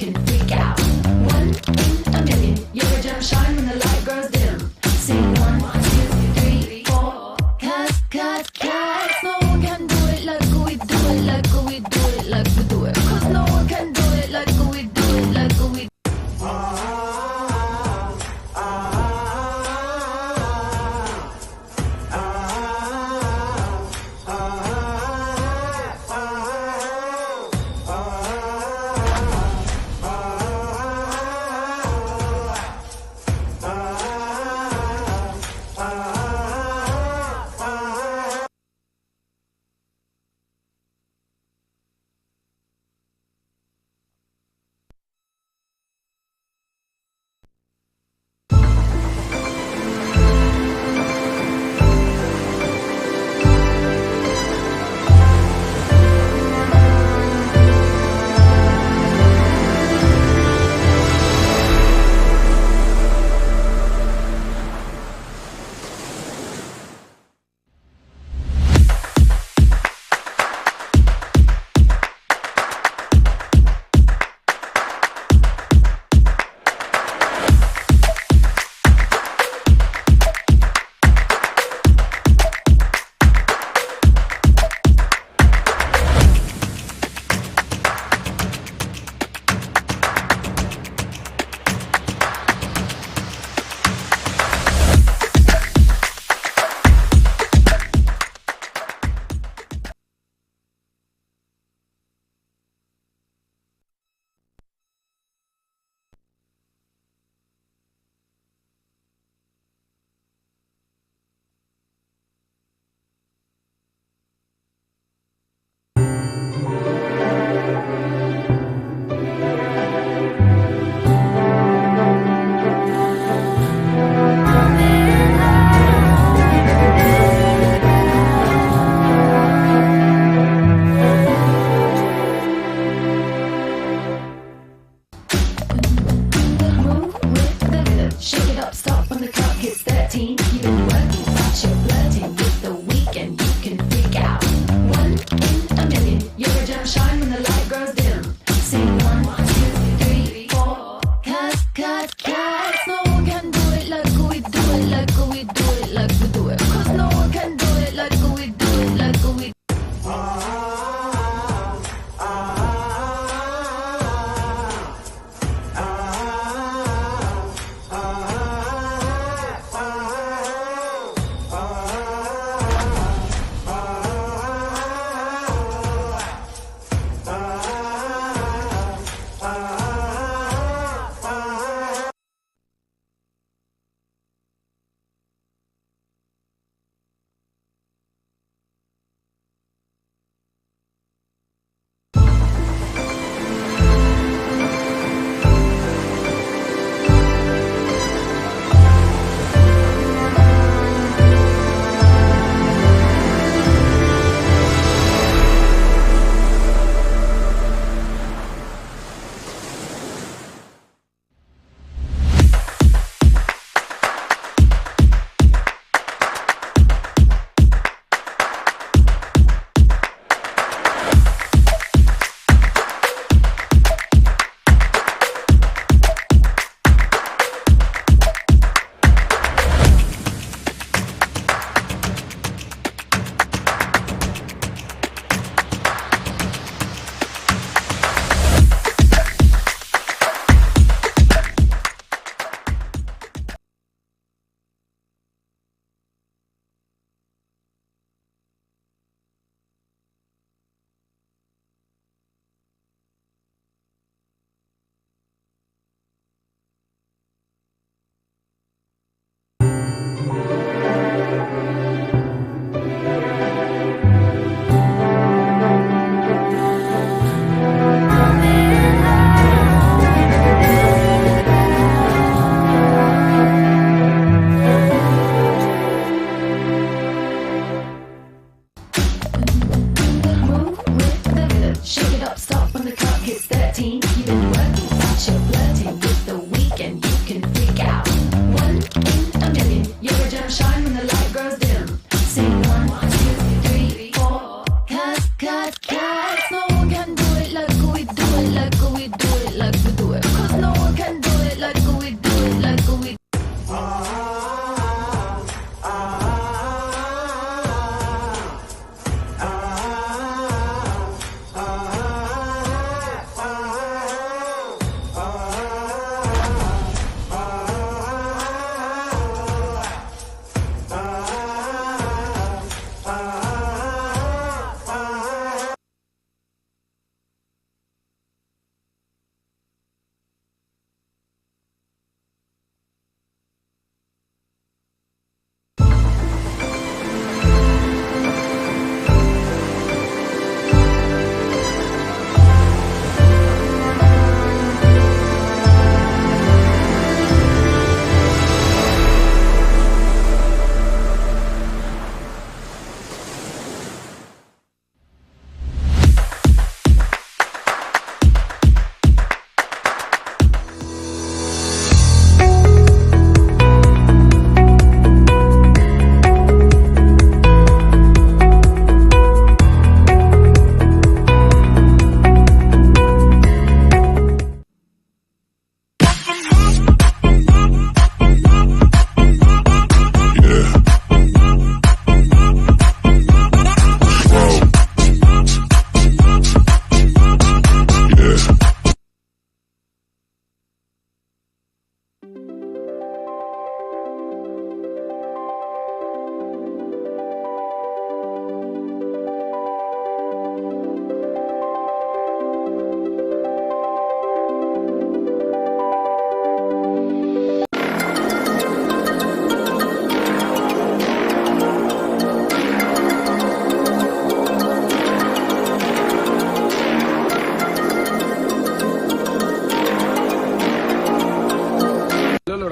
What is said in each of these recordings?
can freak out. One in a million, you're a gem, shine when the light grows dim. Sing 1, 2, 3, 4. Cause no one can do it like we do it, like we do it, like we do it. Cause no one can do it like we do it, like we do it.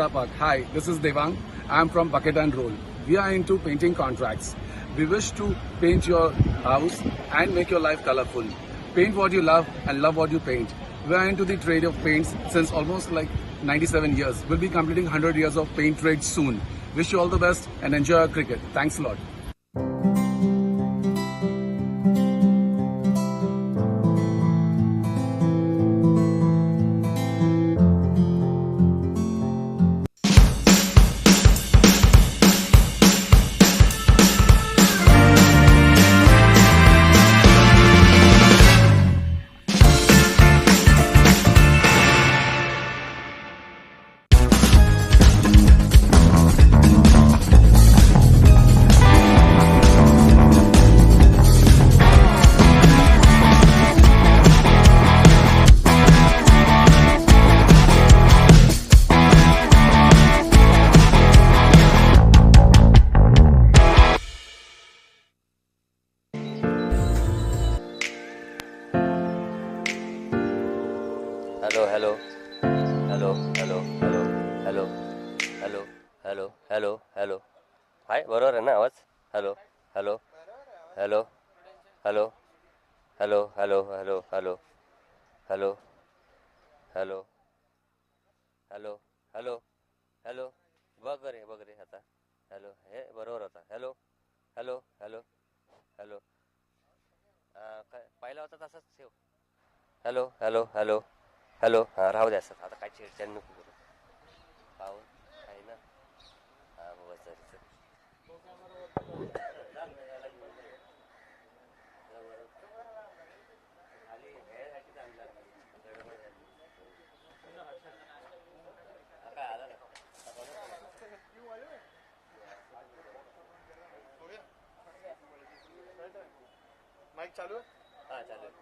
Villa Park. Hi, this is Devang. I'm from Bucket and Roll. We are into painting contracts. We wish to paint your house and make your life colorful. Paint what you love and love what you paint. We are into the trade of paints since almost like 97 years. We'll be completing 100 years of paint trade soon. Wish you all the best and enjoy our cricket. Thanks a lot. Hello, hello, hello, hello, hello, hello, hello, hello, hello, hello. हाय बरोबर आहे ना आवाज? Hello hello hello hello hello hello hello hello hello hello hello hello hello बघ रे आता hello हे बरोबर होता hello hello hello hello काय पहिला होता तसाच ठेव हॅलो हॅलो हॅलो हॅलो हां राहू द्या सर आता काय छेडछाड नको करू पाहून आहे ना हां बाबा सर काय आला ना माइक चालू है? हां चालेल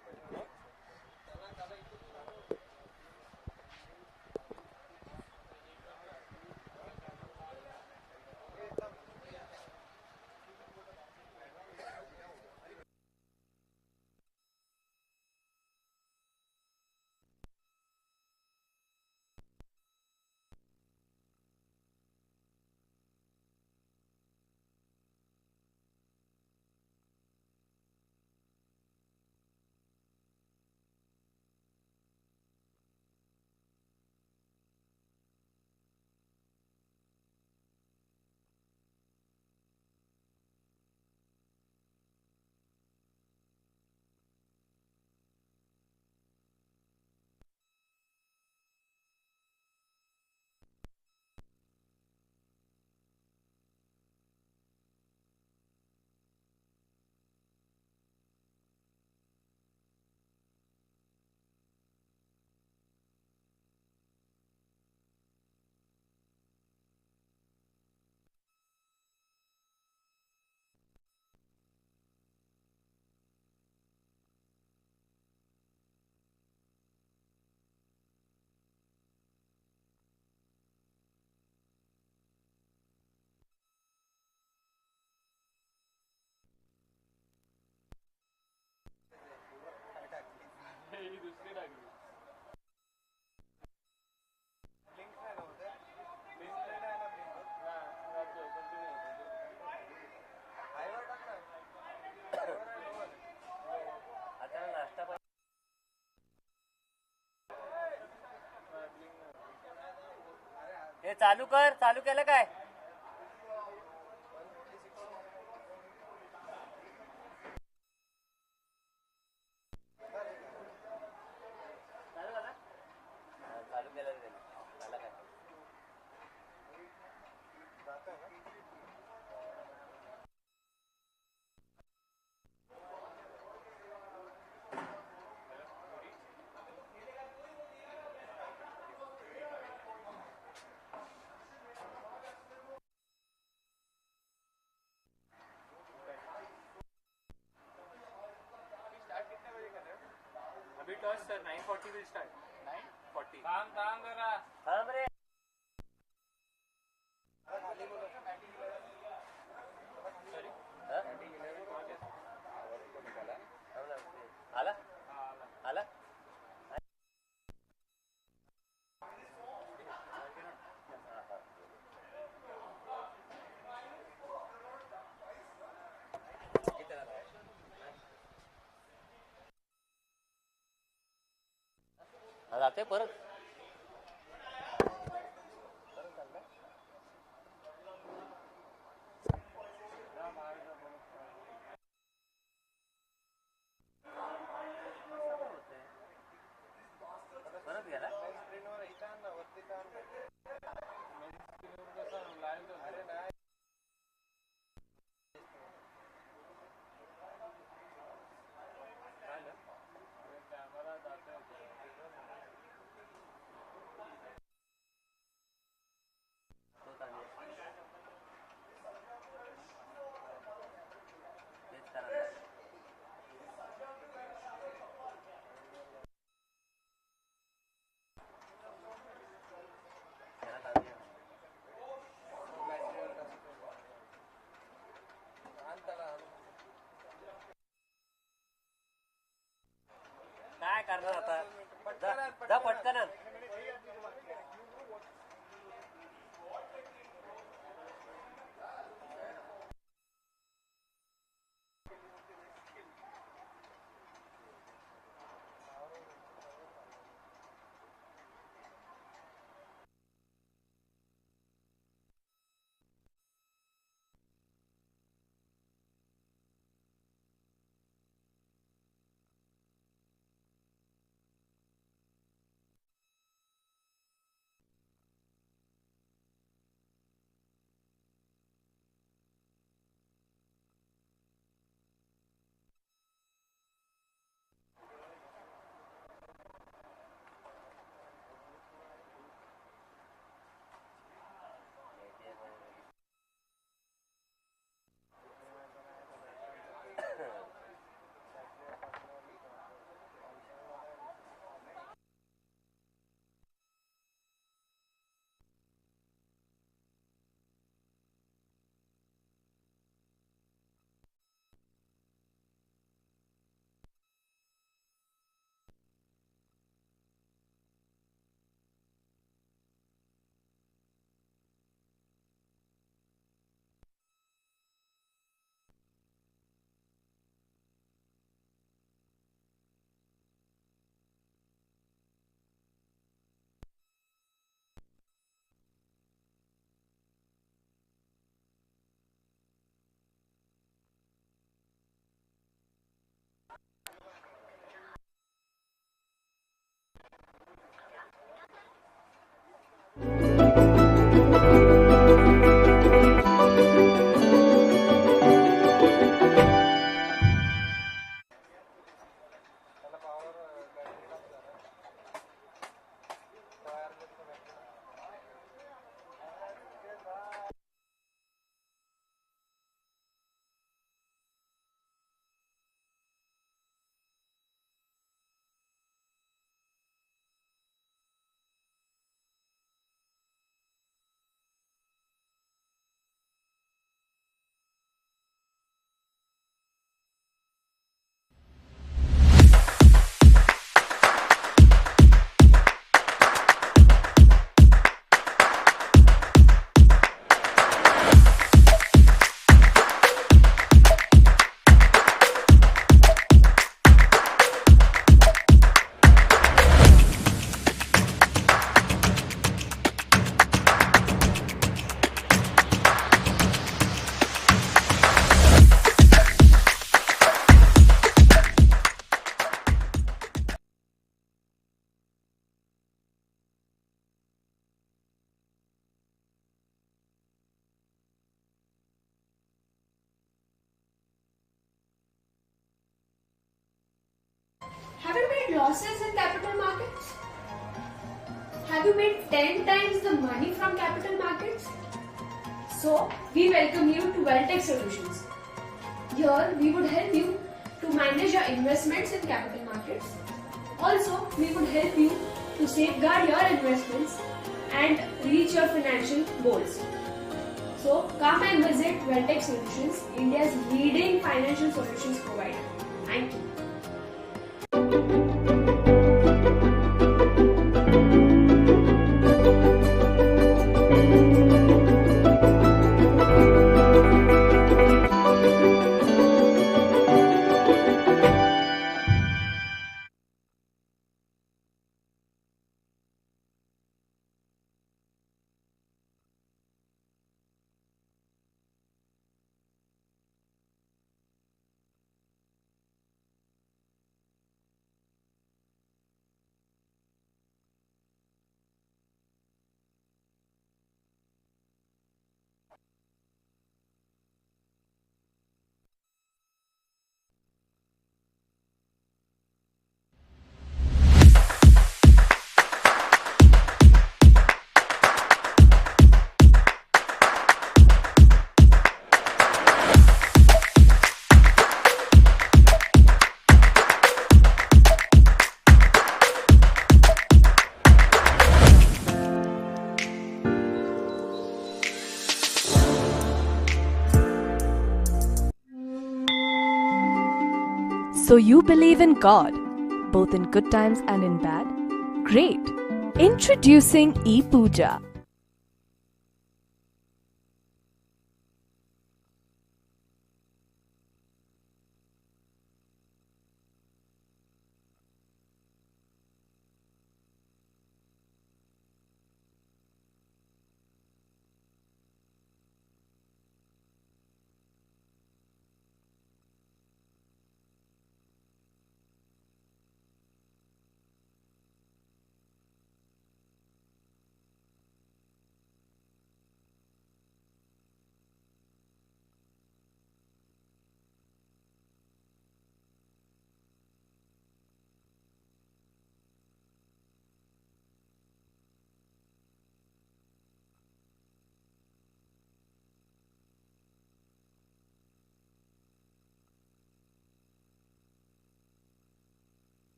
हे चालू कर चालू केलं काय चालू केलं झालं काय अभी टॉस सर 9:40 विल स्टार्ट 9:40 काम करा थांब रे आला आला ते परत परत गेला काय करणार आता जा पटकन Have you made losses in capital markets? Have you made 10 times the money from capital markets? So, we welcome you to Wealtech Solutions. Here, we would help you to manage your investments in capital markets. Also, we would help you to safeguard your investments and reach your financial goals. So, come and visit Wealtech Solutions, India's leading financial solutions provider. Thank you. So you believe in God, both in good times and in bad? Great! Introducing e-Puja.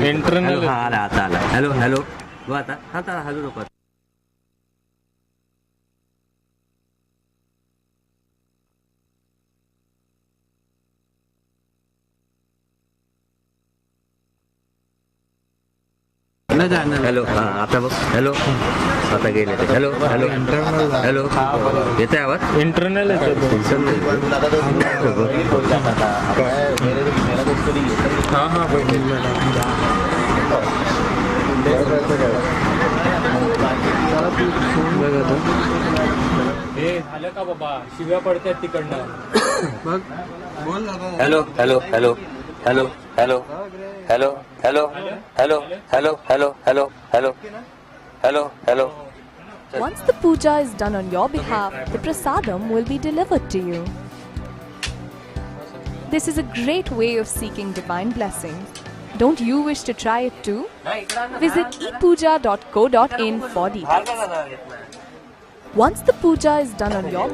Internal हा आला आता आला. Hello hello हो आता आता hello नको. Hello हा आता बघ. हॅलो आता गेले. हॅलो हॅलो हॅलो येते आवाज. इंटरनल हाँ हाँ हे झालं का बाबा, शिव्या पडतात तिकडनं. Hello hello hello hello hello hello hello hello hello hello hello hello hello hello. Once the puja is done on your behalf, the prasadam will be delivered to you. This is a great way of seeking divine blessings. Don't you wish to try it too? Visit epuja.co.in for details. Once the puja is done on your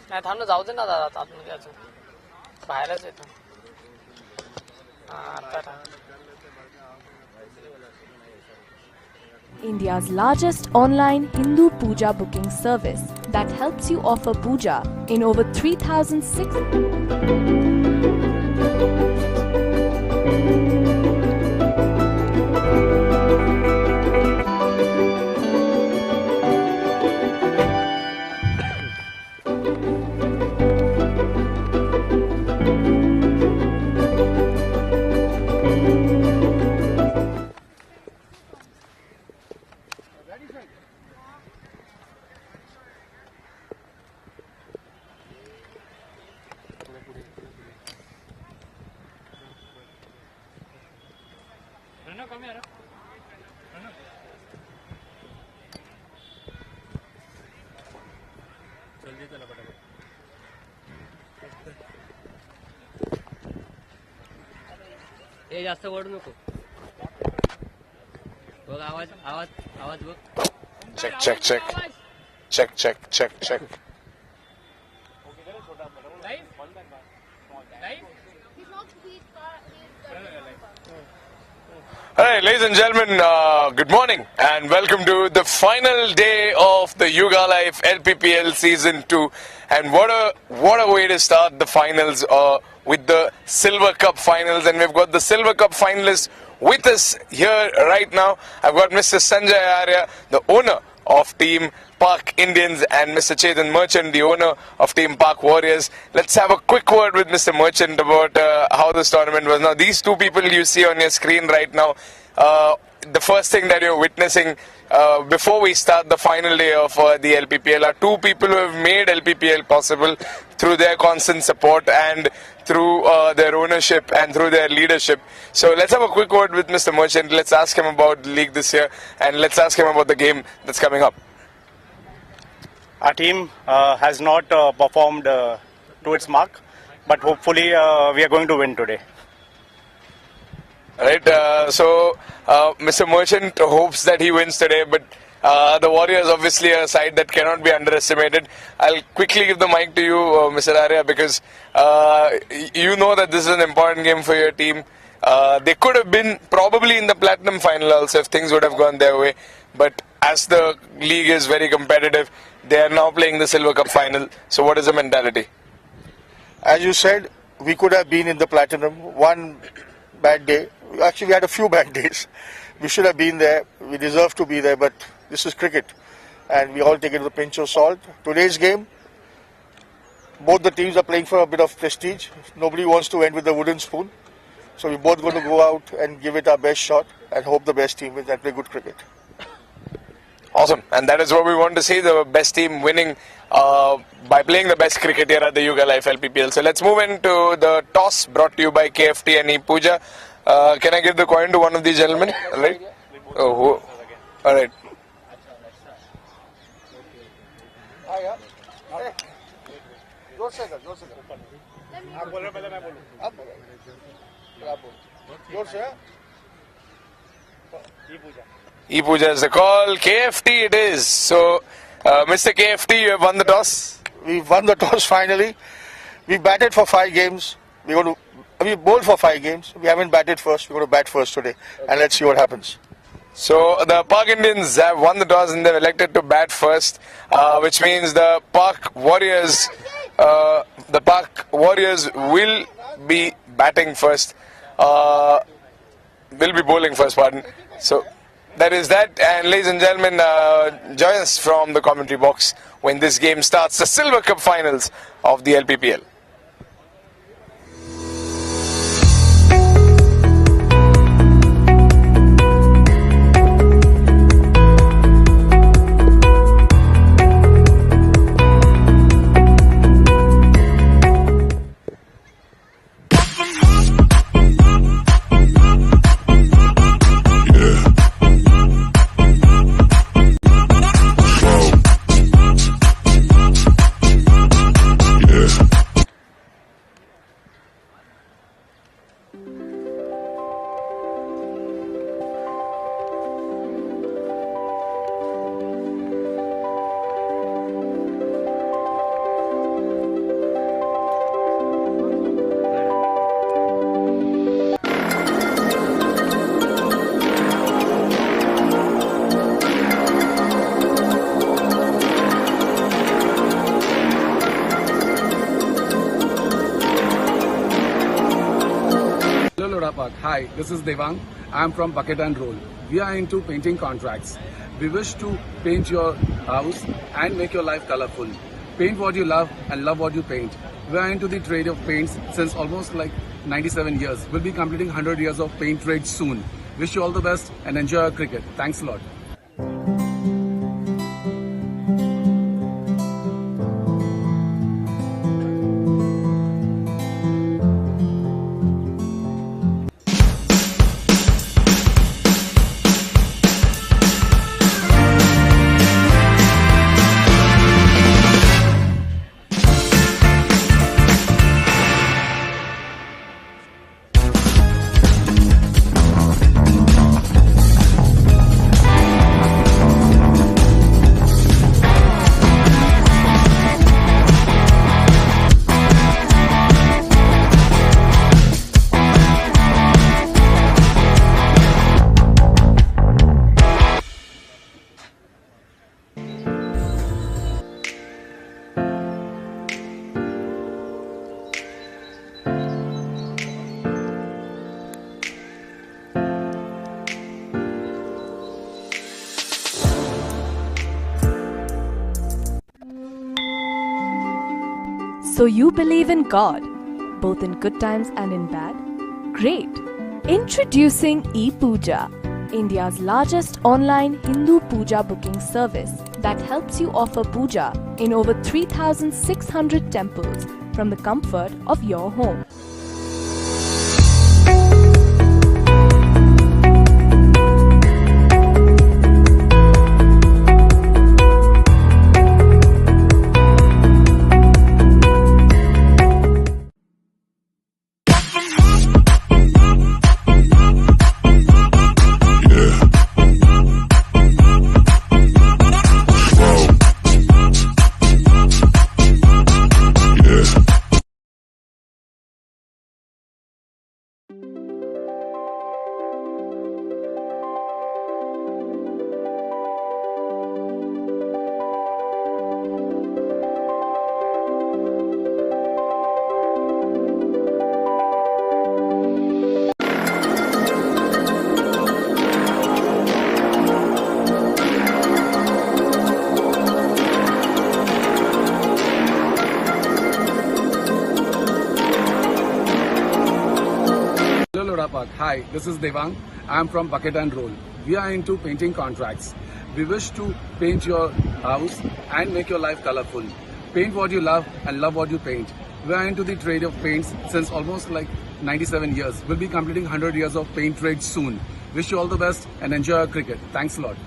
नाही थांब ना, जाऊ दे ना दादा, आतमध्ये अजून बाहेरच येतो. India's largest online Hindu puja booking service that helps you offer puja in over 3,600. हे जास्त वळू नको बघ आवाज आवाज आवाज बघ Check, check, check. Check, check, check, check. Alright, ladies and gentlemen, good morning and welcome to the final day of the Hyugalife LPPL Season 2. And what a way to start the finals with the Silver Cup finals. And we've got the Silver Cup finalists with us here right now. I've got Mr. Sanjay Arya, the owner of Team Park Indians, and Mr. Chetan Merchant, the owner of Team Park Warriors. Let's have a quick word with Mr. Merchant about how this tournament was. Now, these two people you see on your screen right now, the first thing that you're witnessing before we start the final day of the LPPL are two people who have made LPPL possible through their constant support and through their ownership and through their leadership. So let's have a quick word with Mr. Merchant. Let's ask him about the league this year and let's ask him about the game that's coming up. Our team has not performed to its mark, but hopefully we are going to win today. Right, so Mr. Merchant hopes that he wins today, but the Warriors obviously are a side that cannot be underestimated. I'll quickly give the mic to you, Mr. Arya, because you know that this is an important game for your team. They could have been probably in the Platinum final also if things would have gone their way, but as the league is very competitive, they are now playing the Silver Cup final. So what is the mentality? As you said, we could have been in the Platinum. One bad day. Actually, we had a few bad days. We should have been there. We deserve to be there, but this is cricket. And we all take it with a pinch of salt. Today's game, both the teams are playing for a bit of prestige. Nobody wants to end with a wooden spoon. So we're both going to go out and give it our best shot and hope the best team wins and play good cricket. Awesome, and that is what we want to see, the best team winning by playing the best cricket here at the Hyugalife LPPL. So let's move into the toss brought to you by KFT and Puja. Can I give the coin to one of these gentlemen? All right. Oh, all right. Puja is the call. KFT it is. So, Mr. KFT, you have won the toss. We've won the toss finally. We batted for 5 games. We bowled for 5 games. We haven't batted first. We're going to bat first today. And let's see what happens. So the Park Indians have won the toss and they've elected to bat first, which means the Park Warriors will be batting first. Will be bowling first, pardon. So that is that. And ladies and gentlemen, join us from the commentary box when this game starts, the Silver Cup finals of the LPPL. Lodha Park. Hi, this is Devang. I'm from Bucket and Roll. We are into painting contracts. We wish to paint your house and make your life colorful. Paint what you love and love what you paint. We are into the trade of paints since almost like 97 years. We'll be completing 100 years of paint trade soon. Wish you all the best and enjoy your cricket. Thanks a lot. So you believe in God, both in good times and in bad? Great! Introducing ePooja, India's largest online Hindu puja booking service that helps you offer puja in over 3,600 temples from the comfort of your home. Hello Lodha Park. Hi, this is Devang. I am from Bucket and Roll. We are into painting contracts. We wish to paint your house and make your life colorful. Paint what you love and love what you paint. We are into the trade of paints since almost like 97 years. We'll be completing 100 years of paint trade soon. Wish you all the best and enjoy your cricket. Thanks a lot.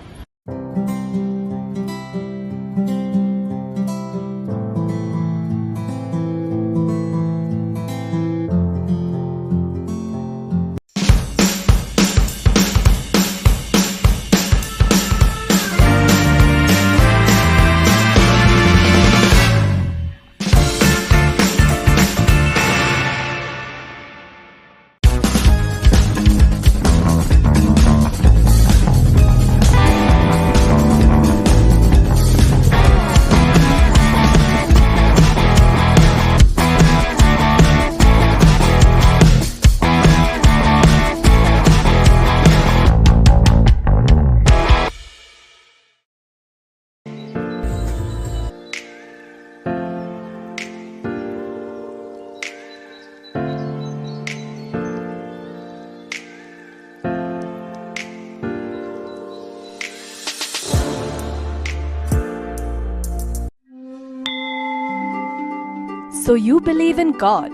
So you believe in God,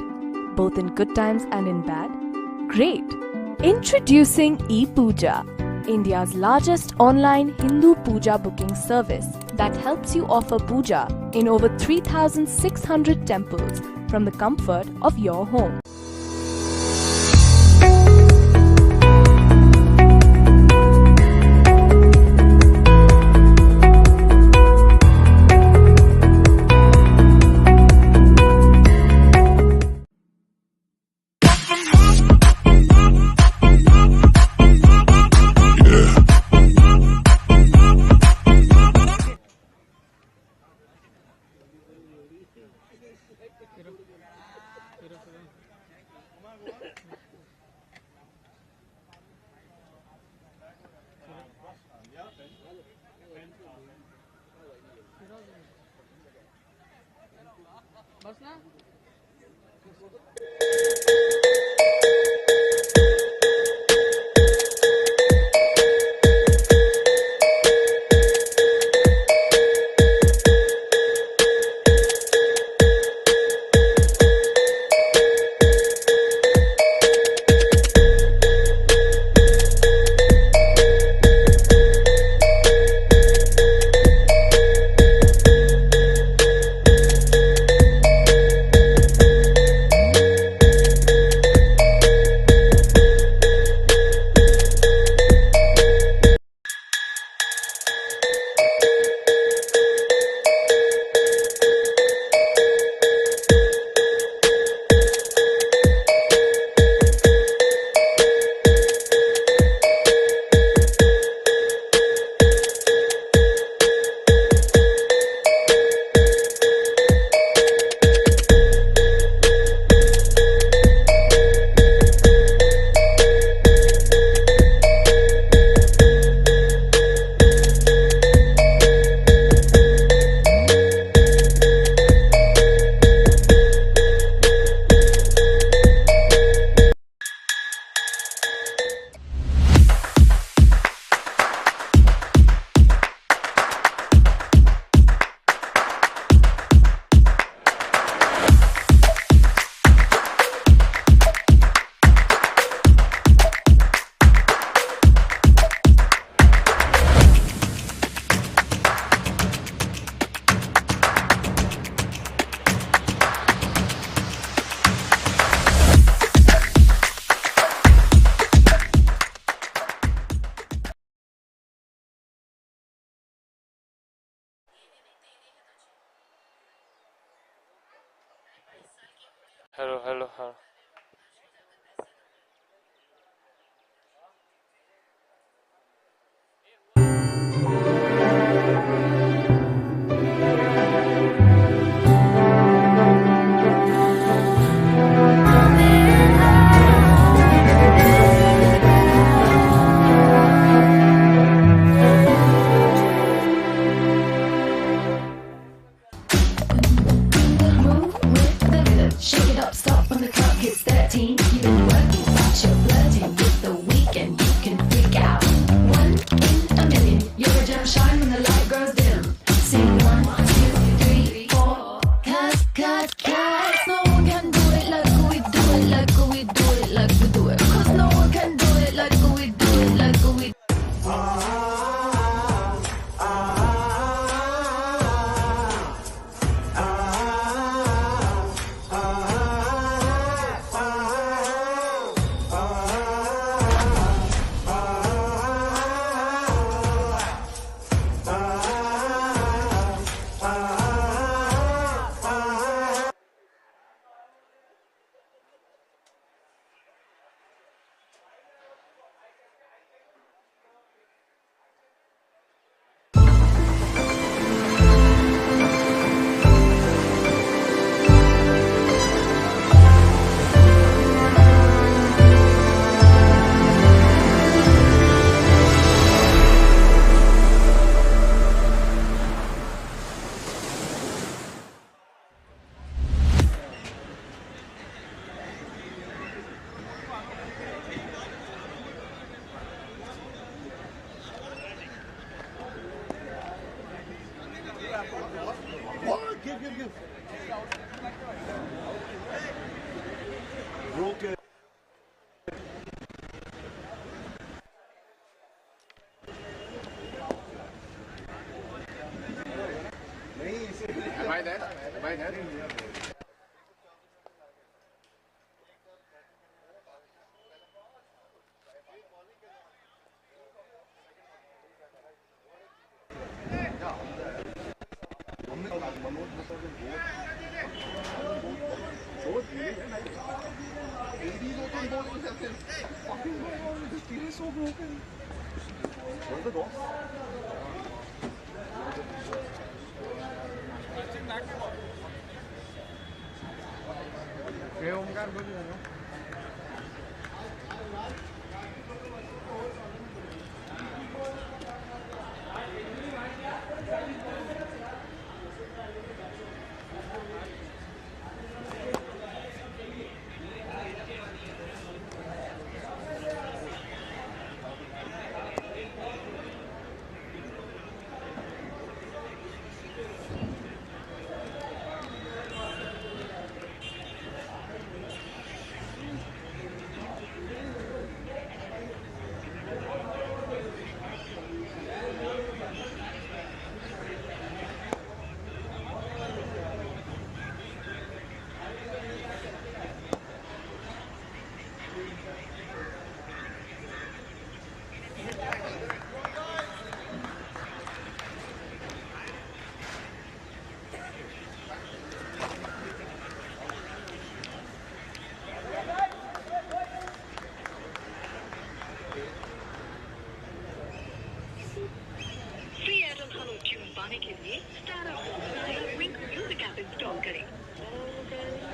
both in good times and in bad? Great! Introducing ePooja, India's largest online Hindu puja booking service that helps you offer puja in over 3,600 temples from the comfort of your home. it's 13. You've been working, but you're flirting with the weekend. You can freak out. 1 in a million. You're a gem, shine when the light goes dim. Sing 1, 2, 3, 4. Cause no one can do it like we do it, like we do it, like we do it. Cause no one can do it like we do it, like we do it. Am I there? Am I there?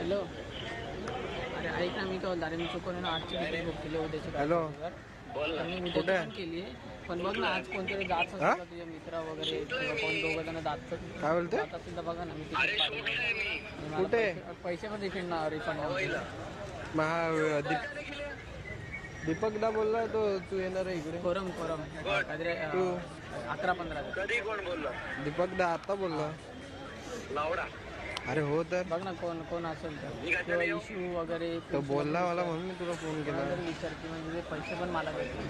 Hello अरे ऐक ना मी काय बोलतो अरे मी चुकून ना आजची ticket book केली उद्याची हॅलो मी उद्याची पण केली पण बघ ना आज कोणतरी जात असेल का तुझे मित्र वगैरे किंवा कोण दोघं जण जात काय बोलते जात असेल तर बघा ना मी तिकीट पाठवतो कुठे पैसे पण रिफंड ना रिफंड दीपकदा बोलला तो तू येणार आहे इकडे कोरम काहीतरी 11-15 दीपकदा आता बोलला अरे हो तर बघ ना कोण असेल तर किंवा इश्यू वगैरे तो बोलला मला म्हणून मी तुला फोन केला विचार की म्हणजे पैसे पण मला भेटतील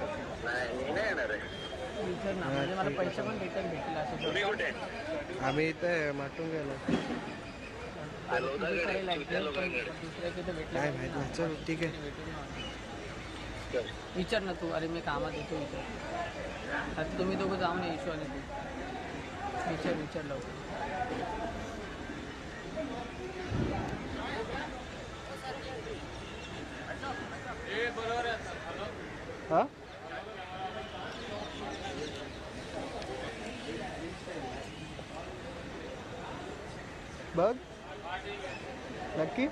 विचार ना म्हणजे मला पैसे पण रिटर्न भेटतील असं आम्ही इथे माटून गेलो काय माहित नाही चल ठीक आहे विचार ना तू अरे मी कामात येतो विचार आता तुम्ही दोघं जाऊन या इश्यू आणि तू विचार लवकर हा बघ नक्की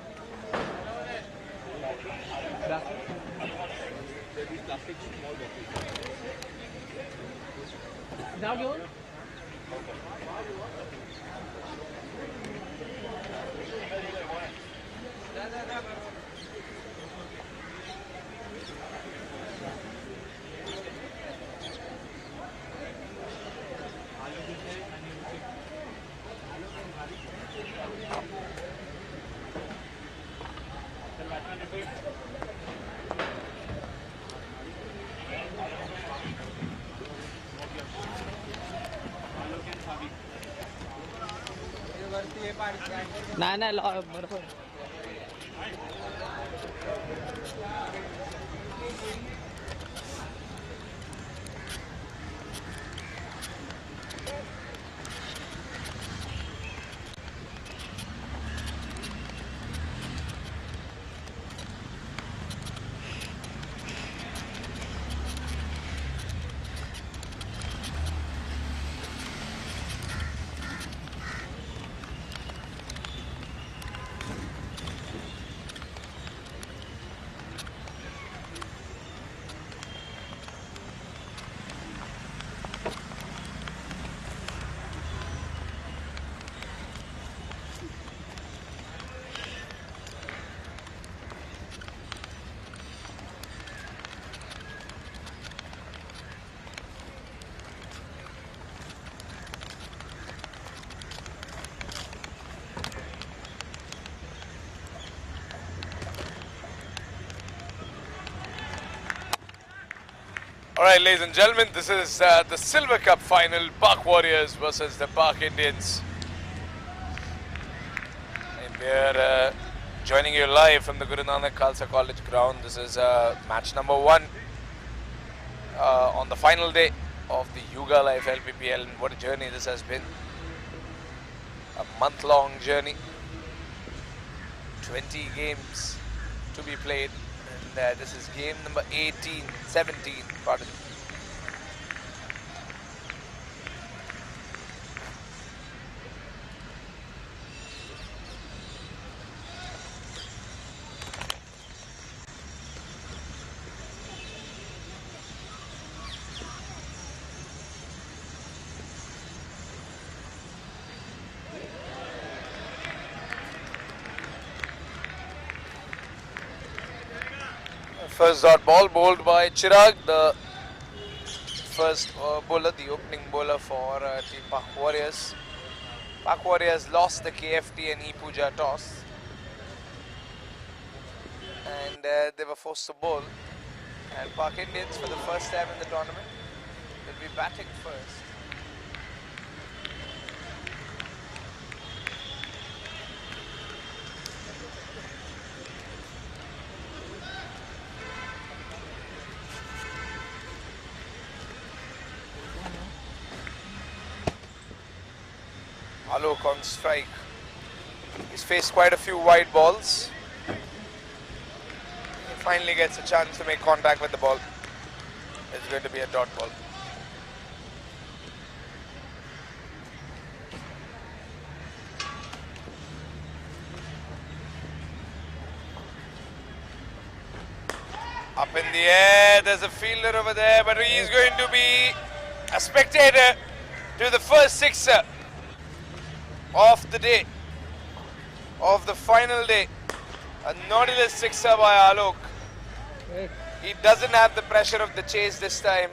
जाऊ घेऊन नाही नाही बरोबर. Alright, ladies and gentlemen, this is the Silver Cup final, Park Warriors versus the Park Indians. And we're joining you live from the Guru Nanak Khalsa College ground. This is match number 1 on the final day of the Hyugalife LPPL. And what a journey this has been. A month-long journey. 20 games to be played. And this is game number 17, pardon. First dot ball bowled by Chirag, the first bowler, the opening bowler for Team Park Warriors. Park Warriors lost the KFT and E-Puja toss. And they were forced to bowl. And Park Indians, for the first time in the tournament, will be batting first. Alok on strike. He's faced quite a few wide balls. He finally gets a chance to make contact with the ball. It's going to be a dot ball. Up in the air, there's a fielder over there, but he's going to be a spectator to the first sixer of the day, of the final day. A Nautilus sixer by Alok. He doesn't have the pressure of the chase this time.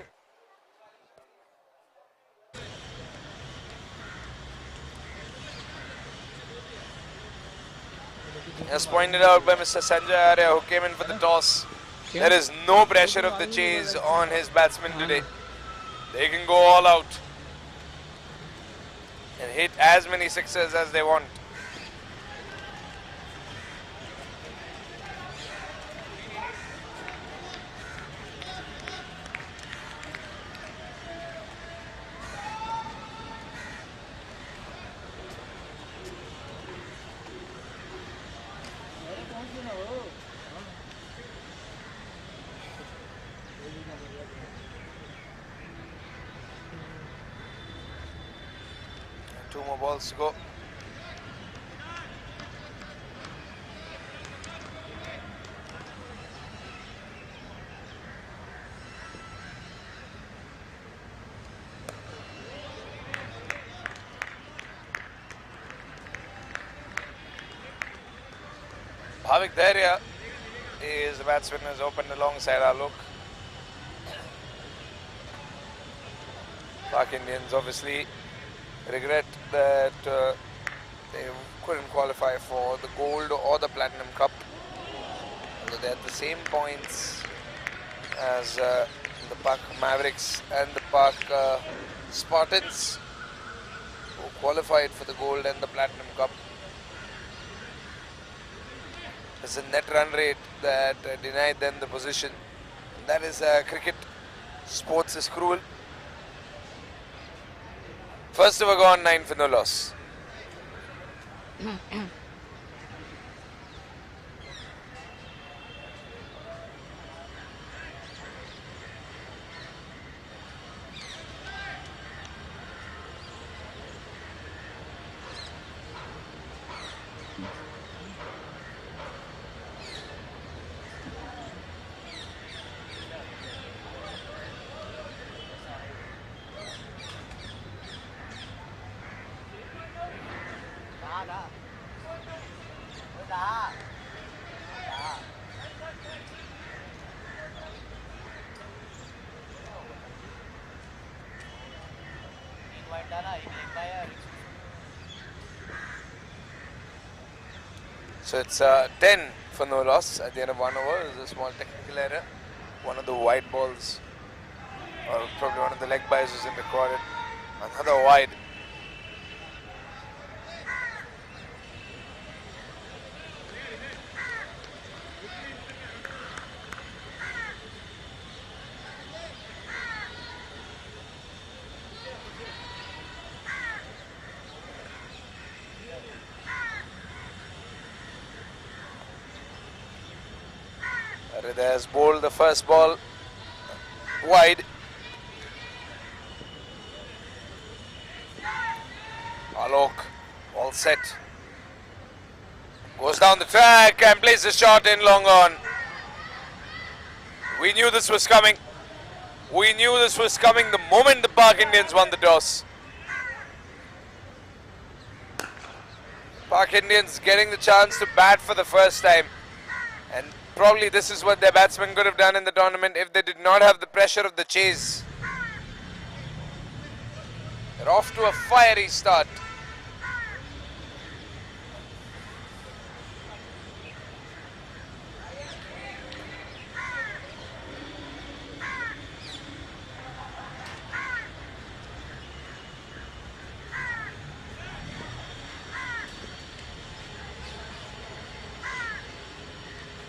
As pointed out by Mr. Sanjay Arya, who came in for the toss, there is no pressure of the chase on his batsmen today. They can go all out and hit as many sixes as they want. Two more balls to go. Bhavik Daria is the batsman who's opened alongside Alok. Park Indians obviously regret that they couldn't qualify for the gold or the platinum cup, although they had the same points as the Park Mavericks and the Park Spartans, who qualified for the gold and the platinum cup. There's a net run rate that denied them the position. That is cricket. Sports is cruel. First over gone, 9 for no loss. So it's 10 for no loss at the end of 1 over. There's a small technical error. One of the wide balls, or probably one of the leg byes, wasn't recorded. Another wide. Hriday has bowled the first ball wide. Alok all set. Goes down the track and plays the shot in long on. We knew this was coming. We knew this was coming the moment the Park Indians won the toss. Park Indians getting the chance to bat for the first time. And probably this is what their batsmen could have done in the tournament if they did not have the pressure of the chase. They're off to a fiery start.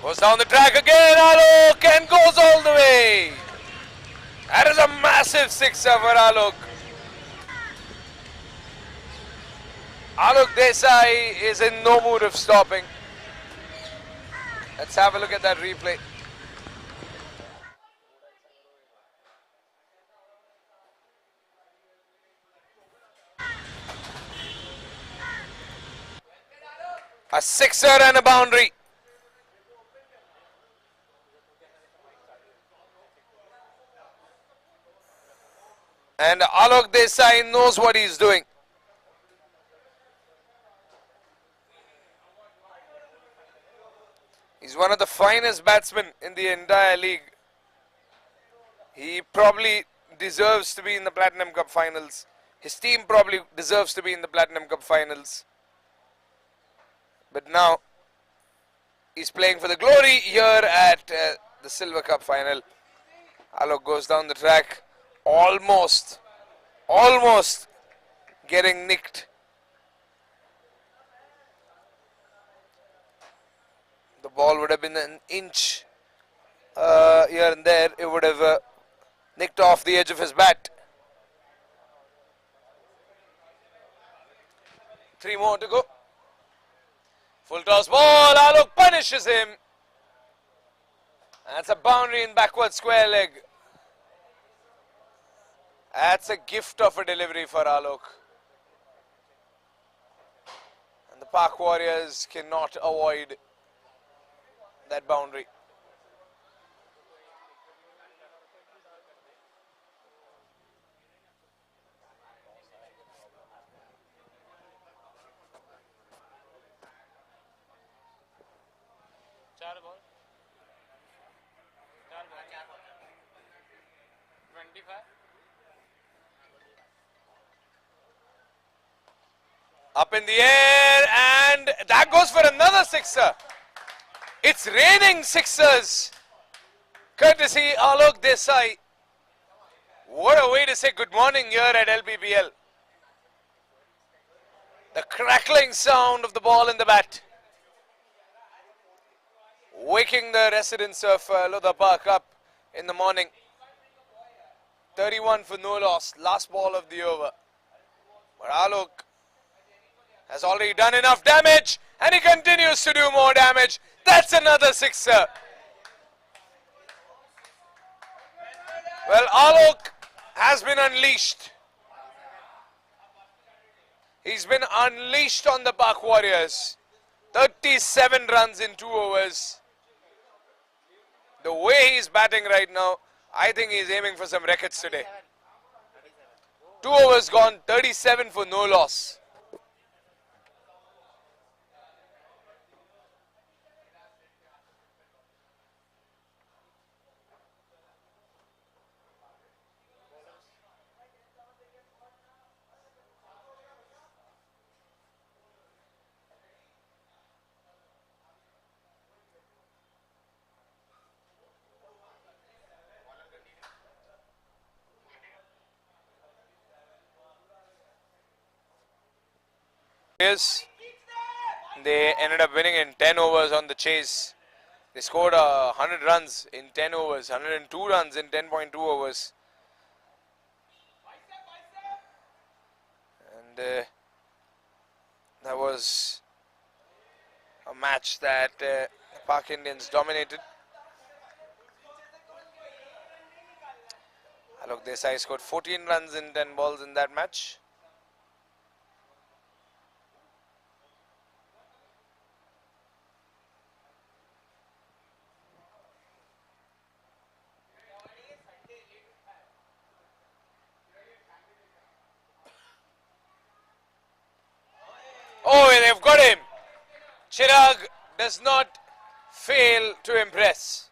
Goes down the track again, Alok, and goes all the way. That is a massive sixer for Alok. Alok Desai is in no mood of stopping. Let's have a look at that replay. A sixer and a boundary. And Alok Desai knows what he's doing. He's one of the finest batsmen in the entire league. He probably deserves to be in the Platinum Cup finals. His team probably deserves to be in the Platinum Cup finals. But now, he's playing for the glory here at the Silver Cup final. Alok goes down the track. Almost getting nicked. The ball would have been an inch here and there. It would have nicked off the edge of his bat. 3 more to go. Full toss ball. Alok punishes him. That's a boundary in backward square leg. That's a gift of a delivery for Alok. And the Park Warriors cannot avoid that boundary. Up in the air, and that goes for another sixer. It's raining sixers, courtesy Alok Desai. What a way to say good morning here at LPPL. The crackling sound of the ball in the bat. waking the residents of Lodha Park up in the morning. 31 for no loss, last ball of the over. But Alok has already done enough damage and he continues to do more damage. That's another sixer. Well, Alok has been unleashed. He's been unleashed on the Park Warriors. 37 runs in 2 overs. The way he's batting right now, I think he's aiming for some records today. 2 overs gone, 37 for no loss. They ended up winning in 10 overs on the chase. They scored 100 runs in 10 overs, 102 runs in 10.2 overs. And that was a match that the Park Indians dominated. Alok Desai scored 14 runs in 10 balls in that match. Oh, they've got him. Chirag does not fail to impress.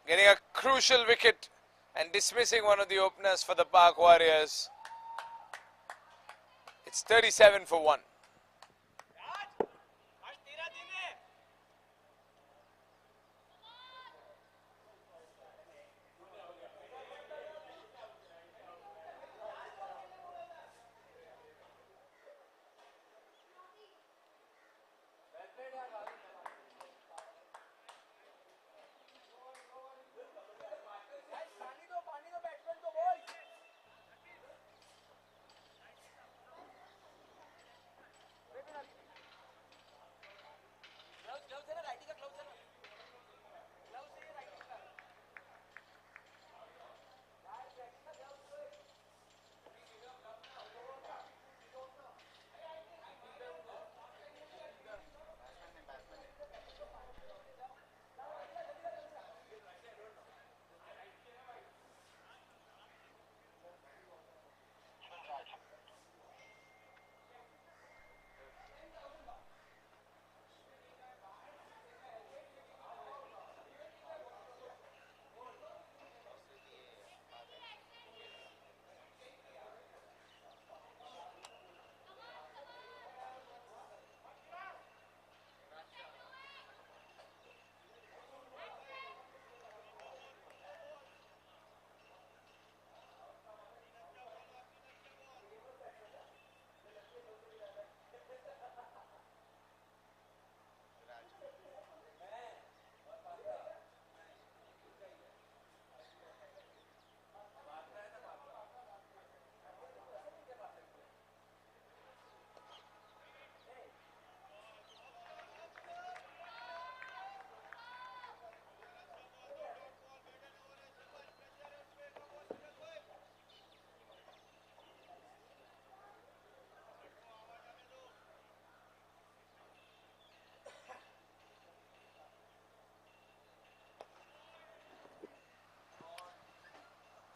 Getting a crucial wicket and dismissing one of the openers for the Park Warriors. It's 37 for 1.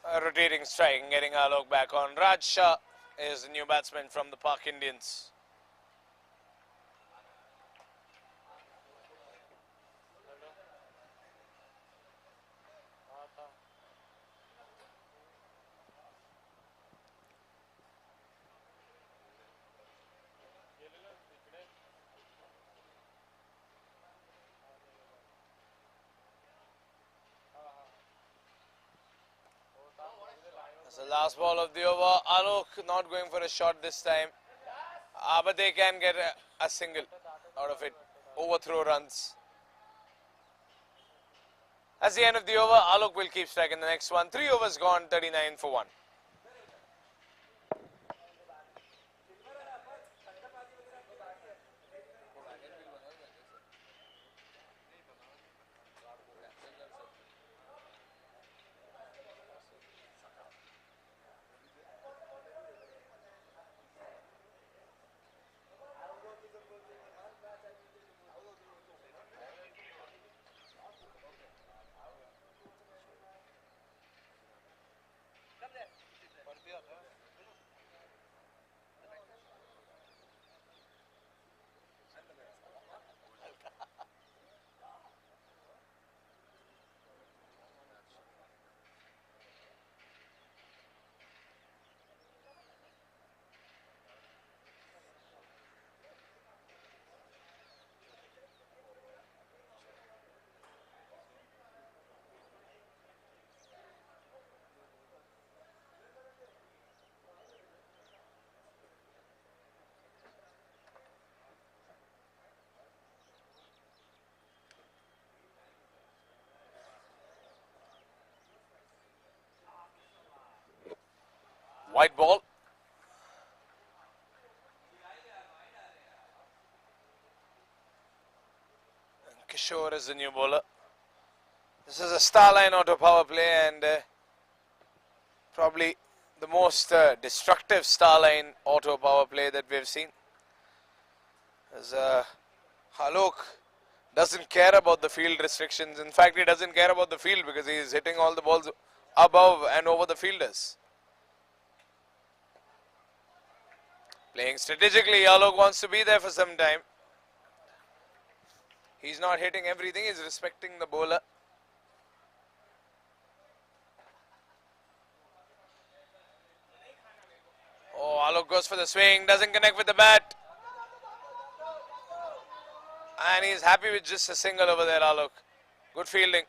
A rotating strike and getting Alok back on. Raj Shah is the new batsman from the Park Indians. That's the last ball of the over. Alok not going for a shot this time. But they can get a single out of it. Overthrow runs. That's the end of the over. Alok will keep striking the next one. 3 overs gone, 39 for 1. White ball. And Kishore is the new bowler. This is a Starline auto power play and probably the most destructive Starline auto power play that we've seen. As Alok doesn't care about the field restrictions. In fact, he doesn't care about the field because he is hitting all the balls above and over the fielders. Playing strategically, Alok wants to be there for some time. He's not hitting everything, he's respecting the bowler. Oh, Alok goes for the swing, doesn't connect with the bat. And he's happy with just a single over there, Alok. Good fielding.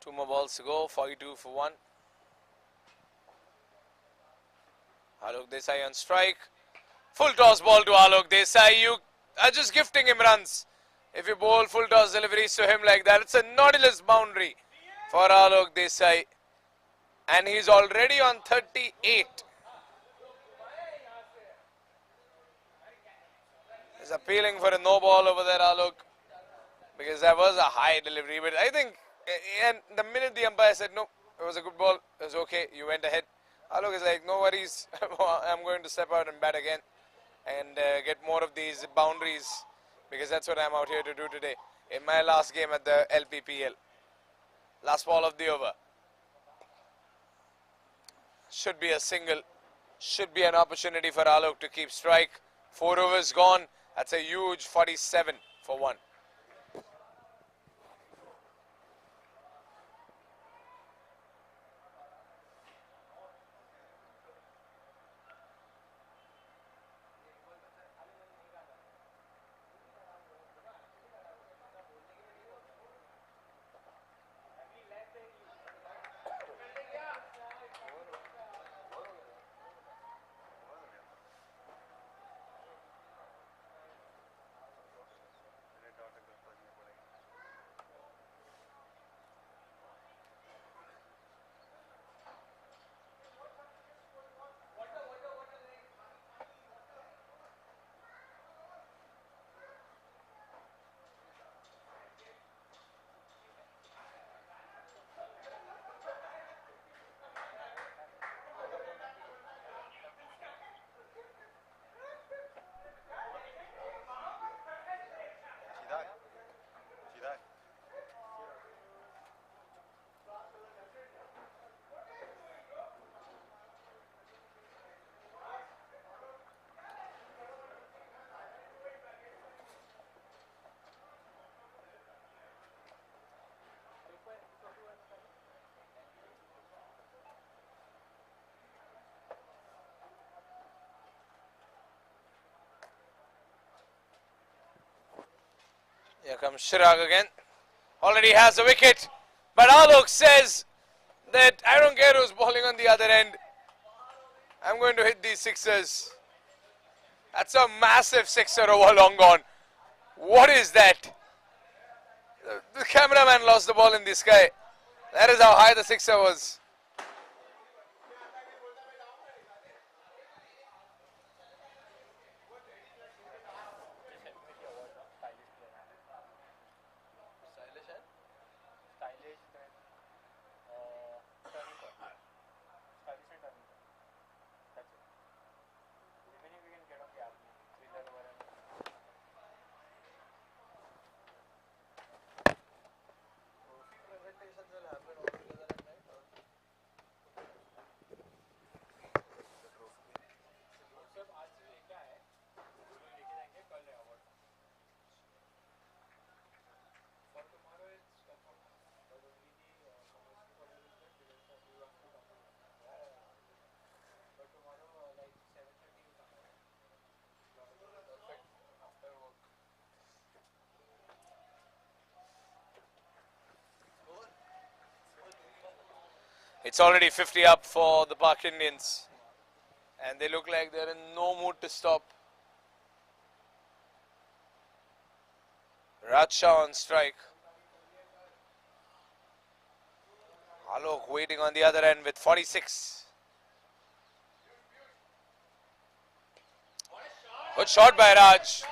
Two more balls to go, 42 for 1. Alok Desai on strike. Full toss ball to Alok Desai. You are just gifting him runs. If you bowl full toss deliveries to him like that, it's a Nautilus boundary for Alok Desai. And he's already on 38. He's appealing for a no ball over there, Alok, because that was a high delivery. But I think, and the minute the umpire said, no, it was a good ball, it was okay, you went ahead. Alok is like, no worries, I'm going to step out and bat again and get more of these boundaries, because that's what I'm out here to do today in my last game at the LPPL. Last ball of the over. Should be a single, should be an opportunity for Alok to keep strike. 4 overs gone, that's a huge 47 for 1. Here comes Chirag again. Already has a wicket. But Alok says that I don't care who's bowling on the other end. I'm going to hit these sixers. That's a massive sixer over long gone. What is that? The cameraman lost the ball in the sky. That is how high the sixer was. It's already 50 up for the Pak Indians. And they look like they're in no mood to stop. Raj Shah on strike. Alok waiting on the other end with 46. Good shot by Raj.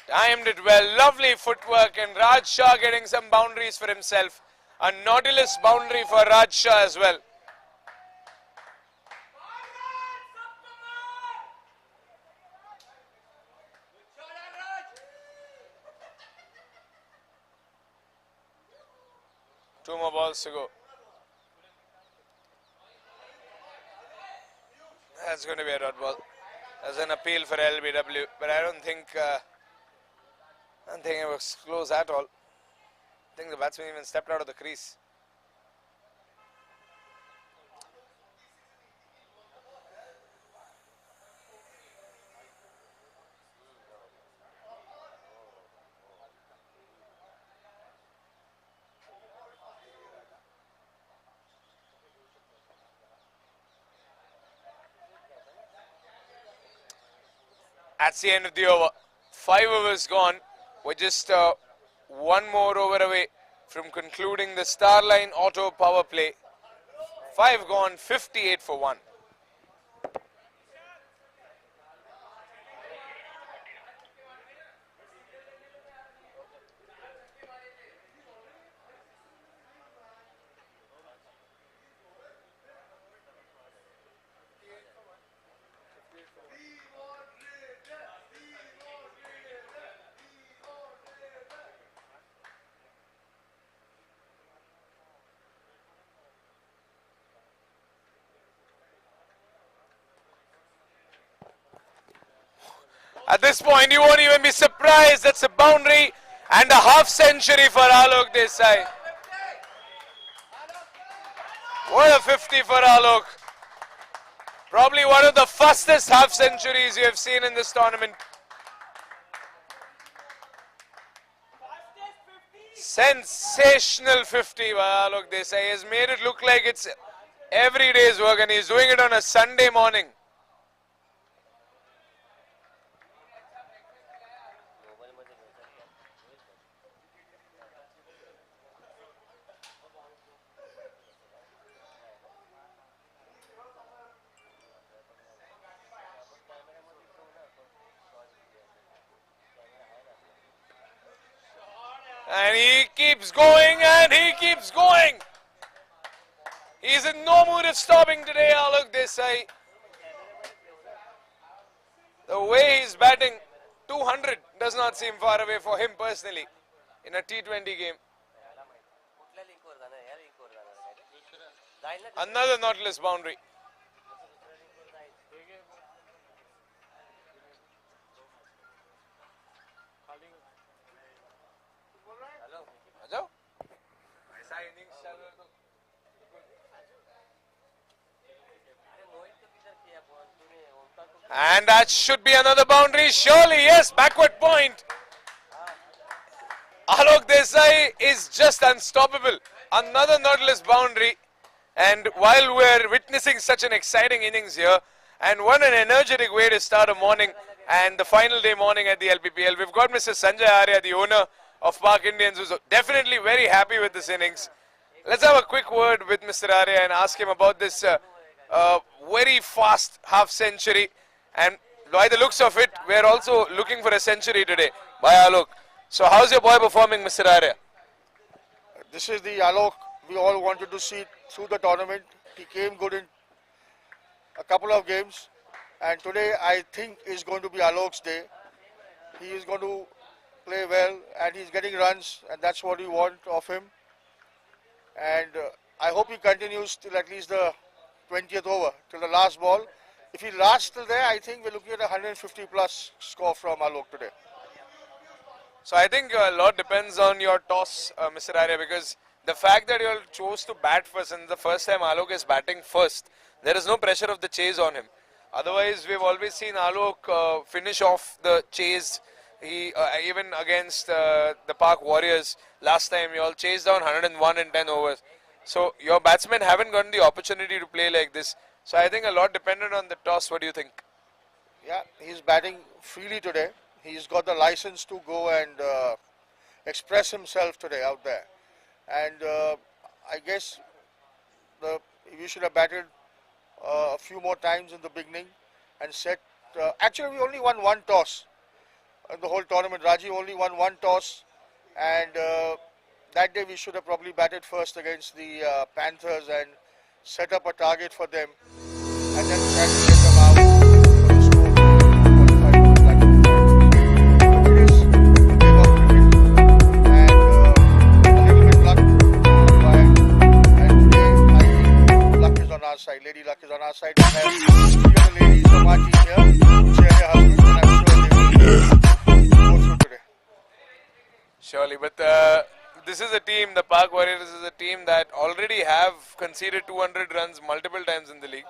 Timed it well. Lovely footwork, and Raj Shah getting some boundaries for himself. A Nautilus boundary for Raj Shah as well. Two more balls to go. That's going to be a dot ball. That's an appeal for LBW, but I don't think it was close at all. I think the batsman even stepped out of the crease. That's the end of the over. 5 overs gone. We're just one more over away from concluding the Starline Auto power play. 5 gone, 58 for 1. At this point, you won't even be surprised. That's a boundary and a half century for Alok Desai. What a 50 for Alok. Probably one of the fastest half centuries you have seen in this tournament. Sensational 50 by Alok Desai. He has made it look like it's every day's work, and he's doing it on a Sunday morning. And he keeps going and he keeps going. He's in no mood of stopping today, Alok Desai. The way he's batting, 200 does not seem far away for him personally in a T20 game. Another Nautilus boundary. And that should be another boundary, surely, yes, backward point. Alok Desai is just unstoppable. Another Nautilus boundary. And while we're witnessing such an exciting innings here, and what an energetic way to start a morning and the final day morning at the LPPL, we've got Mr. Sanjay Arya, the owner of Park Indians, who's definitely very happy with this innings. Let's have a quick word with Mr. Arya and ask him about this very fast half century. And by the looks of it, we're also looking for a century today by Alok. So how's your boy performing, Mr. Arya? This is the Alok we all wanted to see through the tournament. He came good in a couple of games, and today I think is going to be Alok's day. He is going to play well, and he's getting runs, and that's what we want of him. And I hope he continues till at least the 20th over, till the last ball. If he lasts till there, I think we're looking at a 150 plus score from Alok today. So I think a lot depends on your toss, Mr. Arya, because the fact that you all chose to bat first, and the first time Alok is batting first, there is no pressure of the chase on him. Otherwise, we've always seen Alok finish off the chase. He even against the Park Warriors last time, you all chased down 101 in 10 overs. So your batsmen haven't gotten the opportunity to play like this. So I think a lot dependent on the toss. What do you think? Yeah, he's batting freely today. He's got the license to go and express himself today out there. And I guess we should have batted a few more times in the beginning and set. Actually, we only won one toss in the whole tournament. Rajiv only won one toss, and that day we should have probably batted first against the Panthers and set up a target for them, and then try to get them out for the score to qualify for the platinum final. But it is the game of cricket, and a little bit luck is required. And today, I think luck is on our side. Lady luck is on our side. We have three of the ladies from our team here who share their husbands, and I'm sure they will go through today. Surely, but this is a team, the Park Warriors is a team that already have conceded 200 runs multiple times in the league,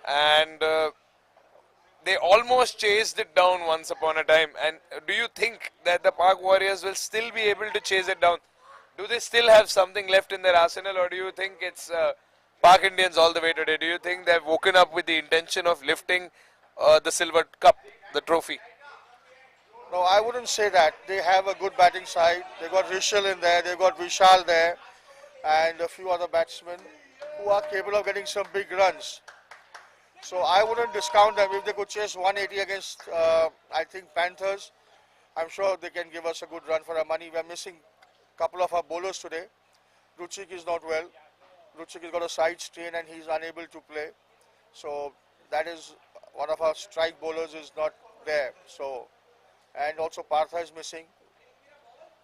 and they almost chased it down once upon a time. And do you think that the Park Warriors will still be able to chase it down? Do they still have something left in their arsenal, or do you think it's Park Indians all the way today? Do you think they've woken up with the intention of lifting the silver cup, the trophy? No, I wouldn't say that. They have a good batting side. They've got Rishal in there, they've got Vishal there, and a few other batsmen who are capable of getting some big runs. So I wouldn't discount them. If they could chase 180 against, I think, Panthers, I'm sure they can give us a good run for our money. We're missing a couple of our bowlers today. Ruchik is not well. Ruchik has got a side strain and he's unable to play. So that is one of our strike bowlers is not there. So. And also Partha is missing.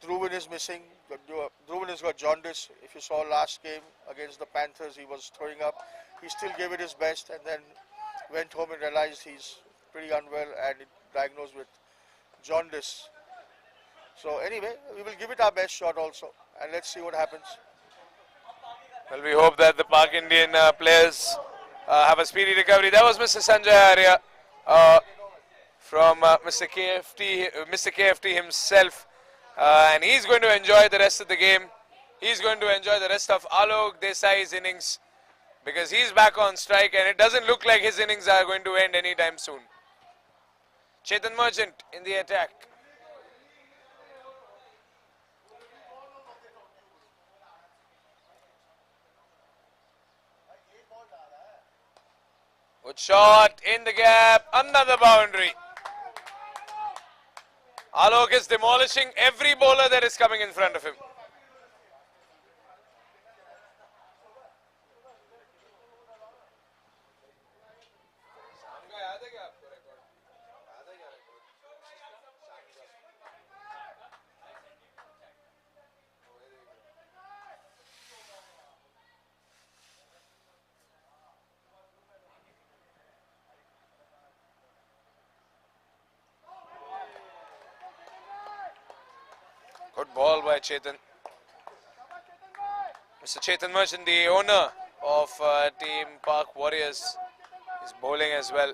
Dhruvin is missing. Dhruvin has got jaundice. If you saw last game against the Panthers, he was throwing up. He still gave it his best and then went home and realized he's pretty unwell and diagnosed with jaundice. So anyway, we will give it our best shot also and let's see what happens. Well, we hope that the Park Indian players have a speedy recovery. That was Mr. Sanjay Arya. From Mr. KFT himself, and he's going to enjoy the rest of the game. He's going to enjoy the rest of Alok Desai's innings because he's back on strike and it doesn't look like his innings are going to end anytime soon. Chetan Merchant in the attack. Good shot in the gap, another boundary. Alok is demolishing every bowler that is coming in front of him. Good ball by Chetan. Mr. Chetan Merchant, the owner of Team Park Warriors, is bowling as well.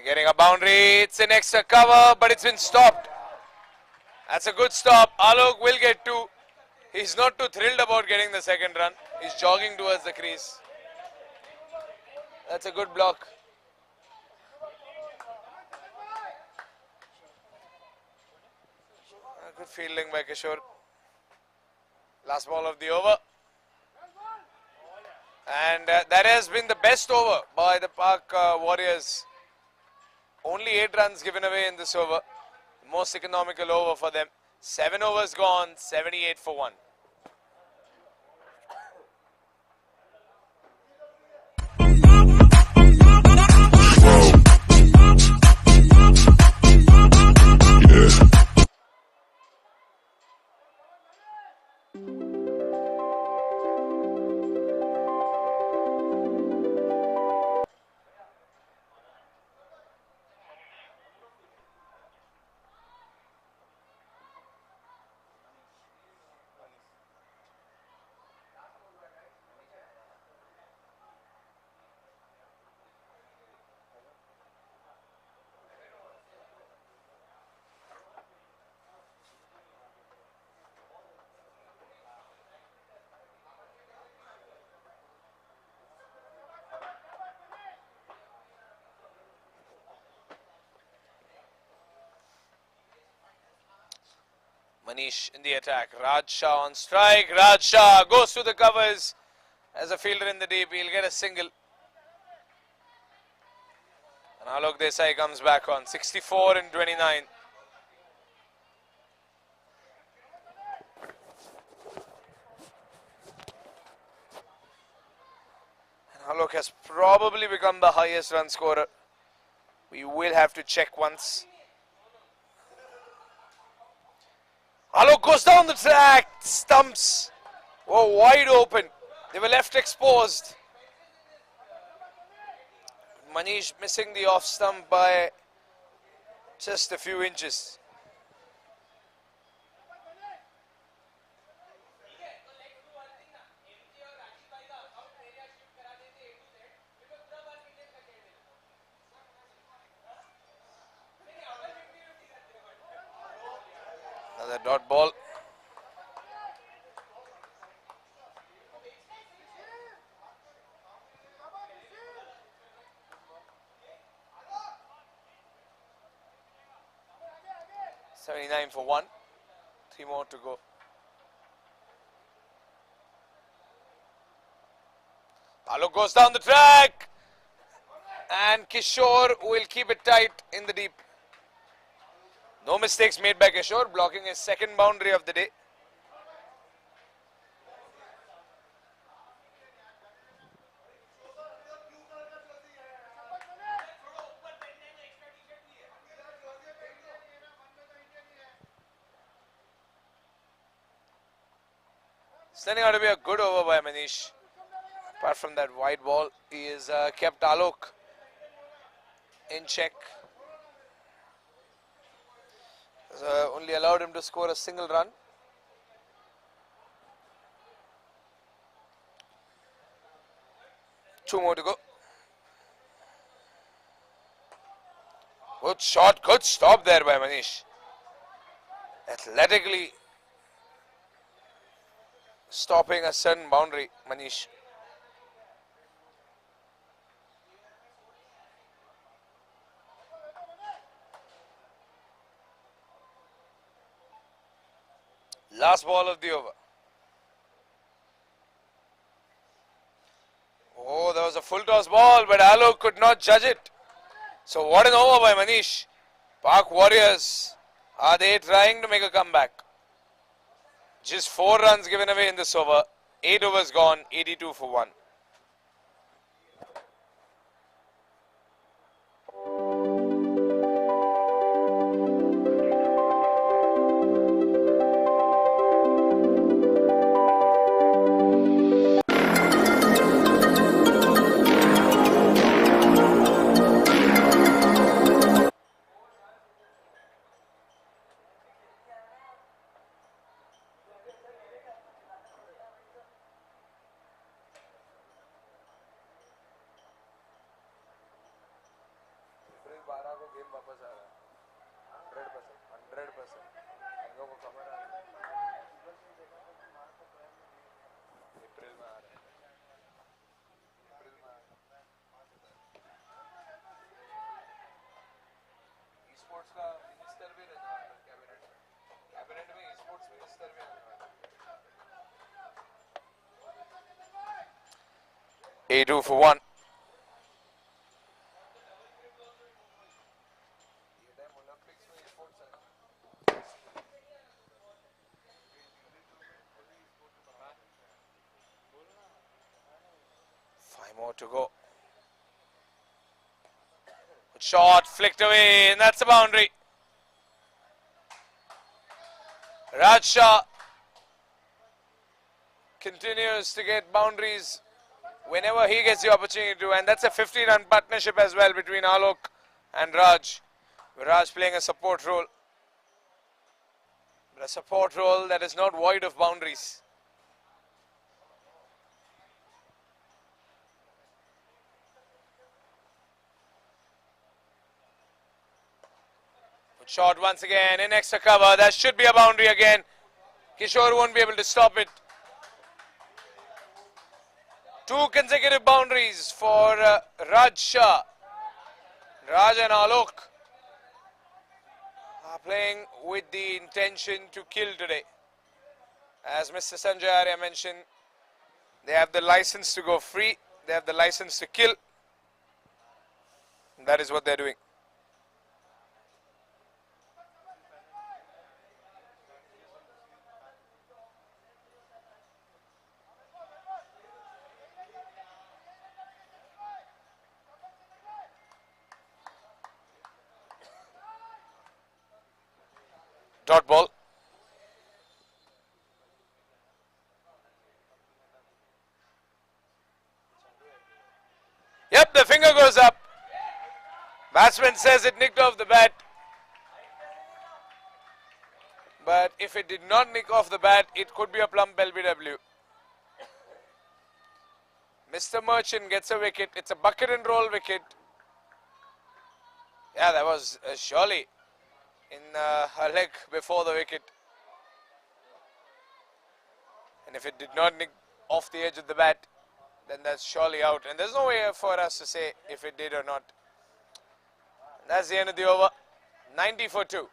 Getting a boundary. It's an extra cover, but it's been stopped. That's a good stop. Alok will get two. He's not too thrilled about getting the second run. He's jogging towards the crease. That's a good block. Good fielding by Kishore. Last ball of the over. And that has been the best over by the Park Warriors. Only 8 runs given away in this over. Most economical over for them. 7 overs gone, 78 for 1. Manish in the attack. Raj Shah on strike. Raj Shah goes to the covers as a fielder in the deep. He'll get a single. And Alok Desai comes back on. 64 and 29. And Alok has probably become the highest run scorer. We will have to check once. Alok goes down the track, stumps were wide open. They were left exposed. Manish missing the off stump by just a few inches. Another dot ball. $79 for 1. 3 more to go. Alok goes down the track. And Kishore will keep it tight in the deep. No mistakes made by Kishore, blocking his second boundary of the day. It's turning out to be a good over by Manish. Apart from that wide ball, he has kept Alok in check. Only allowed him to score a single run. Two more to go. Good shot, good stop there by Manish. Athletically stopping a certain boundary, Manish. Last ball of the over. Oh, there was a full toss ball, but Alok could not judge it. So what an over by Manish. Park Warriors, are they trying to make a comeback? Just 4 runs given away in this over. 8 overs gone, 82 for 1. A2 for 1. Five more to go. Good shot flicked away, and that's a boundary. Raj Shah continues to get boundaries whenever he gets the opportunity to, and that's a 50-run partnership as well between Alok and Raj. Raj playing a support role, but a support role that is not void of boundaries. Good shot once again in extra cover. That should be a boundary again. Kishore won't be able to stop it. 2 consecutive boundaries for Raj Shah. Raj and Alok are playing with the intention to kill today. As Mr. Sanjay Arya mentioned, they have the license to go free. They have the license to kill. That is what they're doing. Dot ball. Yep, the finger goes up. Batsman says it nicked off the bat. But if it did not nick off the bat, it could be a plump LBW. Mr. Merchant gets a wicket. It's a bucket and roll wicket. Yeah, that was surely in her leg before the wicket. And if it did not nick off the edge of the bat, then that's surely out. And there's no way for us to say if it did or not. That's the end of the over. 90 for 2.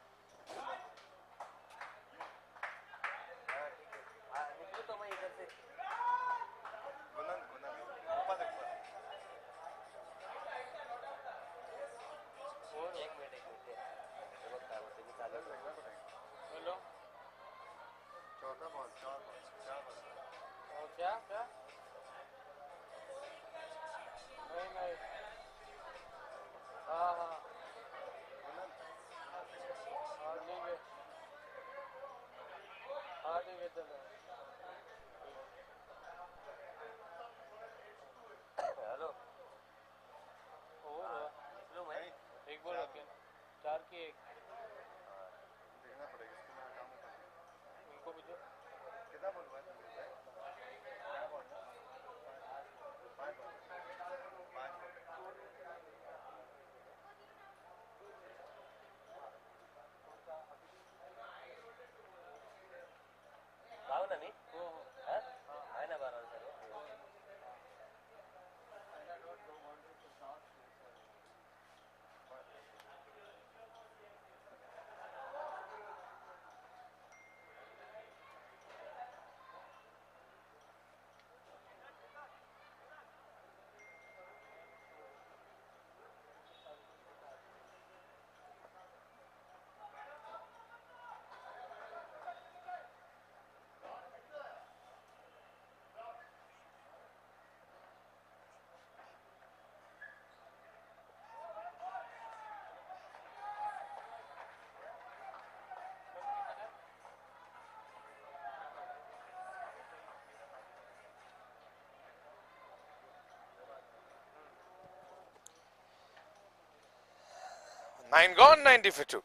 Nine gone, 90 for 2.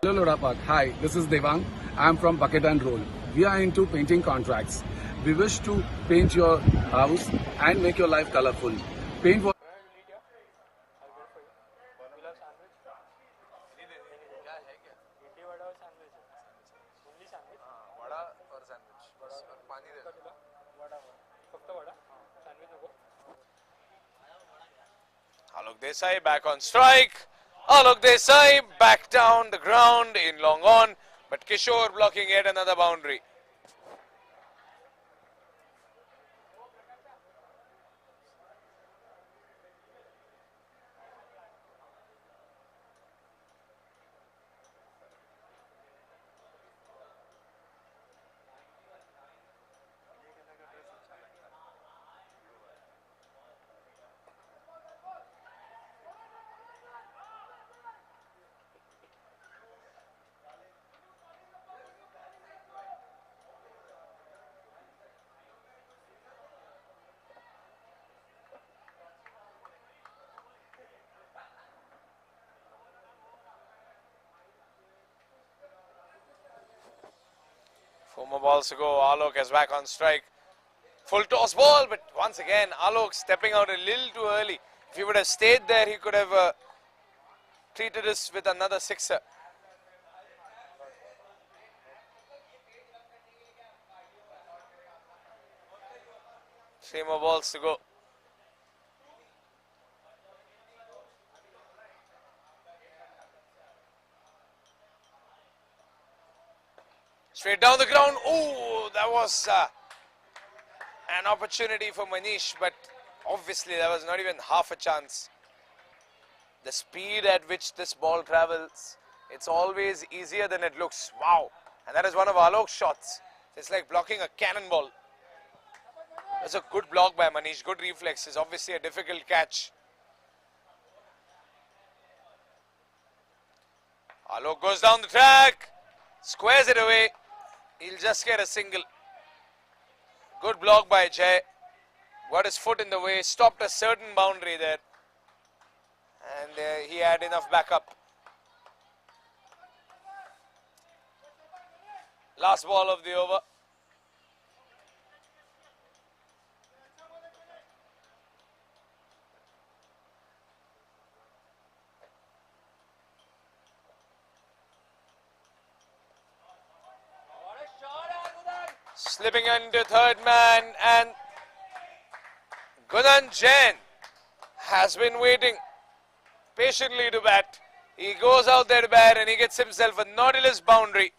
Hello Lodha Park. Hi, this is Devang. I am from Bucket and Roll. We are into painting contracts. We wish to paint your house and make your life colorful. Paint what Alok Desai back on strike. Alok Desai back down the ground in long on. But Kishore blocking yet another boundary. Four more balls to go. Alok is back on strike. Full toss ball, but once again, Alok stepping out a little too early. If he would have stayed there, he could have treated us with another sixer. Three more balls to go. Straight down the ground. Oh, that was an opportunity for Manish, but obviously there was not even half a chance. The speed at which this ball travels, it's always easier than it looks. Wow. And that is one of Alok's shots. It's like blocking a cannonball. That's a good block by Manish. Good reflexes. Obviously a difficult catch. Alok goes down the track. Squares it away. He'll just get a single. Good block by Jay. Got his foot in the way. Stopped a certain boundary there. And he had enough backup. Last ball of the over. Slipping into third man, and Gunan Jain has been waiting patiently to bat. He goes out there to bat and he gets himself a Nautilus boundary.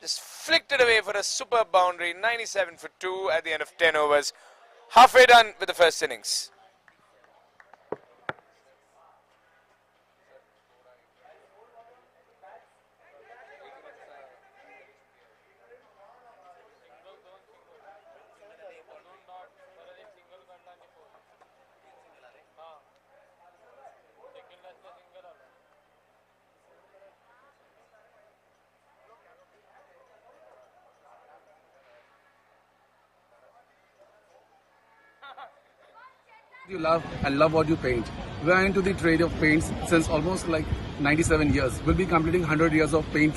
Just flicked it away for a superb boundary. 97 for 2 at the end of 10 overs. Halfway done with the first innings. you love and love what you paint. We are into the trade of paints since almost like 97 years. We'll be completing 100 years of paint.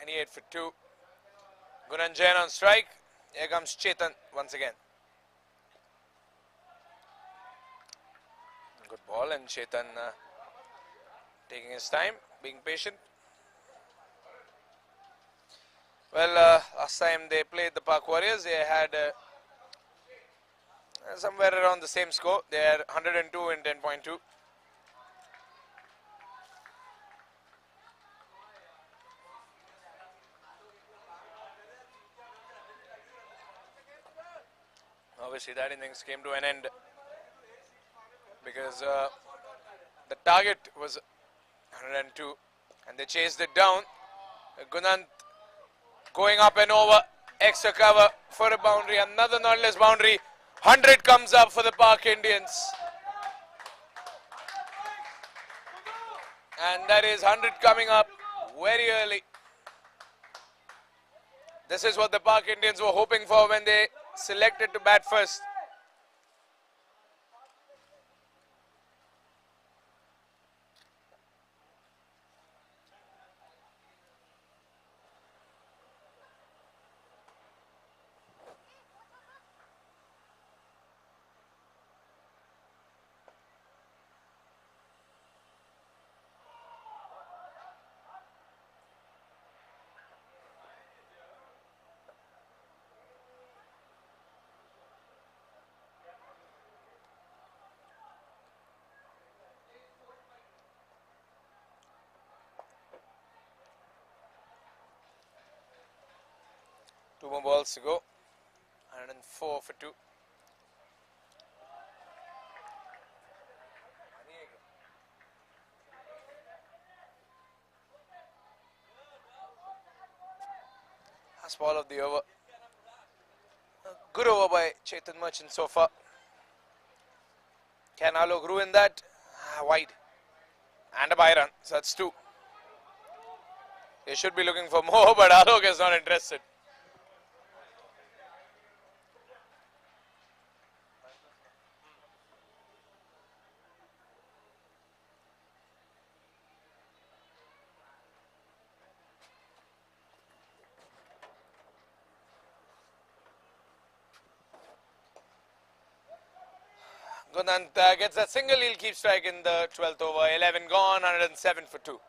98 for 2. Gunanjan on strike. Here comes Chetan once again. Good ball, and Chetan taking his time, being patient. Well, last time they played the Park Warriors, they had somewhere around the same score. They had 102 in 10.2. Obviously, that innings came to an end because the target was 102 and they chased it down. Gunant going up and over, extra cover for a boundary, another non-less boundary. 100 comes up for the Park Indians. And that is 100 coming up very early. This is what the Park Indians were hoping for when they selected to bat first. Two more balls to go. 104 for 2. Last ball of the over. A good over by Chetan Merchant so far. Can Alok ruin that? Wide. And a bye run. So that's 2. They should be looking for more, but Alok is not interested. Gunant gets a single, he'll keep strike in the 12th over. 11 gone, 107 for 2.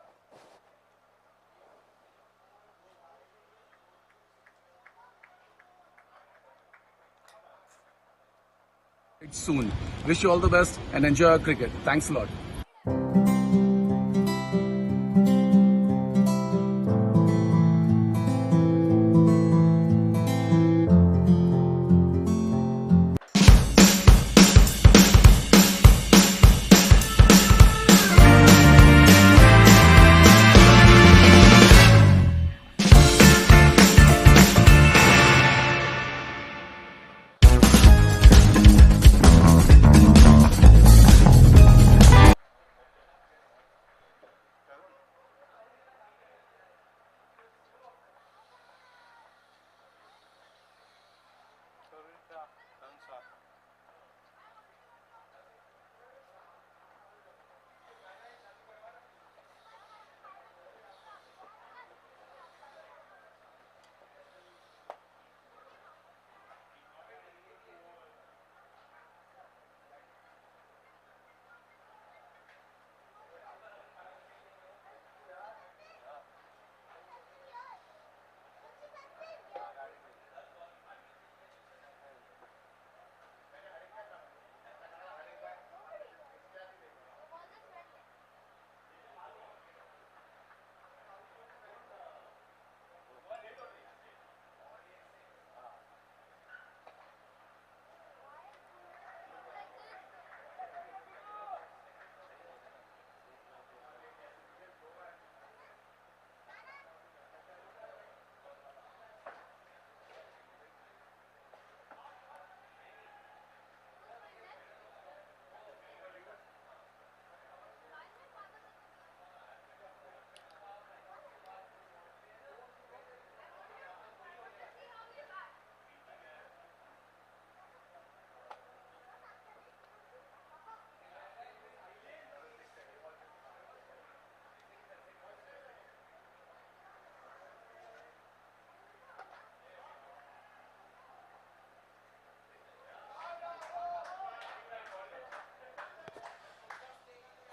Soon. Wish you all the best and enjoy your cricket. Thanks a lot.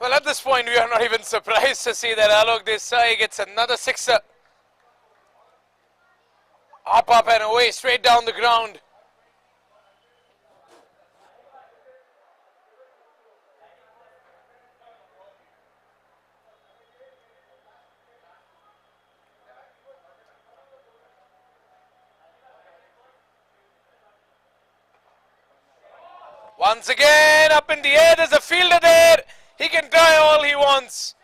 Well, at this point, we are not even surprised to see that Alok Desai gets another sixer. Up, up and away, straight down the ground. Once again, up in the air, there's a fielder there. He can try all he wants.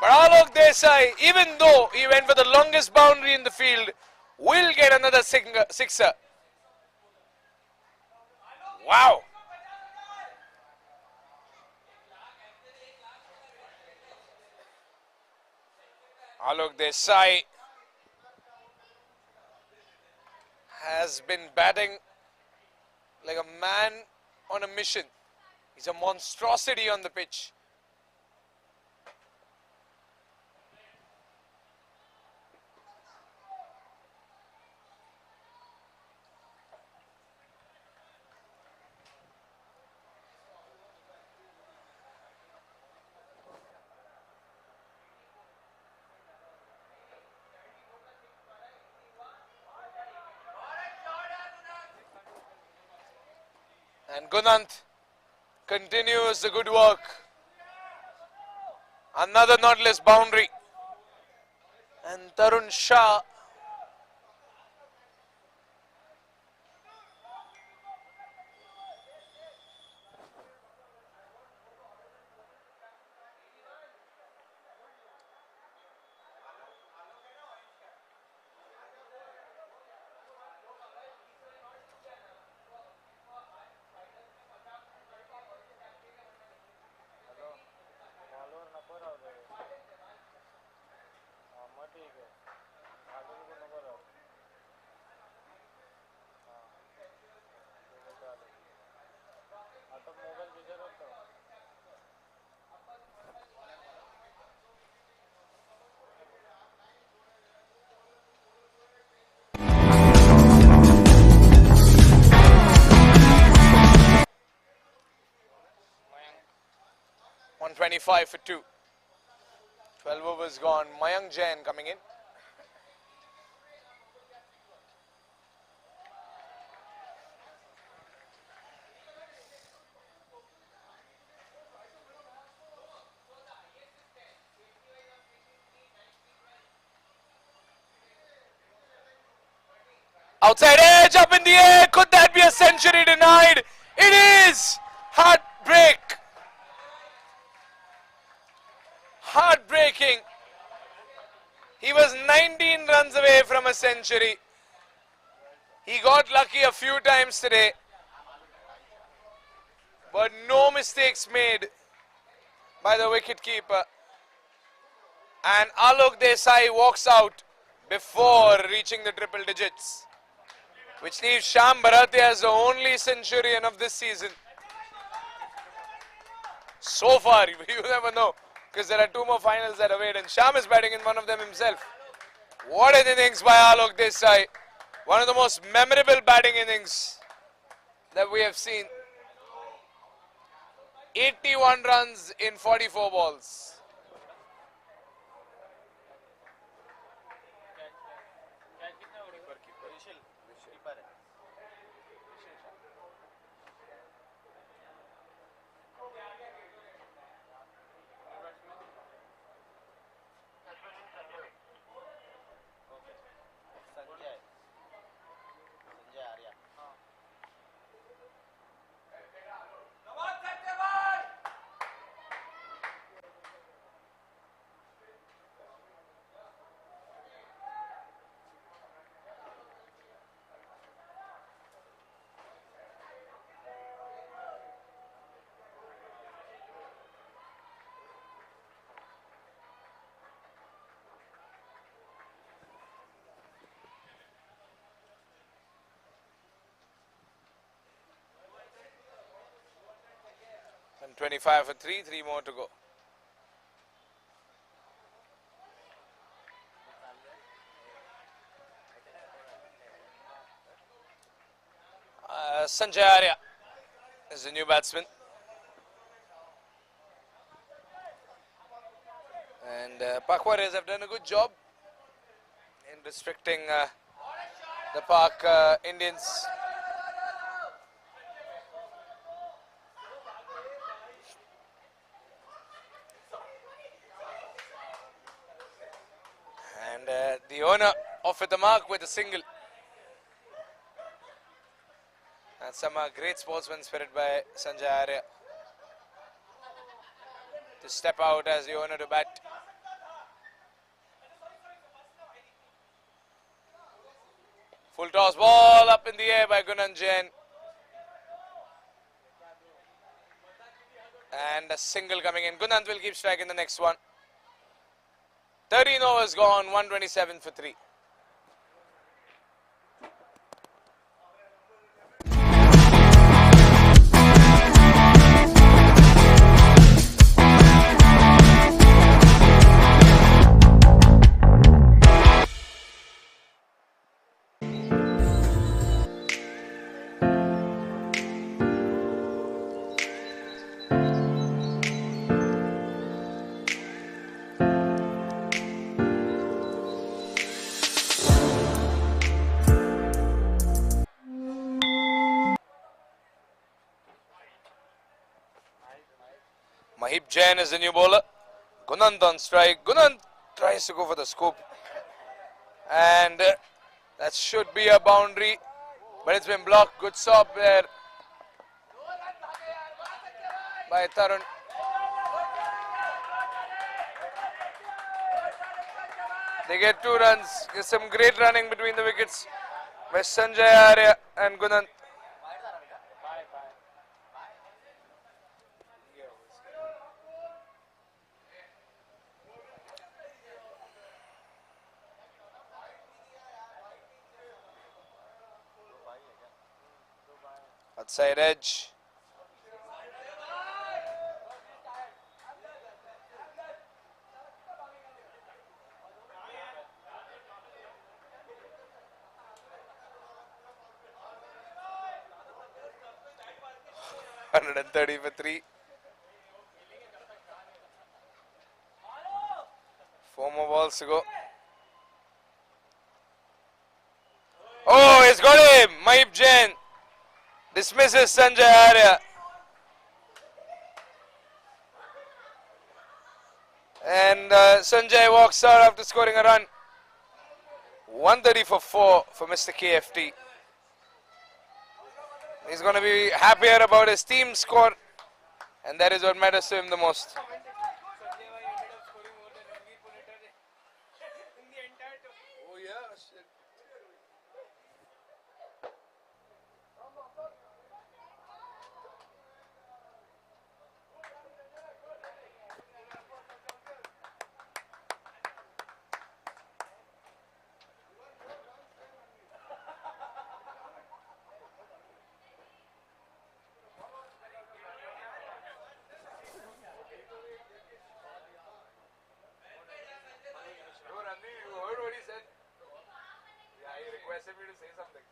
But Alok Desai, even though he went for the longest boundary in the field, will get another sixer. Wow. Alok Desai has been batting like a man on a mission. He's a monstrosity on the pitch. And Gunant continues the good work. Another knotless boundary. And Tarun Shah .125 for 2. 12 overs gone. Mayank Jain coming in. Outside edge, up in the air. Could that be a century denied? It is. Heartbreak. Heartbreaking. He was 19 runs away from a century. He got lucky a few times today. But no mistakes made by the wicketkeeper. And Alok Desai walks out before reaching the triple digits, which leaves Sham Bharati as the only centurion of this season. So far, you never know, because there are 2 more finals that await, and Sham is batting in one of them himself. What an innings by Alok Desai. One of the most memorable batting innings that we have seen. 81 runs in 44 balls. And 25 for 3, 3 more to go. Sanjay Arya is the new batsman. And Pak Warriors have done a good job in restricting the Pak Indians. And the owner off at the mark with a single. And some great sportsman spirit by Sanjay Arya to step out as the owner to bat. Full toss ball up in the air by Gunan Jain. And a single coming in. Gunant will keep striking the next one. 13 overs gone, 127 for 3. Mahib Jain is the new bowler. Gunant on strike. Gunant tries to go for the scoop. And that should be a boundary. But it's been blocked. Good stop there by Tarun. They get 2 runs. There's some great running between the wickets by Sanjay Arya and Gunant. Outside edge. Hundred and 30 for 3. 4 more balls to go. Oh, he's got him! Mahib Jain dismisses Sanjay Arya. And Sanjay walks out after scoring a run. 130 for 4 for Mr. KFT. He's going to be happier about his team score, and that is what matters to him the most. Oh yeah, shit. You heard what he said? Yeah, he requested me to say something.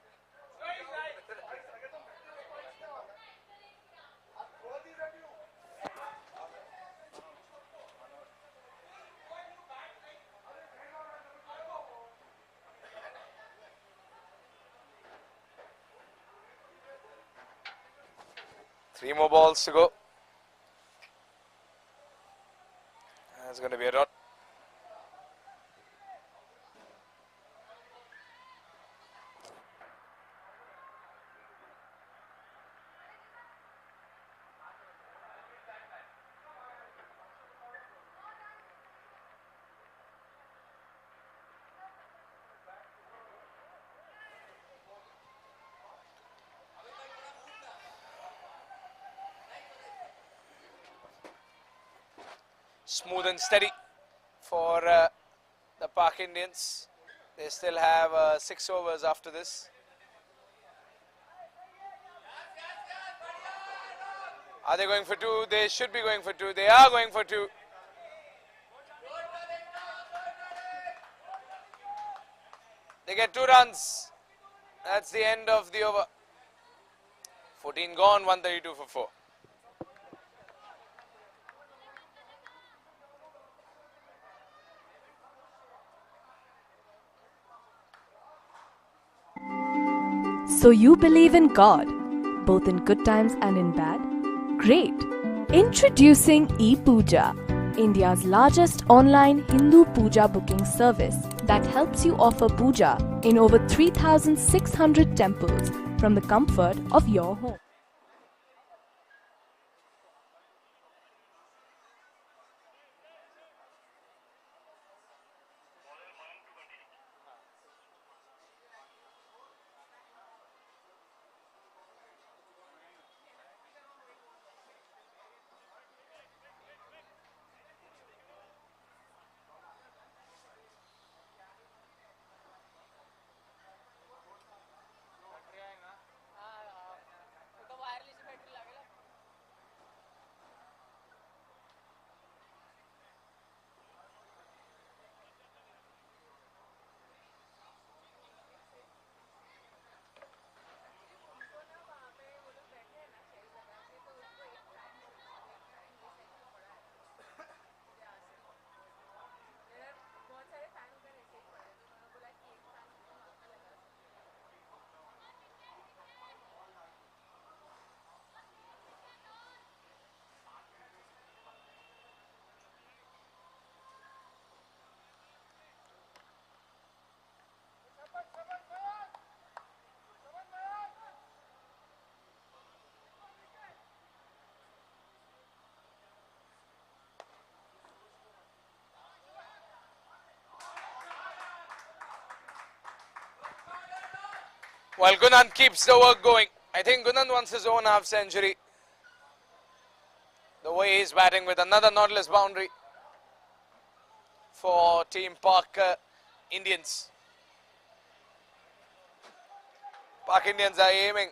3 more balls to go. That's going to be a dot. Smooth and steady for the Pak Indians. They still have 6 overs after this. Are they going for 2? They should be going for 2. They are going for 2. They get 2 runs. That's the end of the over. 14 gone, 132 for 4. So you believe in God, both in good times and in bad? Great! Introducing ePooja, India's largest online Hindu puja booking service that helps you offer puja in over 3,600 temples from the comfort of your home. While Gunnan keeps the work going. I think Gunnan wants his own half century. The way he's batting with another knotless boundary for Team Park Indians. Park Indians are aiming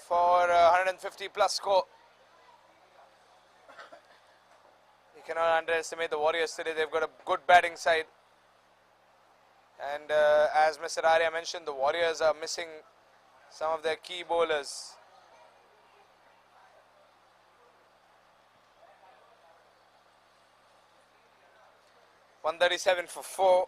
for 150 plus score. You cannot underestimate the Warriors today. They've got a good batting side. And as Mr. Arya mentioned, the Warriors are missing some of their key bowlers. .137 for 4.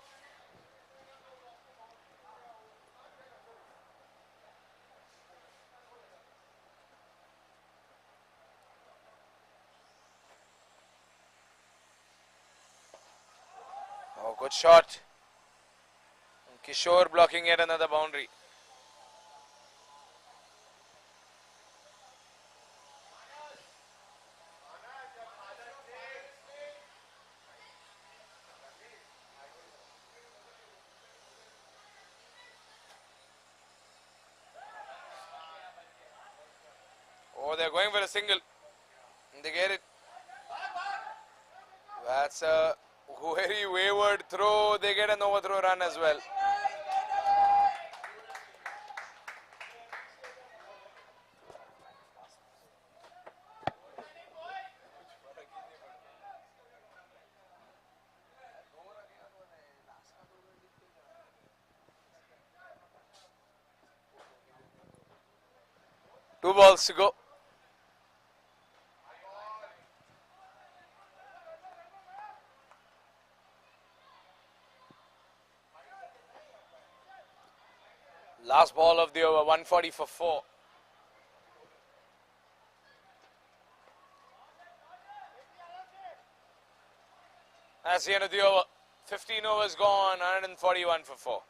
Oh, good shot. And Kishore blocking yet another boundary. Oh, they're going for a single. They get it. That's a very wayward throw. They get an overthrow run as well. Two balls to go. Last ball of the over, 140 for 4. That's the end of the over. 15 overs gone, 141 for 4.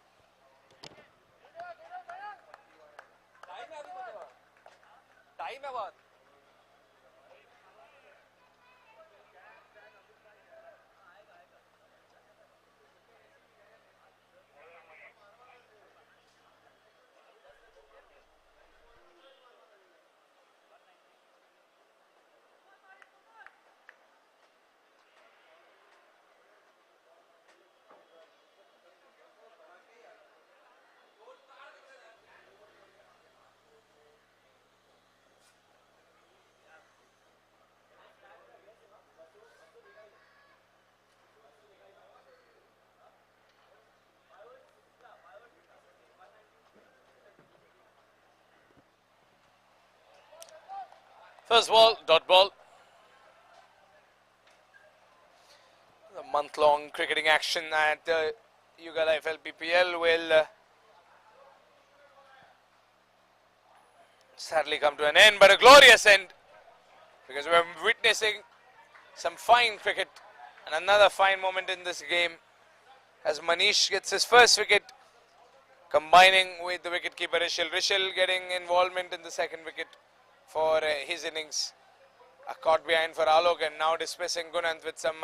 First ball, dot ball. The month-long cricketing action at Hyugalife LPPL will sadly come to an end, but a glorious end because we're witnessing some fine cricket and another fine moment in this game as Manish gets his first wicket, combining with the wicketkeeper Rishil. Rishil getting involvement in the second wicket for his innings. A caught behind for Alok and now dismissing Gunant with some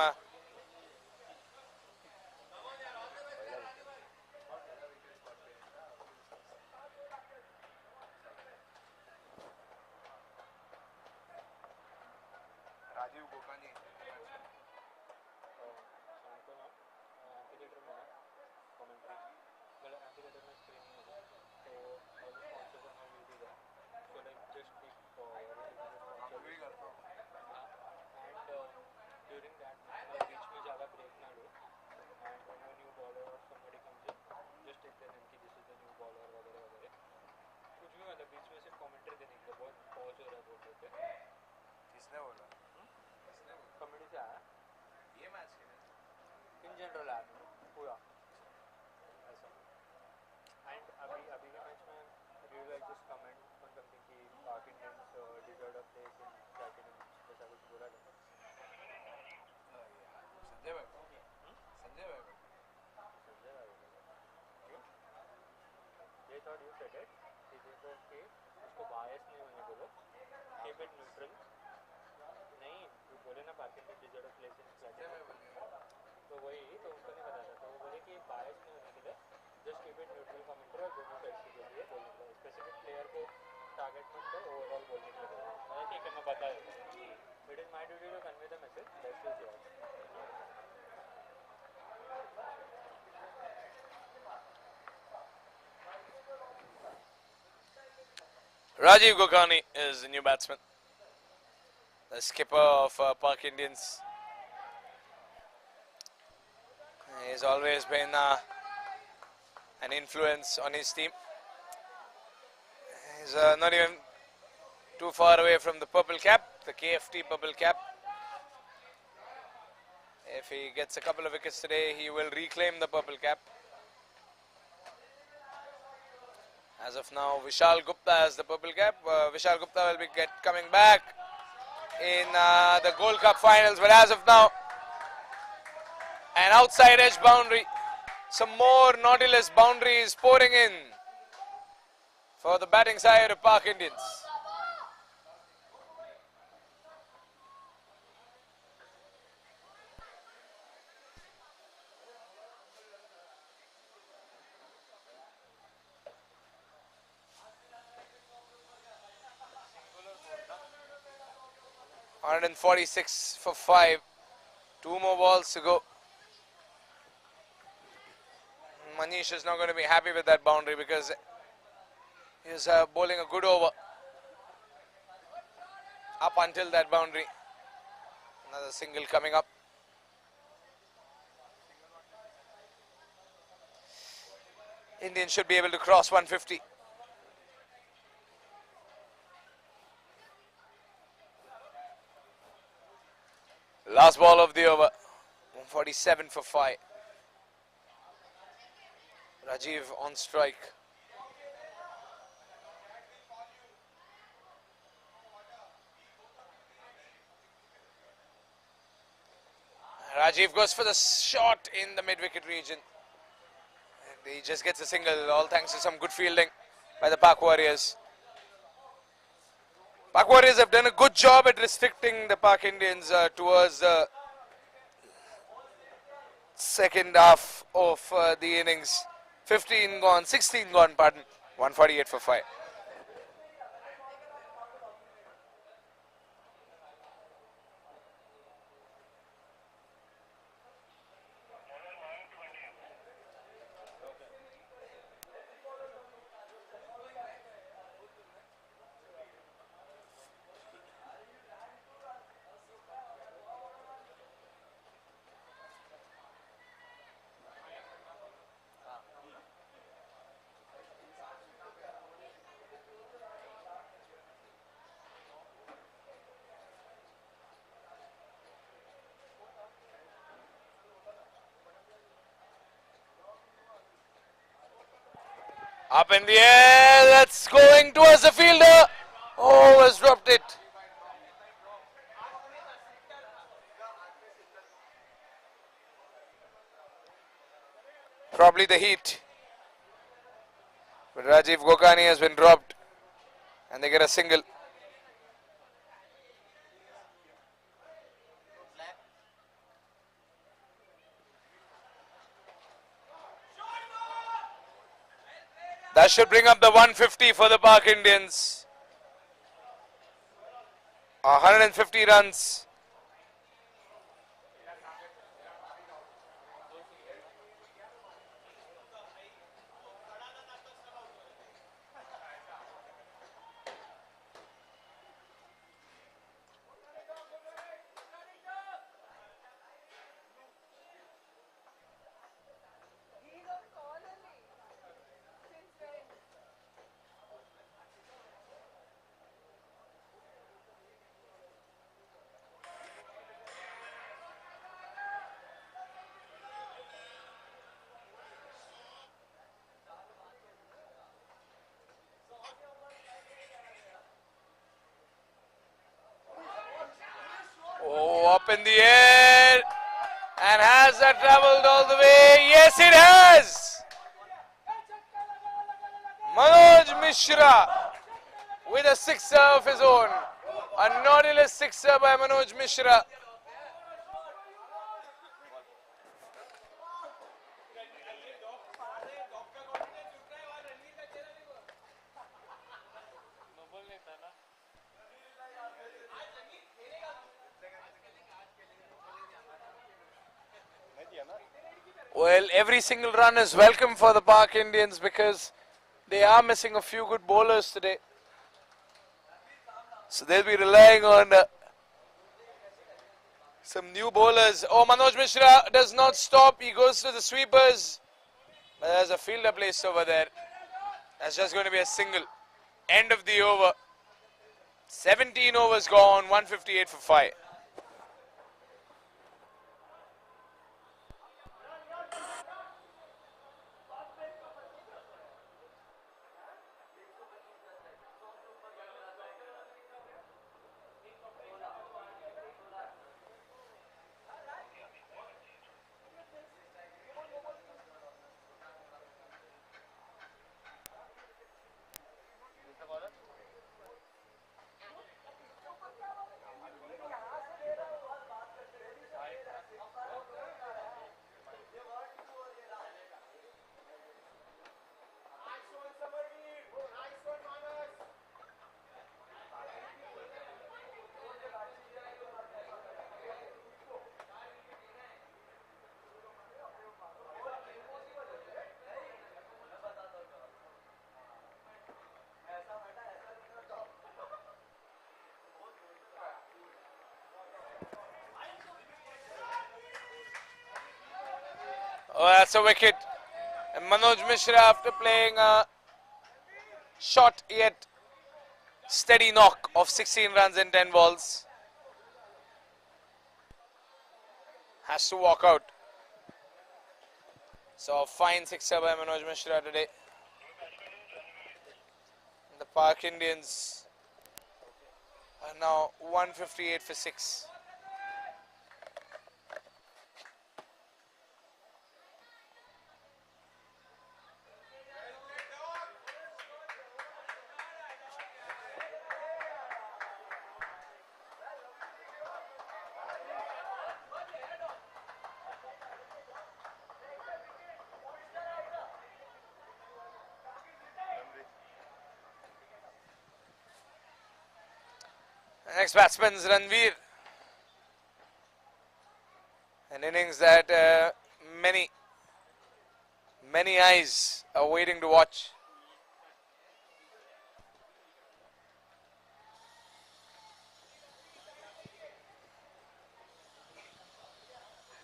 Rajiv Gokani is the new batsman, the skipper of Park Indians. He's always been an influence on his team. He's not even too far away from the purple cap, the KFT purple cap. If he gets a couple of wickets today, he will reclaim the purple cap. As of now, Vishal Gupta has the purple cap. Vishal Gupta will be coming back in the Gold Cup finals, but as of now, an outside edge boundary. Some more Nautilus boundaries pouring in for the batting side of Park Indians. $146 for 5. 2 more balls to go. Manish is not going to be happy with that boundary because he's bowling a good over up until that boundary. Another single coming up. Indians should be able to cross 150. Last ball of the over. 147 for 5. Rajiv on strike. Rajiv goes for the shot in the mid-wicket region. And he just gets a single, all thanks to some good fielding by the Pak Warriors. Pak Warriors have done a good job at restricting the Pak Indians towards the second half of the innings. 15 gone, 16 gone, pardon. 148 for 5. Up in the air, that's going towards the fielder. Oh, has dropped it. Probably the heat. But Rajiv Gokani has been dropped and they get a single. That should bring up the 150 for the Park Indians. 150 runs. Oh, up in the air. And has that traveled all the way? Yes, it has. Manoj Mishra with a sixer of his own. A Nautilus sixer by Manoj Mishra. Well, every single run is welcome for the Park Indians because they are missing a few good bowlers today. So they'll be relying on some new bowlers. Oh, Manoj Mishra does not stop. He goes to the sweepers. But there's a fielder placed over there. That's just going to be a single. End of the over. 17 overs gone. 158 for 5. Oh, that's a wicket. And Manoj Mishra, after playing a short yet steady knock of 16 runs in 10 balls, has to walk out. So a fine sixer by Manoj Mishra today. The Park Indians are now 158 for 6. Next batsman is Ranveer. An innings that many eyes are waiting to watch.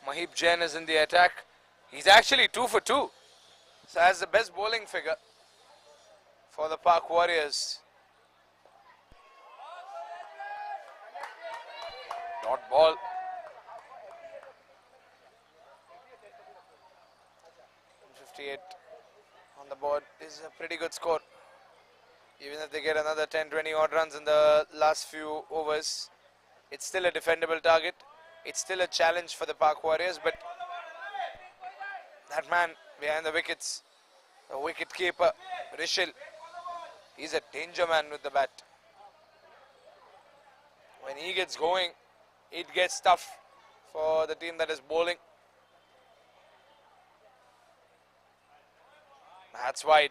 Mahib Jain is in the attack. He's actually 2 for 2. So has the best bowling figure for the Park Warriors. Dot ball. 58 on the board is a pretty good score. Even if they get another 10-20 odd runs in the last few overs, it's still a defendable target. It's still a challenge for the Park Warriors, but that man behind the wickets, the wicket keeper, Rishil, he's a danger man with the bat. When he gets going, it gets tough for the team that is bowling. That's wide.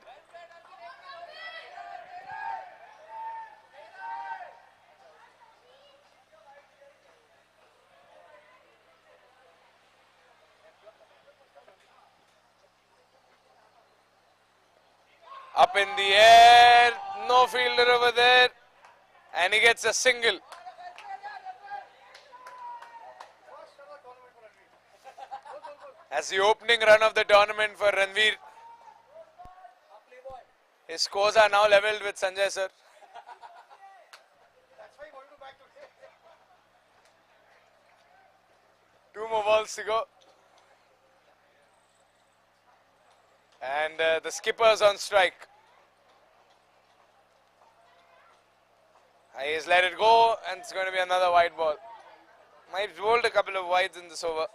Up in the air, no fielder over there, and he gets a single. That's the opening run of the tournament for Ranveer. His scores are now levelled with Sanjay sir. Two more balls to go. And the skipper's on strike. He's let it go, and it's going to be another wide ball. Might rolled a couple of wides in this over.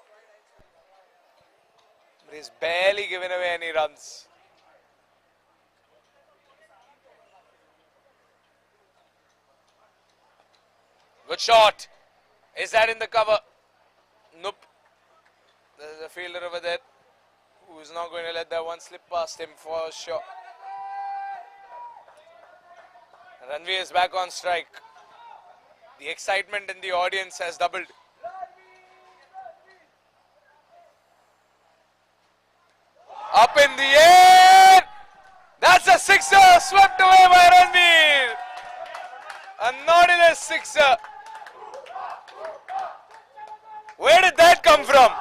But he's barely given away any runs. Good shot. Is that in the cover? Nope. There's a fielder over there who's not going to let that one slip past him for sure. Ranveer is back on strike. The excitement in the audience has doubled. Up in the air! That's a sixer swept away by Ranveer. A naughtiness sixer. Where did that come from?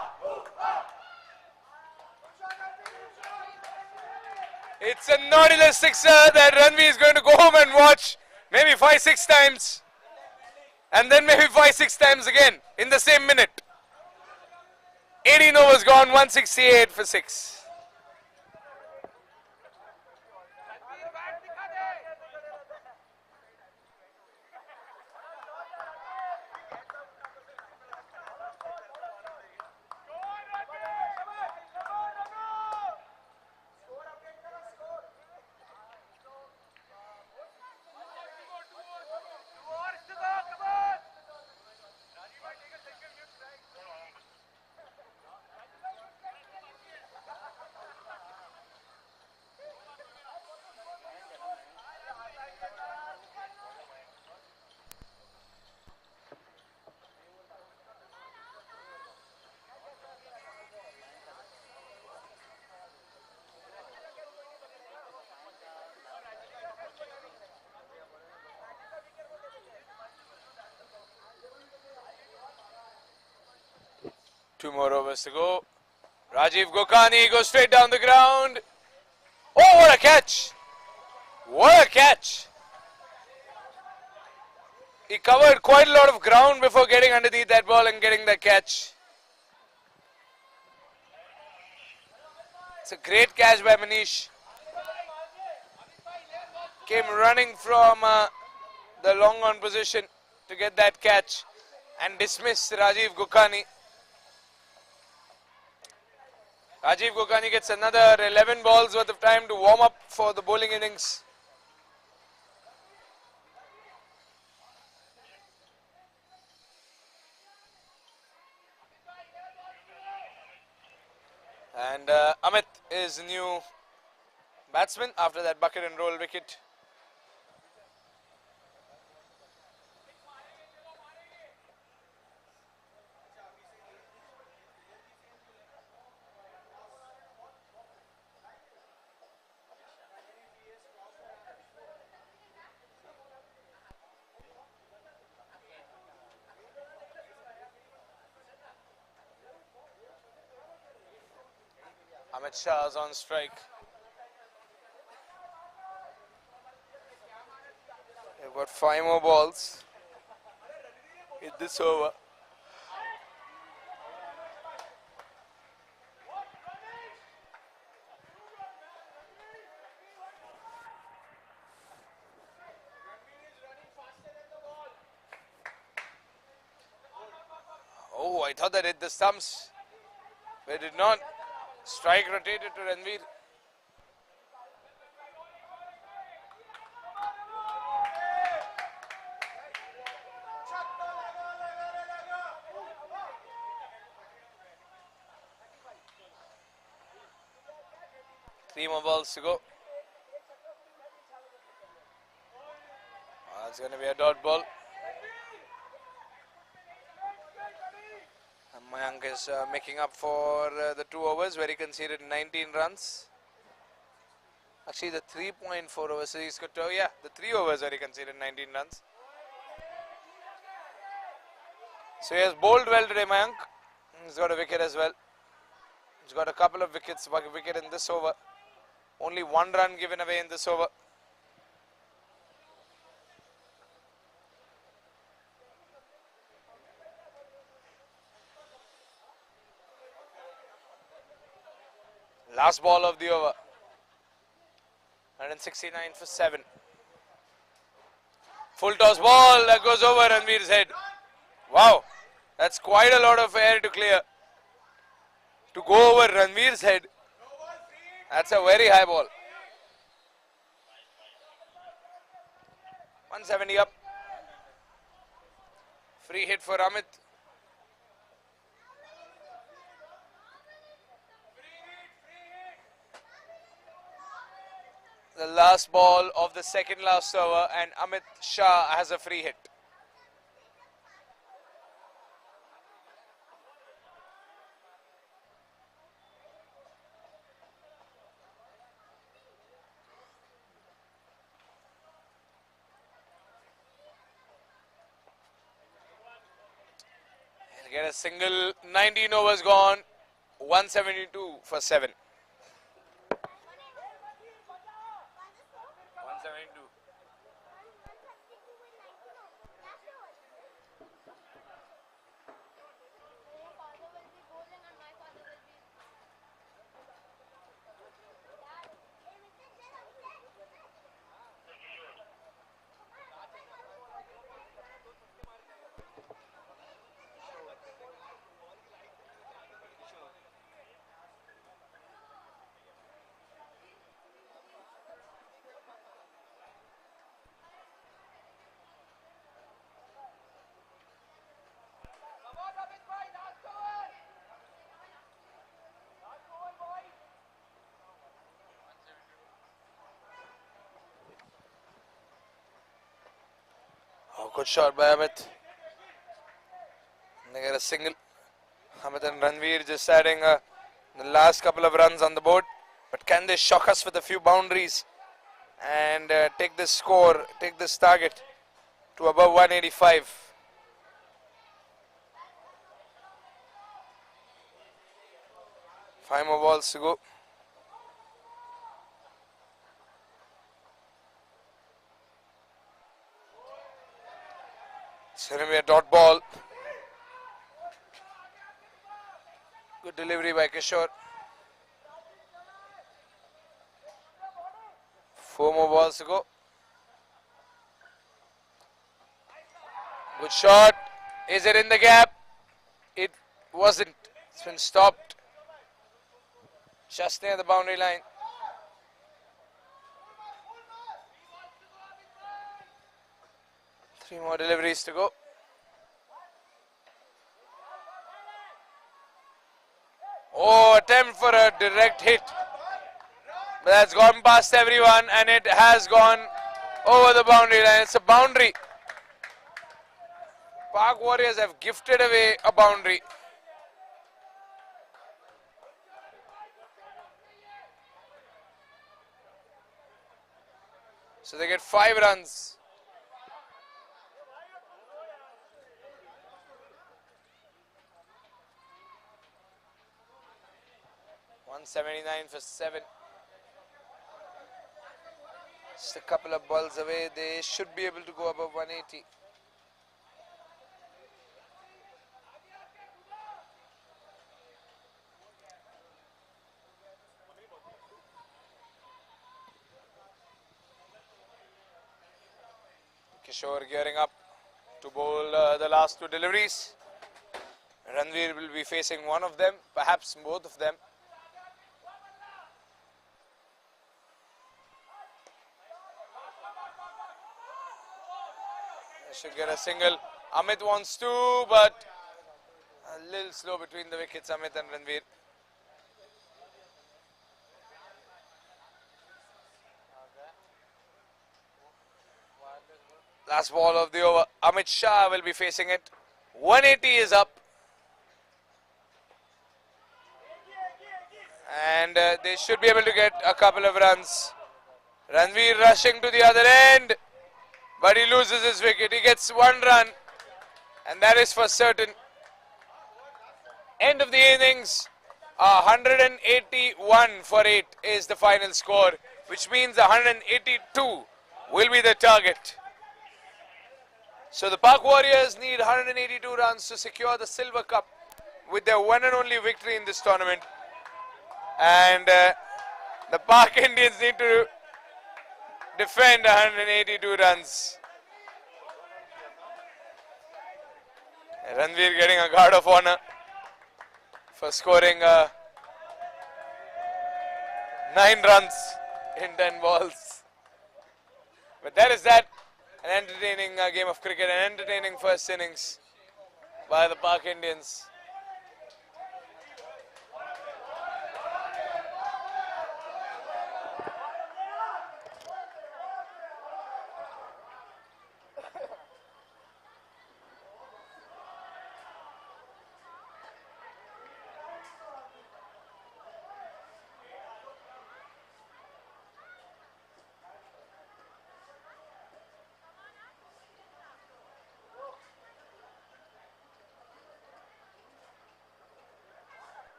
It's a naughtiness sixer that Ranveer is going to go home and watch maybe 5-6 times. And then maybe 5-6 times again in the same minute. 18 overs gone, 168 for 6. Two more overs to go. Rajiv Gokani goes straight down the ground. Oh, what a catch! What a catch! He covered quite a lot of ground before getting underneath that ball and getting that catch. It's a great catch by Manish. Came running from the long on position to get that catch and dismiss Rajiv Gokani. Rajiv Gokani gets another 11 balls worth of time to warm up for the bowling innings. And Amit is the new batsman after that bucket and roll wicket. Amit Shah is on strike. They've got 5 more balls in this over. Oh, I thought that hit the stumps. But it did not. Strike rotated to Ranveer. Three more balls to go. That's going to be a dot ball. And Mayank is making up for the 2 overs where he conceded 19 runs. Actually, the 3.4 overs. So he's got the 3 overs where he conceded 19 runs. So he has bowled well today, Mayank. He's got a wicket as well. He's got a couple of wickets, a wicket in this over. Only 1 run given away in this over. Last ball of the over. 169 for 7. Full toss ball that goes over Ranveer's head. Wow, that's quite a lot of air to clear. To go over Ranveer's head. That's a very high ball. 170 up. Free hit for Amit. The last ball of the second last over, and Amit Shah has a free hit. He'll get a single. 19 overs gone. 172 for 7. 172. Oh, good shot by Amit. They get a single. Amit and Ranveer just adding the last couple of runs on the board. But can they shock us with a few boundaries and take this score, take this target to above 185? Five more balls to go. It's going to be a dot ball. Good delivery by Kishore. 4 more balls to go. Good shot. Is it in the gap? It wasn't. It's been stopped. Just near the boundary line. Three more deliveries to go. Oh, attempt for a direct hit. But that's gone past everyone and it has gone over the boundary line. It's a boundary. Park Warriors have gifted away a boundary. So they get 5 runs. $179 for 7. Just a couple of balls away. They should be able to go above 180. Kishore gearing up to bowl the last 2 deliveries. Ranveer will be facing one of them, perhaps both of them. Should get a single. Amit wants to, but a little slow between the wickets, Amit and Ranveer. Last ball of the over. Amit Shah will be facing it. 180 is up. And they should be able to get a couple of runs. Ranveer rushing to the other end. But he loses his wicket. He gets one run. And that is for certain. End of the innings. 181 for 8 is the final score. Which means 182 will be the target. So the Pak Warriors need 182 runs to secure the Silver Cup with their one and only victory in this tournament. And the Pak Indians need to defend 182 runs. Ranveer getting a guard of honor for scoring 9 runs in 10 balls. But that is that. An entertaining game of cricket, an entertaining first innings by the Pak Indians.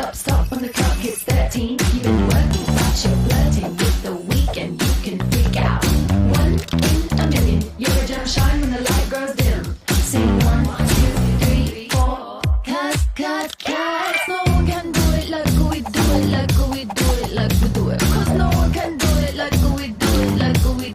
up, stop when the clock hits 13. You've been working, but you're flirting with the weekend. You can freak out. One in a million. You're a gem, shine when the light grows dim. Sing 1, 2, 3, 4. Cause no one can do it like we do it, like we do it, like we do it. Cause no one can do it like we do it, like we.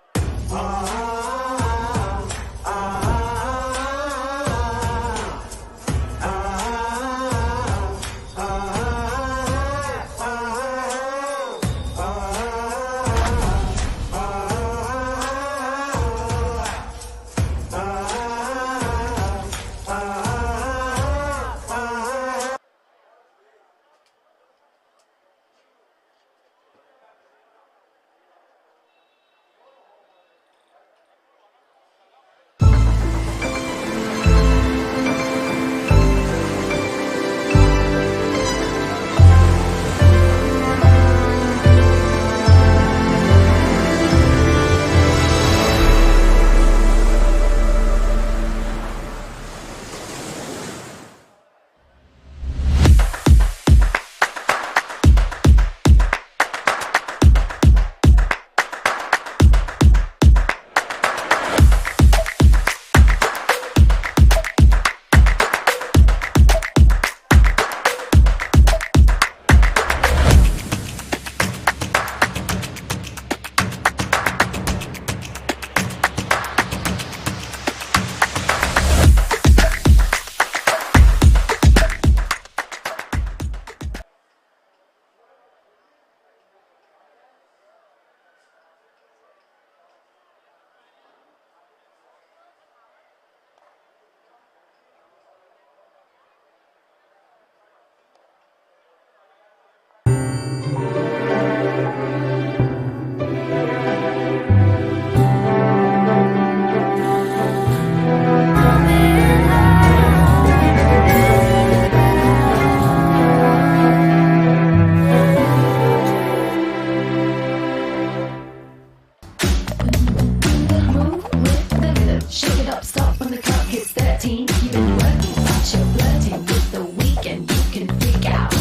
Shake it up, stop when the clock hits 13. You've been working, but you're flirting with the weekend. You can freak out.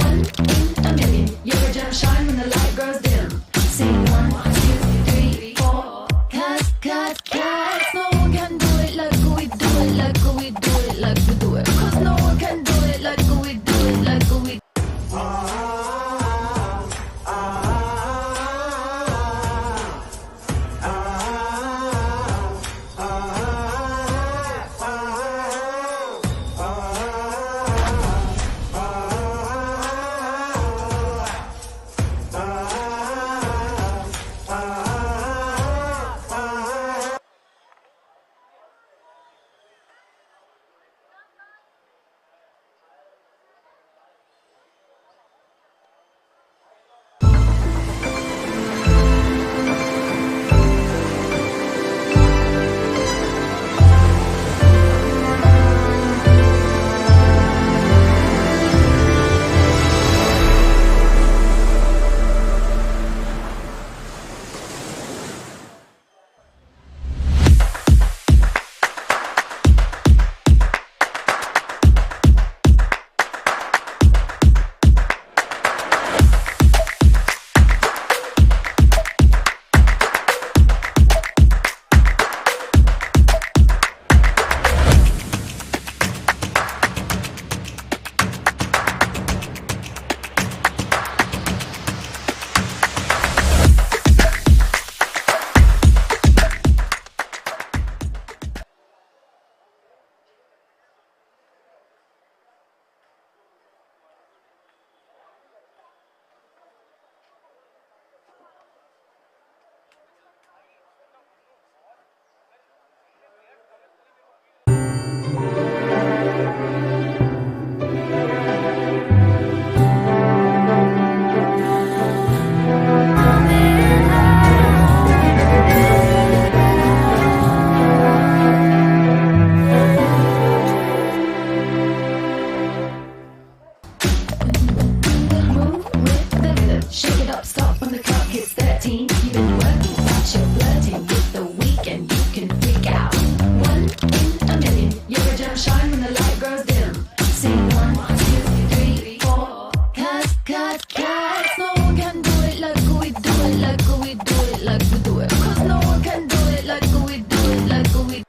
One in a million. You're a gem, shine when the light grows dim. Sing 1, 2, 3, 4. Cause no one can do it like we do it, like we do it, like we do it. Cause no one can do it like we do it, like we. Shine when the light grows dim. Sing 1, 2, 3, 4. cat. No one can do it like we do it, like we do it, like we do it. 'Cause no one can do it like we do it, like we.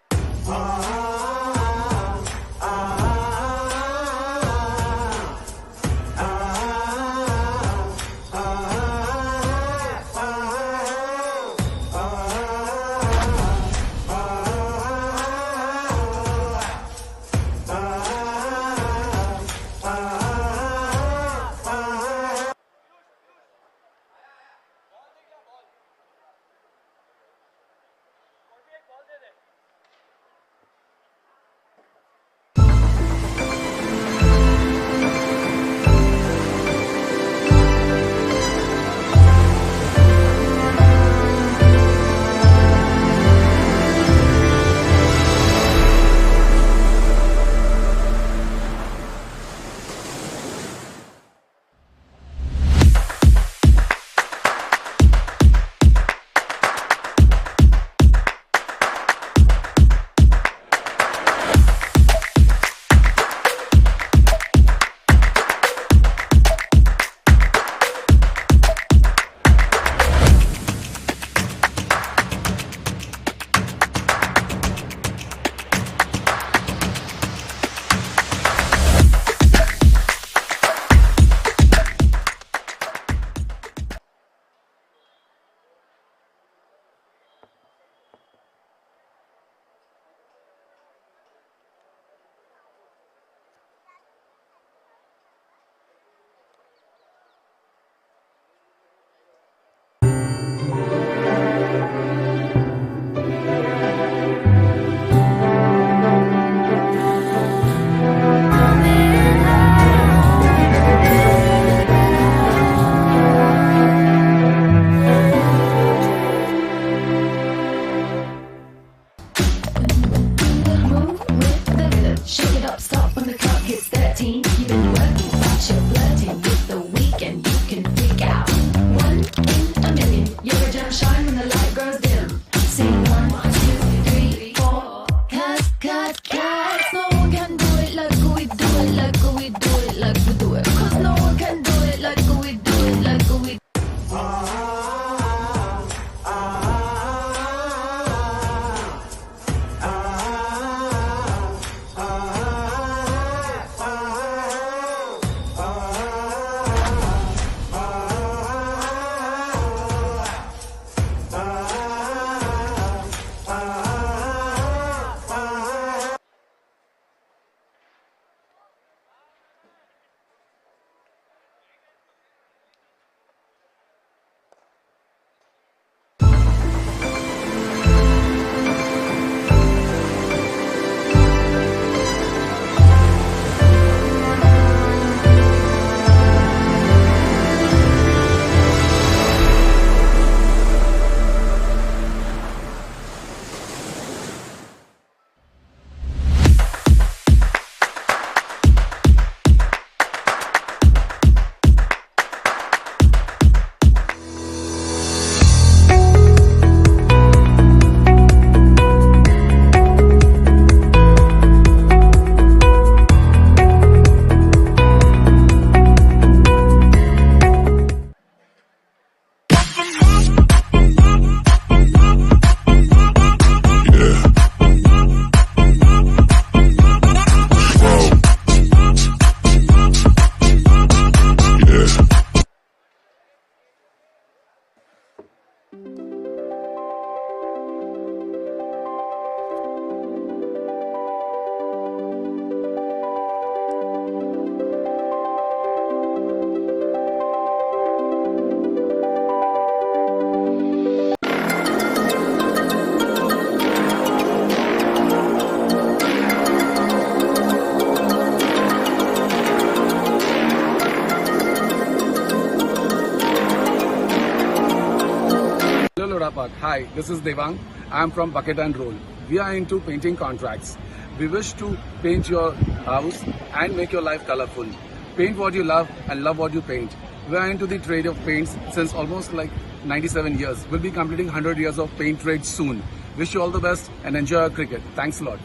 Lodha Park. Hi, this is Devang. I'm from Bucket and Roll. We are into painting contracts. We wish to paint your house and make your life colorful. Paint what you love and love what you paint. We are into the trade of paints since almost like 97 years. We'll be completing 100 years of paint trade soon. Wish you all the best and enjoy our cricket. Thanks a lot.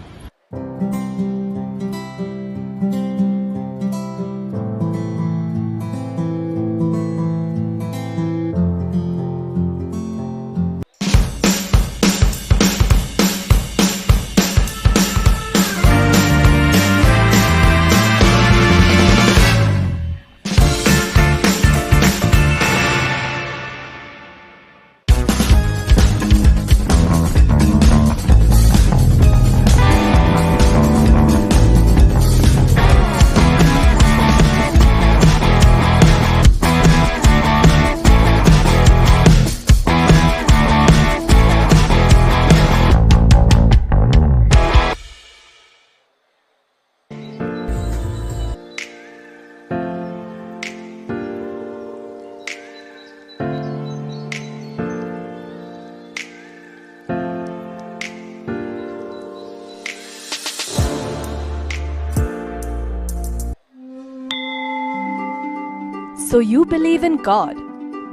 So you believe in God,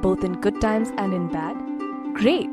both in good times and in bad? Great.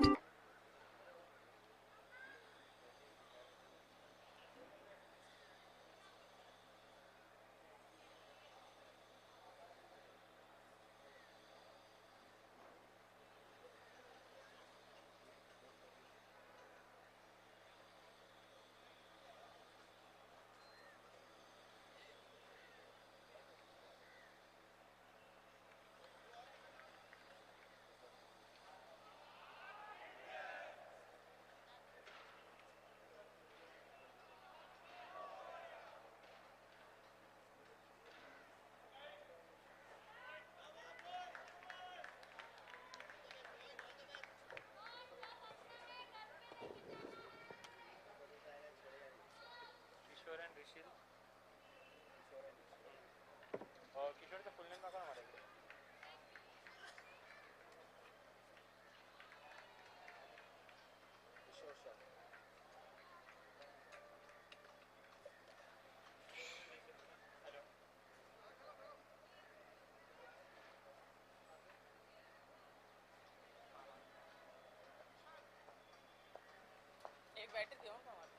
Kishor and Rishil किशोरचं full name दाखवा ना मला इकडे एक battery देऊ का मला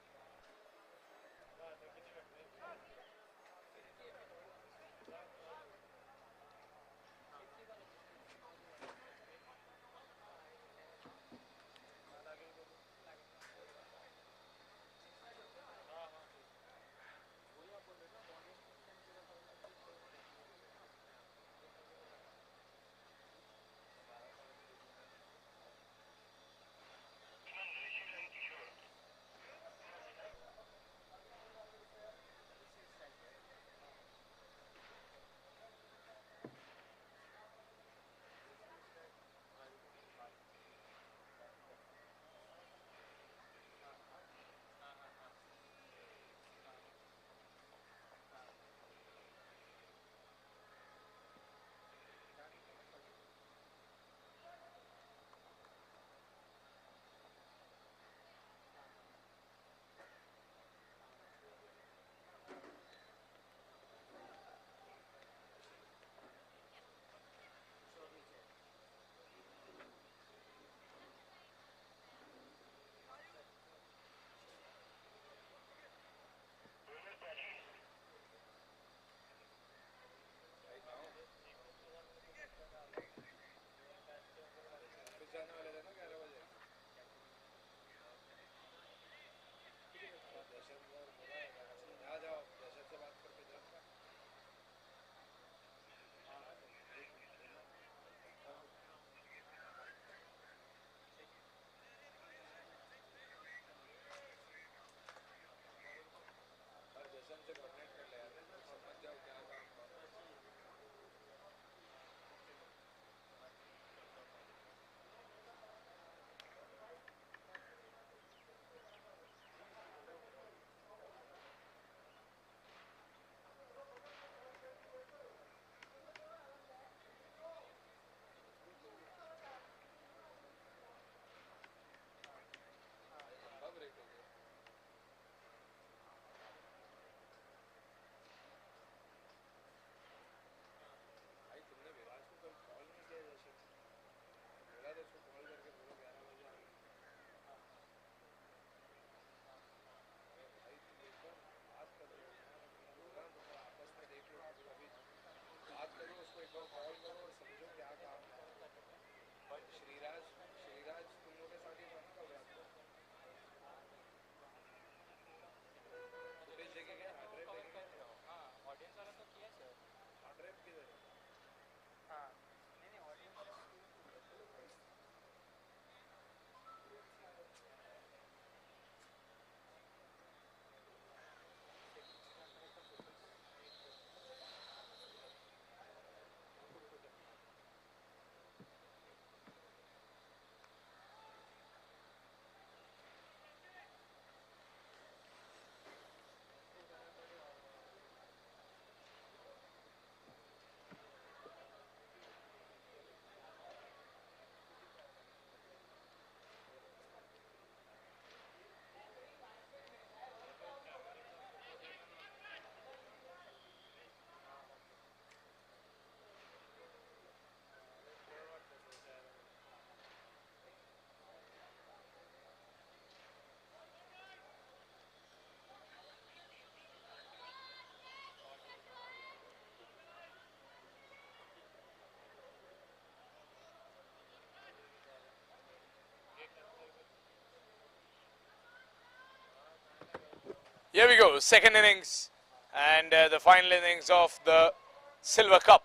Here we go, second innings and the final innings of the Silver Cup,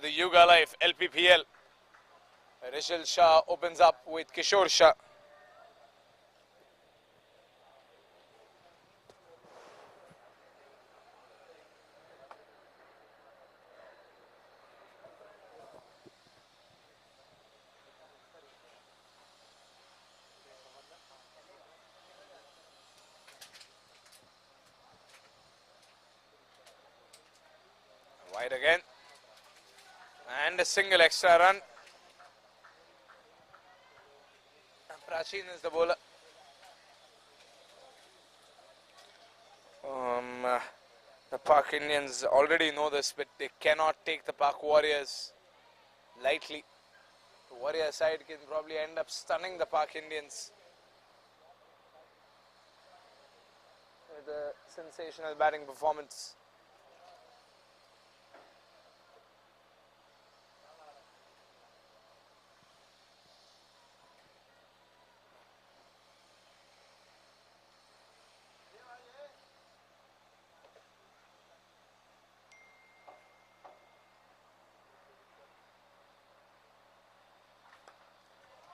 the Hyugalife LPPL. Rishal Shah opens up with Kishore Shah. Wide again. And a single extra run. Prachin is the bowler. The Pak Indians already know this, but they cannot take the Pak Warriors lightly. The Warrior side can probably end up stunning the Pak Indians with a sensational batting performance.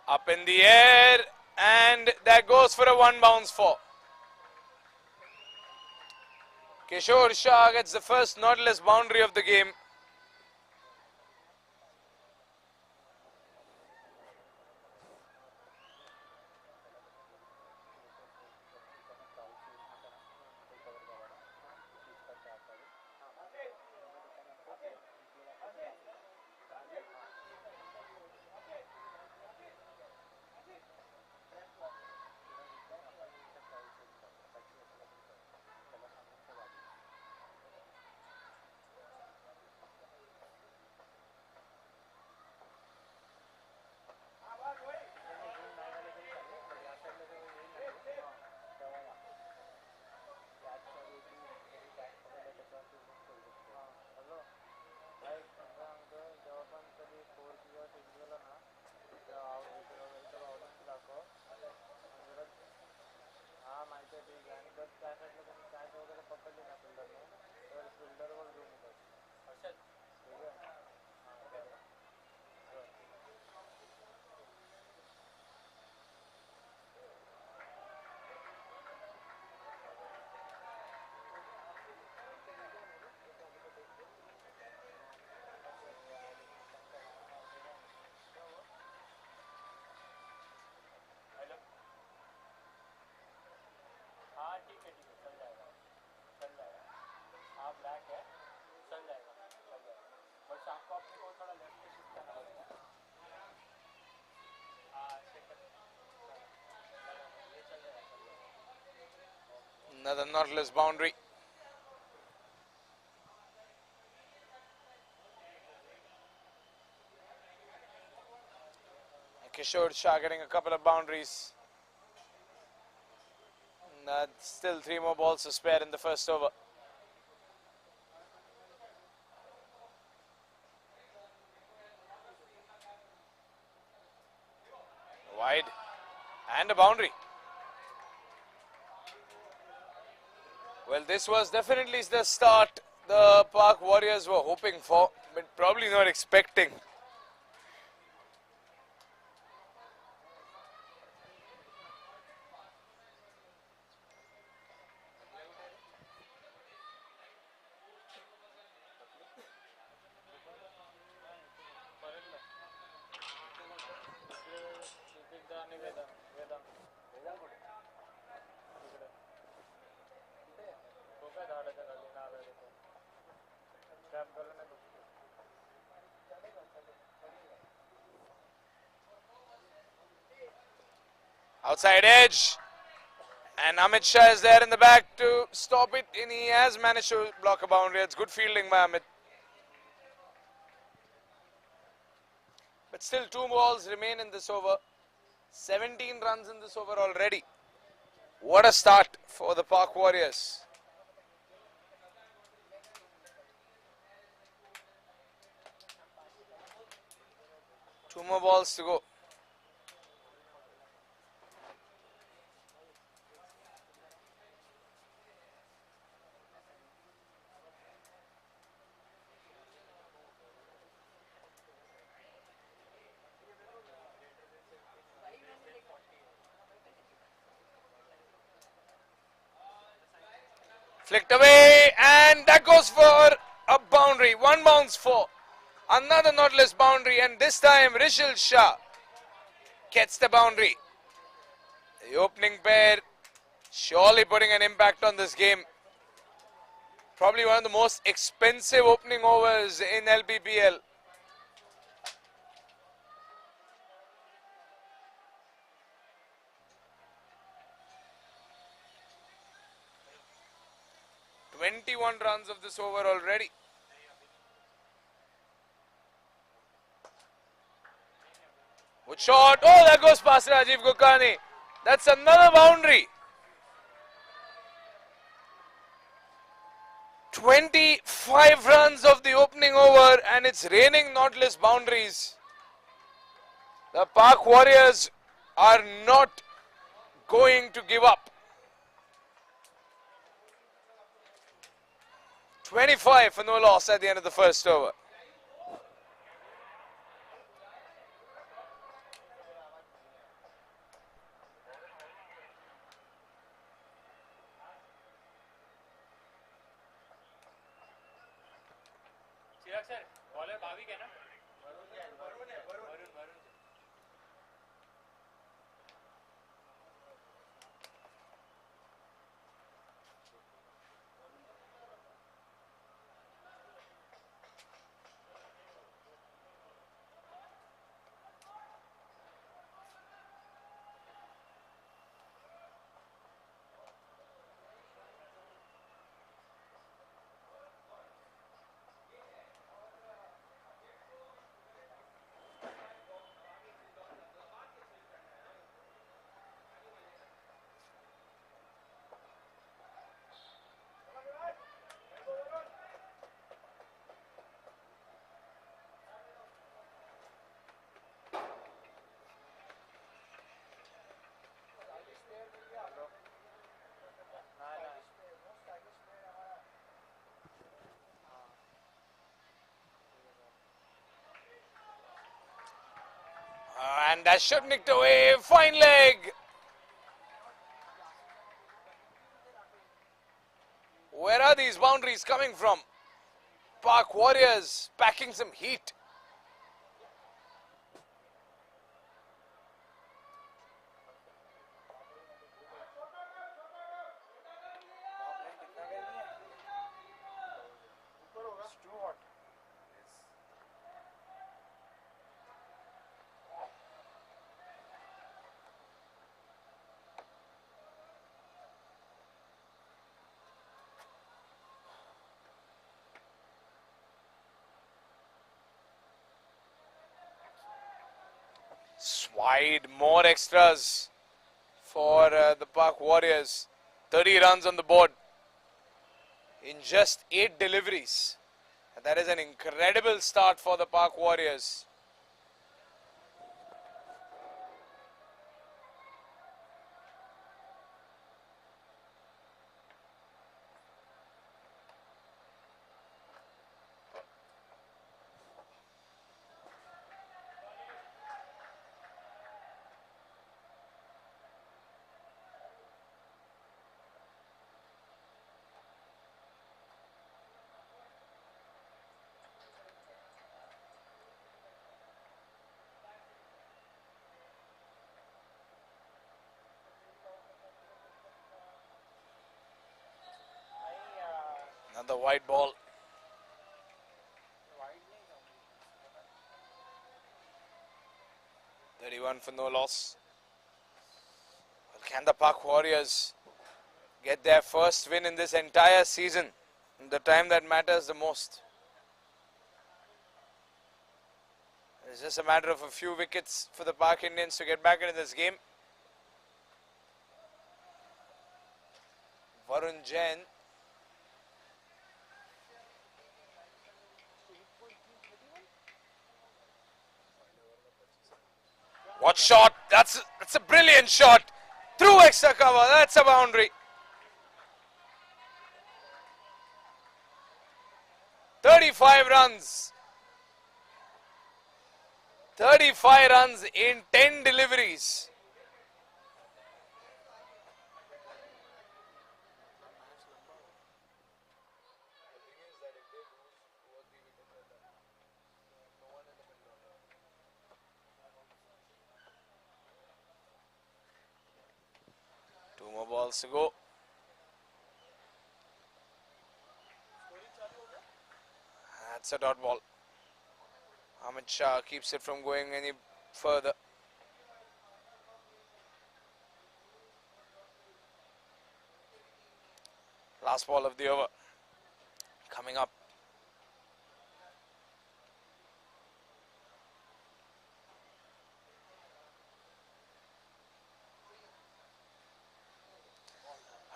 Up in the air, and that goes for a one bounce four. Kishore Shah gets the first Nautilus boundary of the game. Another Nautilus boundary. Kishore Shah getting a couple of boundaries. Still 3 more balls to spare in the first over. Wide and a boundary. Well, this was definitely the start the Pak Warriors were hoping for, but probably not expecting. Outside edge, and Amit Shah is there in the back to stop it, and he has managed to block a boundary. It's good fielding by Amit. But still 2 balls remain in this over. 17 runs in this over already. What a start for the Pak Warriors. Two more balls to go. Flicked away, and that goes for a boundary. One bounce for another Nautilus boundary, and this time Rishil Shah gets the boundary. The opening pair surely putting an impact on this game. Probably one of the most expensive opening overs in LPPL. "21 runs of this over already." Good shot. Oh, that goes past Rajiv Gokani. That's another boundary. 25 runs of the opening over, and it's raining Nautilus boundaries. The Park Warriors are not going to give up. 25 for no loss at the end of the first over. Chirag sir bowler Bhavik है ना Varun Varun And that shot nicked away. Fine leg. Where are these boundaries coming from? Park Warriors packing some heat. Wide, more extras for the Park Warriors. 30 runs on the board in just 8 deliveries. And that is an incredible start for the Park Warriors. Another wide ball. "31 for no loss." Can the Park Warriors get their first win in this entire season? The time that matters the most. It's just a matter of a few wickets for the Park Indians to get back into this game. Varun Jain. What shot? That's a brilliant shot. Through extra cover. That's a boundary. 35 runs. 35 runs in 10 deliveries. balls to go. That's a dot ball. Amit Shah keeps it from going any further. Last ball of the over coming up.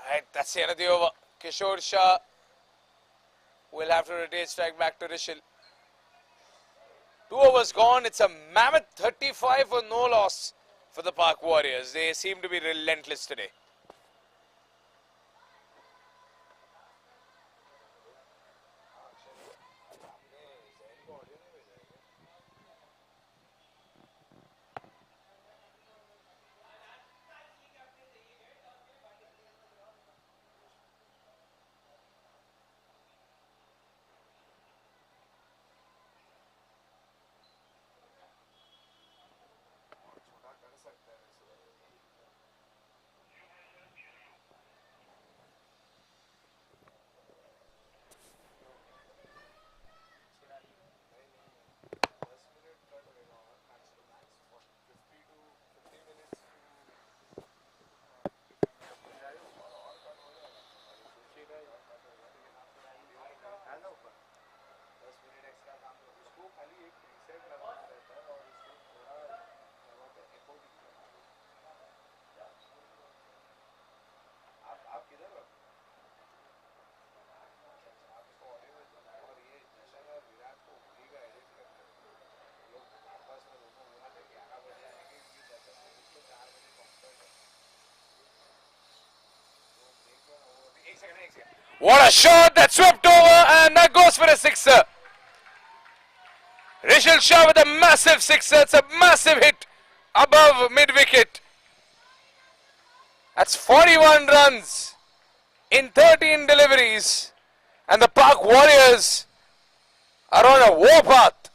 Alright, that's the end of the over. Kishore Shah will have to rotate strike back to Rishil. 2 overs gone. It's a mammoth 35 for no loss for the Park Warriors. They seem to be relentless today. What a shot that swept over, and that goes for a sixer. Rishil Shah with a massive sixer. It's a massive hit above mid-wicket. That's 41 runs in 13 deliveries. And the Park Warriors are on a warpath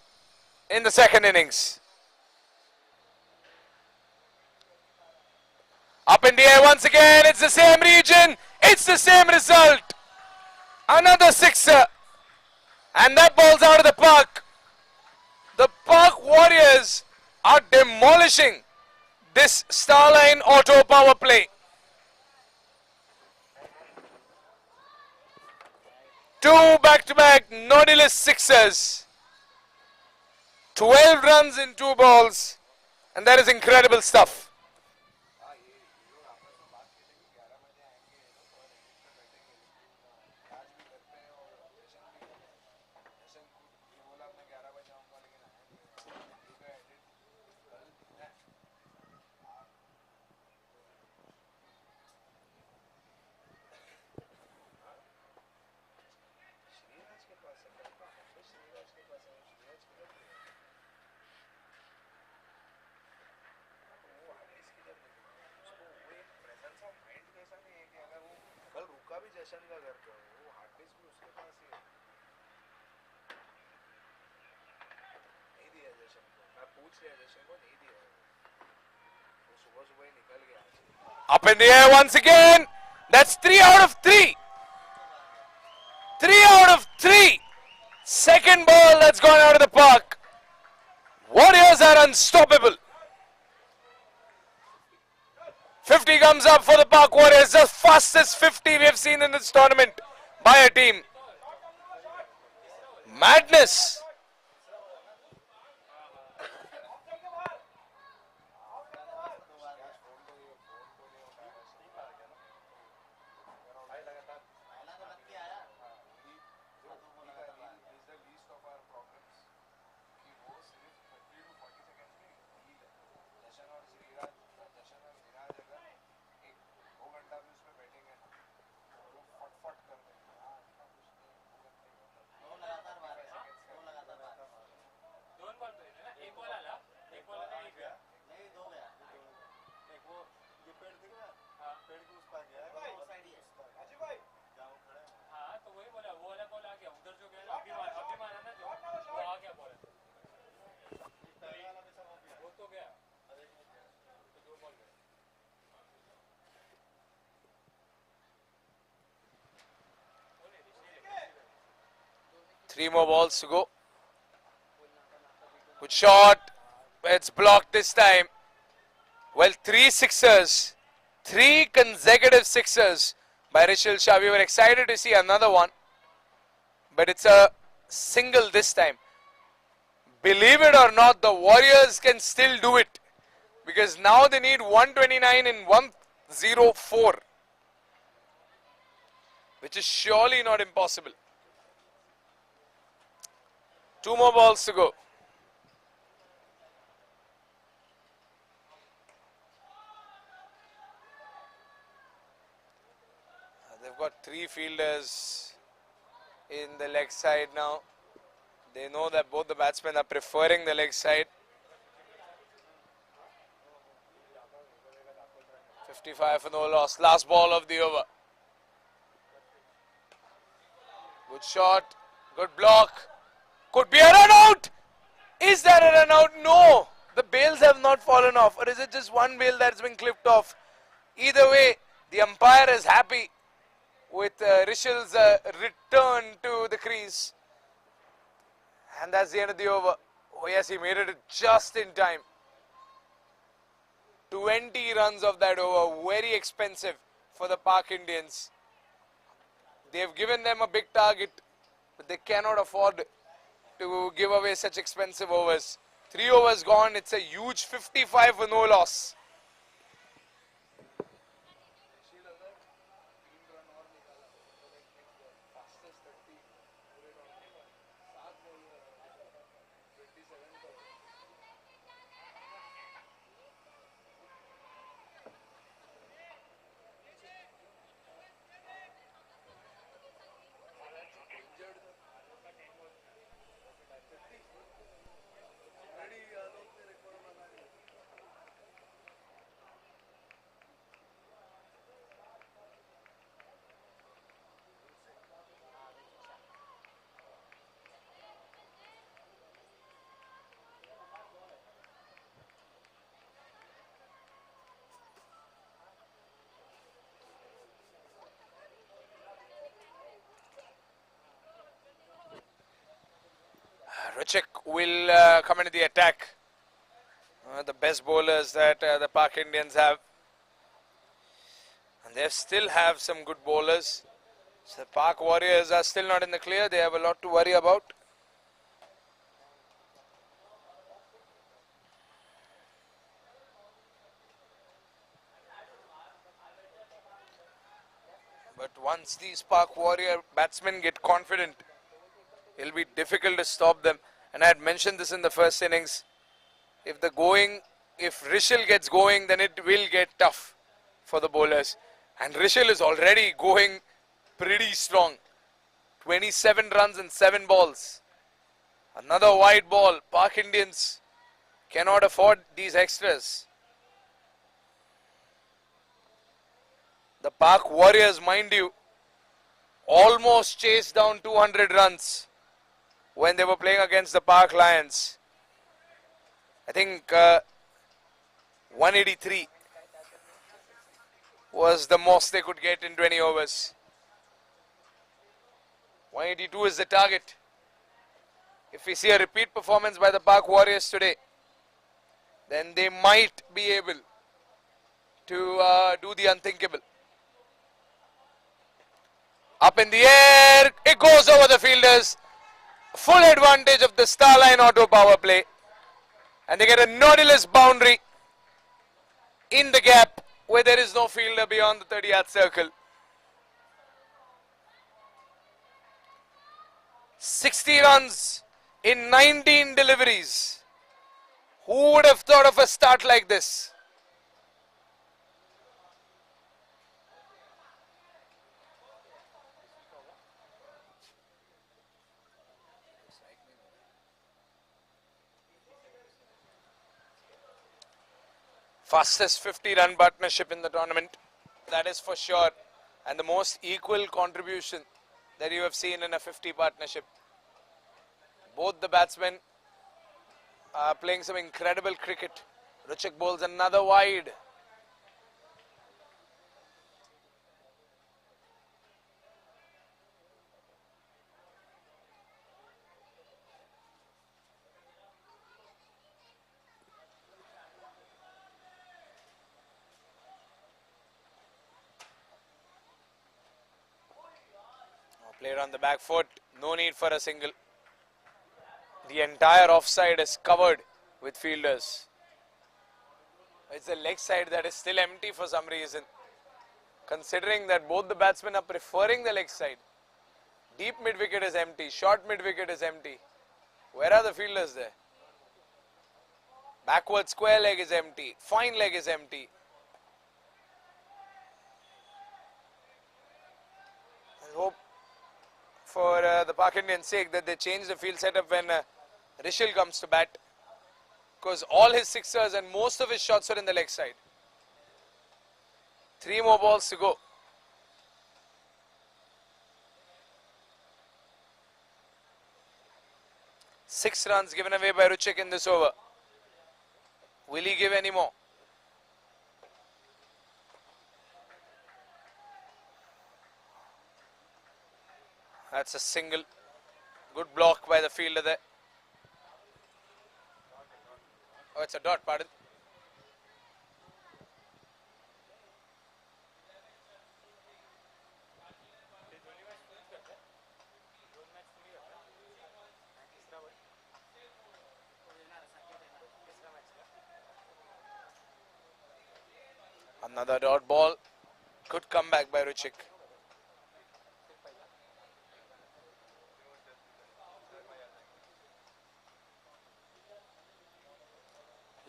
in the second innings. Up in the air once again. It's the same region. It's the same result. Another sixer. And that ball's out of the park. The Park Warriors are demolishing this Starline auto power play. 2 back-to-back Nautilus sixers. 12 runs in 2 balls. And that is incredible stuff. Up in the air once again. That's 3 out of 3. 3 out of 3. Second ball that's gone out of the park. Warriors are unstoppable. 50 comes up for the Park Warriors. The fastest 50 we have seen in this tournament by a team. Madness. Three more balls to go. Good shot. It's blocked this time. Well, 3 sixers. 3 consecutive sixers by Rishil Shah. We were excited to see another one. But it's a single this time. Believe it or not, the Warriors can still do it. Because now they need 129 in 104. Which is surely not impossible. 2 more balls to go. They've got 3 fielders in the leg side now. They know that both the batsmen are preferring the leg side. 55 for no loss. Last ball of the over. Good shot. Good block. Could be a run out. Is that a run out? No. The bails have not fallen off. Or is it just one bail that's been clipped off? Either way, the umpire is happy with Rishil's return to the crease. And that's the end of the over. Oh yes, he made it just in time. 20 runs of that over. Very expensive for the Pak Indians. They've given them a big target, but they cannot afford to give away such expensive overs. 3 overs gone. It's a huge 55 for no loss. Ruchik will come into the attack. The best bowlers that the Pak Indians have. And they still have some good bowlers. So the Pak Warriors are still not in the clear. They have a lot to worry about. But once these Pak Warrior batsmen get confident, it'll be difficult to stop them. And I had mentioned this in the first innings. If Rishil gets going, then it will get tough for the bowlers. And Rishil is already going pretty strong. 27 runs and 7 balls. Another wide ball. Pak Indians cannot afford these extras. The Pak Warriors, mind you, almost chased down 200 runs when they were playing against the Pak Lions. I think 183 was the most they could get in 20 overs. 182 is the target. If we see a repeat performance by the Pak Warriors today, then they might be able to do the unthinkable. Up in the air, it goes over the fielders. Full advantage of the Starline auto power play. And they get a Nautilus boundary in the gap where there is no fielder beyond the 30-yard circle. 60 runs in 19 deliveries. Who would have thought of a start like this? Fastest 50-run partnership in the tournament, that is for sure, and the most equal contribution that you have seen in a 50 partnership. Both the batsmen are playing some incredible cricket. Ruchik bowls another wide. Player on the back foot, no need for a single. The entire offside is covered with fielders. It's the leg side that is still empty for some reason. Considering that both the batsmen are preferring the leg side. Deep mid wicket is empty, short mid wicket is empty. Where are the fielders there? Backward square leg is empty, fine leg is empty. I hope for the Pak Indians' sake that they change the field setup when Rishil comes to bat. Because all his sixers and most of his shots are in the leg side. 3 more balls to go. Six runs given away by Ruchik in this over. Will he give any more? That's a single. Good block by the fielder there. Oh, it's a dot, pardon. Another dot ball. Good comeback by Ruchik.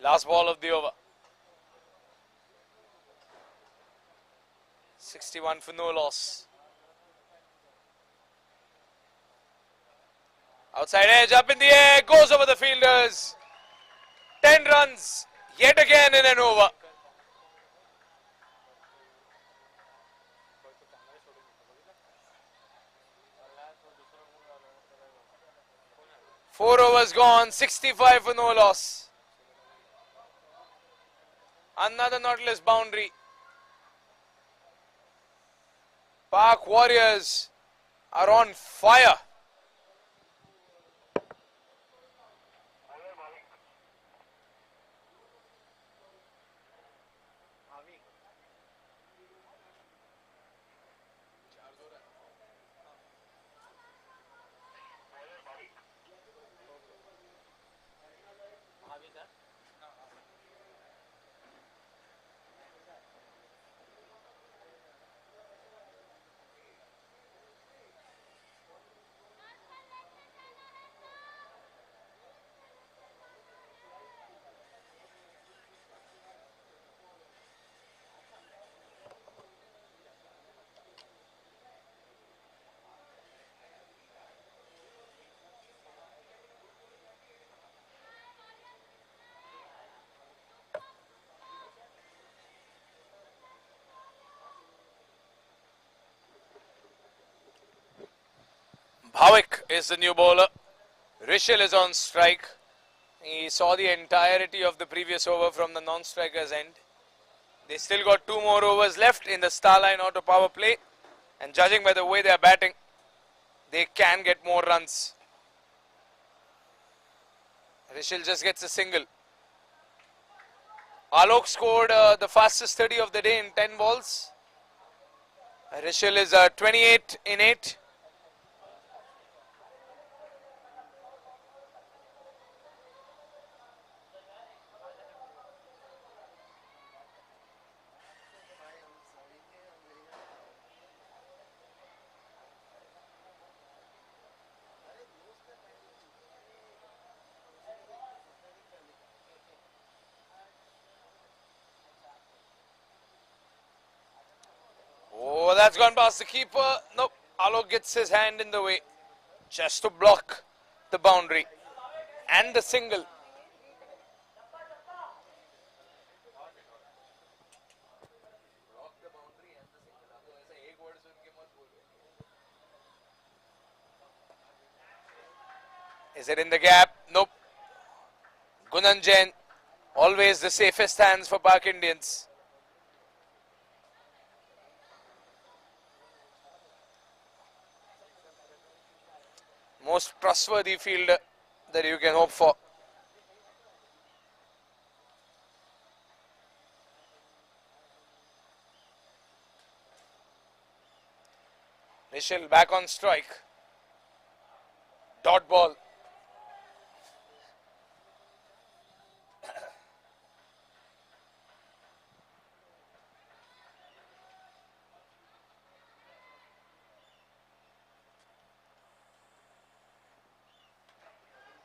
Last ball of the over. 61 for no loss. Outside edge, up in the air, goes over the fielders. 10 runs, yet again in an over. Four overs gone, 65 for no loss. Another Nautilus boundary. Pak Warriors are on fire. Bhavik is the new bowler. Rishil is on strike. He saw the entirety of the previous over from the non-striker's end. They still got 2 more overs left in the Starline auto power play. And judging by the way they are batting, they can get more runs. Rishil just gets a single. Alok scored the fastest 30 of the day in 10 balls. Rishil is 28 in 8. Oh, that's gone past the keeper. Nope. Alok gets his hand in the way just to block the boundary and the single. Is it in the gap? Nope. Gunanjan, always the safest hands for Pak Indians. Most trustworthy fielder that you can hope for. Rishil back on strike. Dot ball.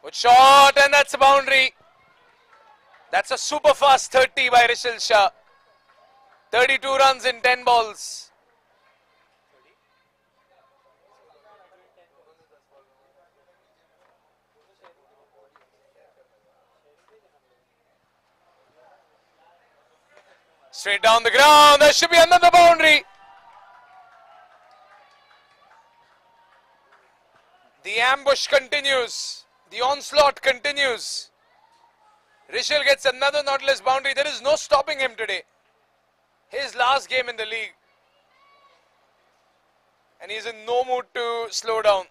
Good shot, and that's a boundary. That's a super fast 30 by Rishil Shah. 32 runs in 10 balls. Straight down the ground. There should be another boundary. The ambush continues. The onslaught continues. Rishil gets another Nautilus boundary. There is no stopping him today. His last game in the league. And he's in no mood to slow down.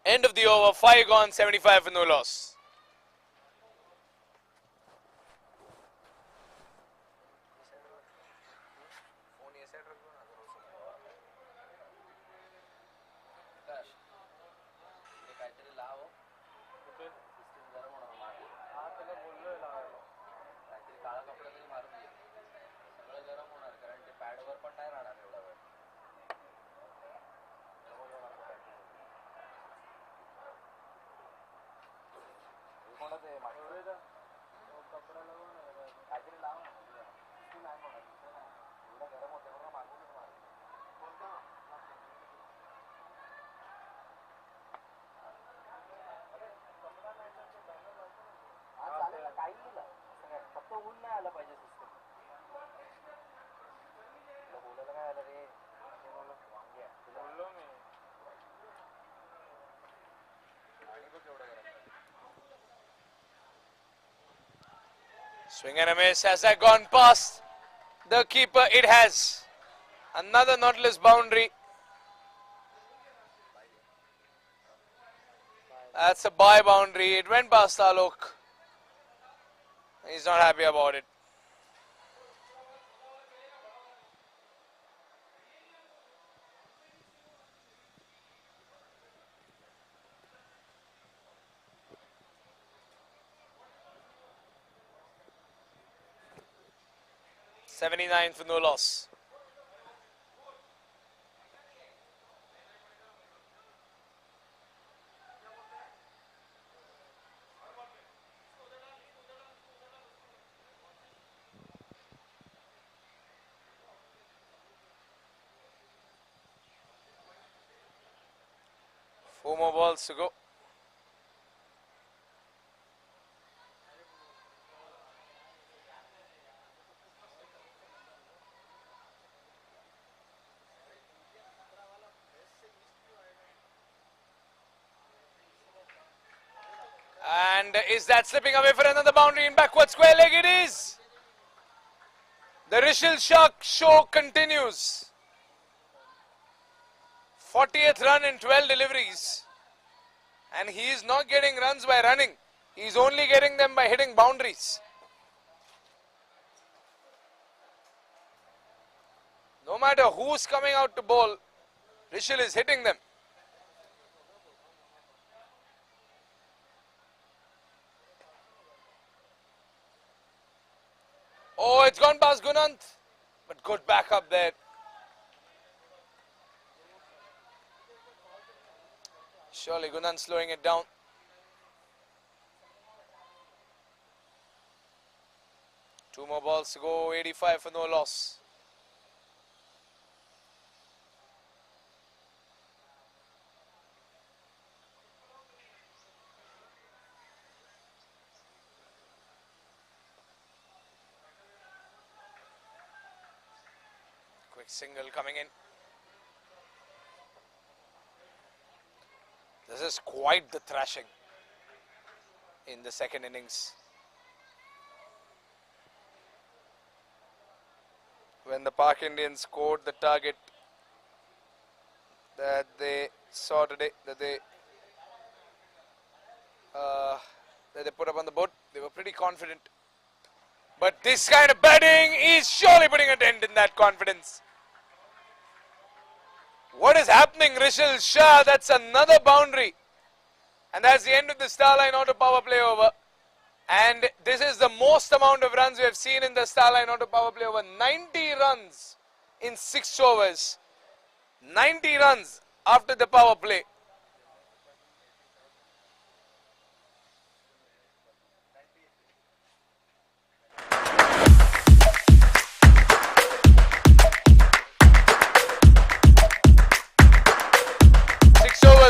End of the over. 5 gone, 75 for no loss. Swing and a miss. Has that gone past the keeper? It has. Another Nautilus boundary. That's a bye boundary. It went past Alok. He's not happy about it. $79 for no loss. Four more balls to go. And is that slipping away for another boundary in backward square leg? It is. The Rishil Shah show continues. 40th run in 12 deliveries. And he is not getting runs by running. He is only getting them by hitting boundaries. No matter who's coming out to bowl, Rishil is hitting them. Oh, it's gone past Gunant. But good backup there. Surely Gunant slowing it down. Two more balls to go. 85 for no loss. Quick single coming in. This is quite the thrashing in the second innings. When the Park Indians scored the target that they saw today, that they put up on the board, they were pretty confident. But this kind of batting is surely putting a dent in that confidence. What is happening, Rishal Shah? That's another boundary. And that's the end of the Starline Auto power play over. And this is the most amount of runs we have seen in the Starline Auto power play over. 90 runs in 6 overs. 90 runs after the power play.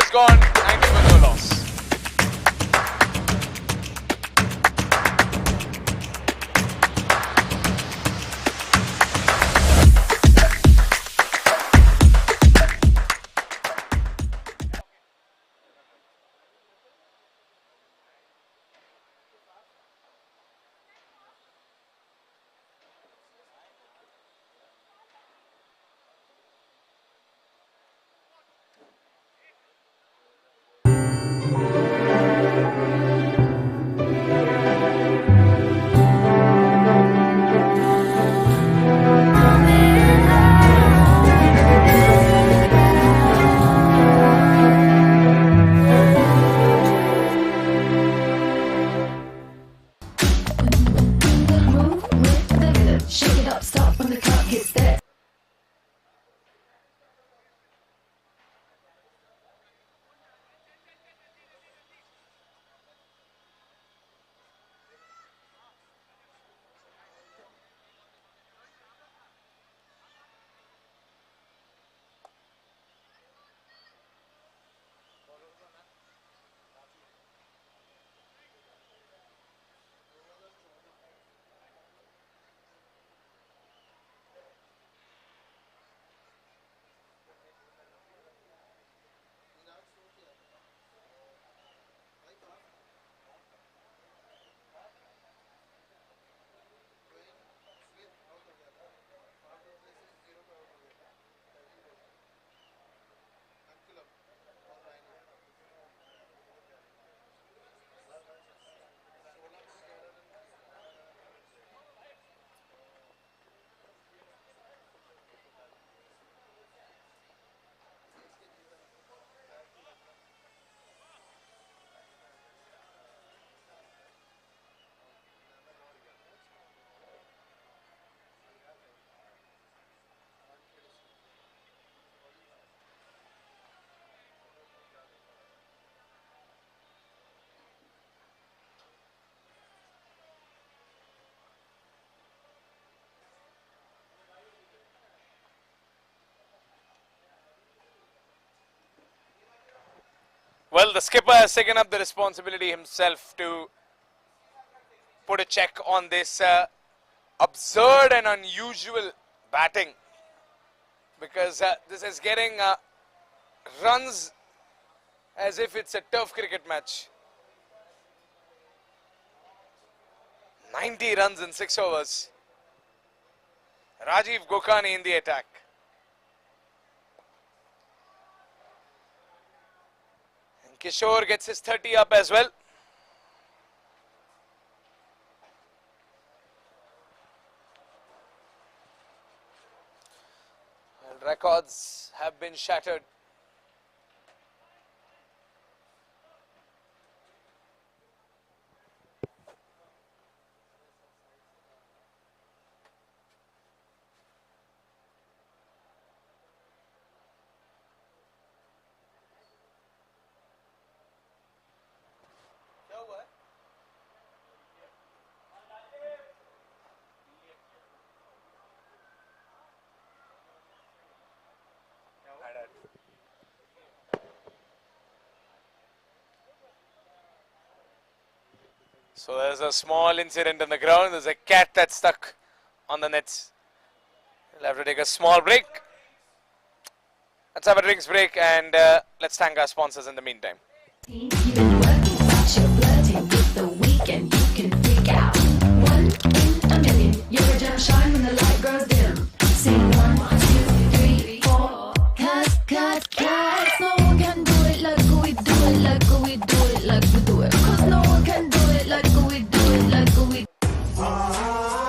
Gone, 90 for no loss. Well, the skipper has taken up the responsibility himself to put a check on this absurd and unusual batting, because this is getting runs as if it's a turf cricket match. 90 runs in 6 overs. Rajiv Gokhani in the attack. And Kishore gets his 30 up as well. And records have been shattered. So there's a small incident on the ground. There's a cat that's stuck on the nets. We'll have to take a small break. Let's have a drinks break and let's thank our sponsors in the meantime. You've been working, but you're flirting with the weekend. You can freak out. 1 in a million. You're a gem shine when the light grows dim. Sing 1, 2, 3, 4. Cause no one can do it like we do it, like we do it, like we do it. Cause no one can do it like we do it, like we do it.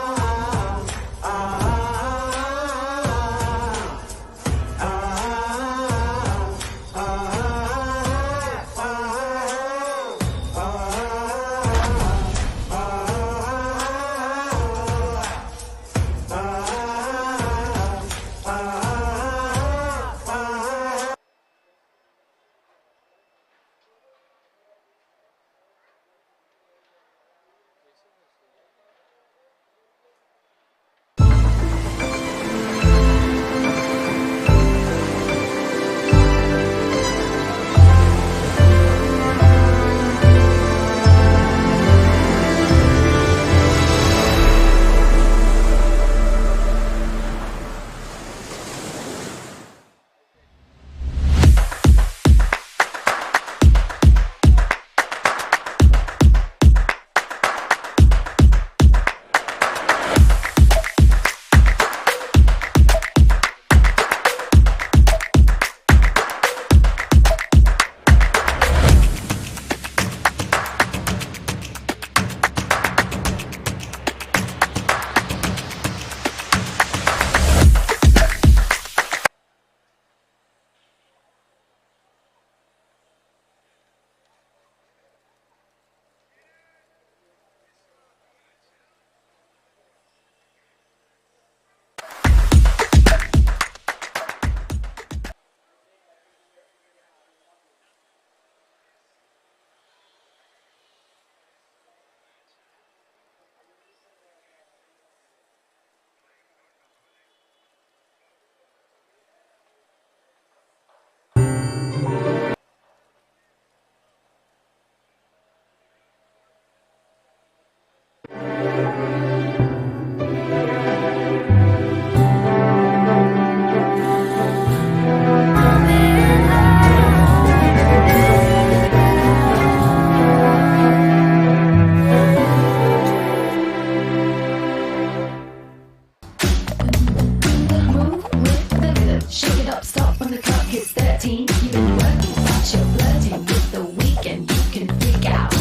can freak out.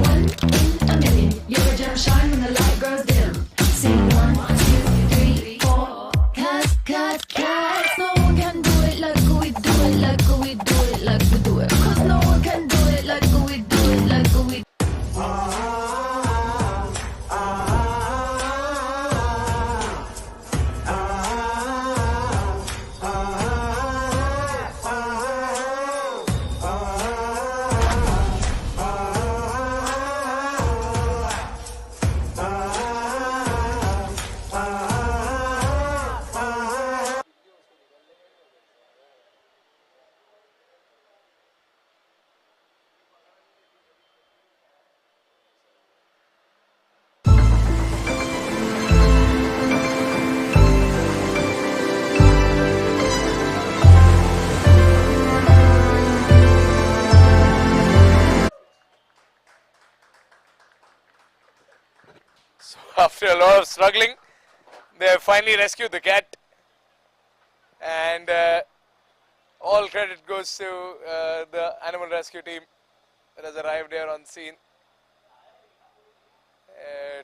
One in a million, you're a gem, shine when the light grows dim. Sing 1, 2, 3, 4. Cause no one can do it like we do it, like we do it, like we do it. Cause no one can do it like we do it, like we. So after a lot of struggling, they have finally rescued the cat, and all credit goes to the animal rescue team that has arrived here on scene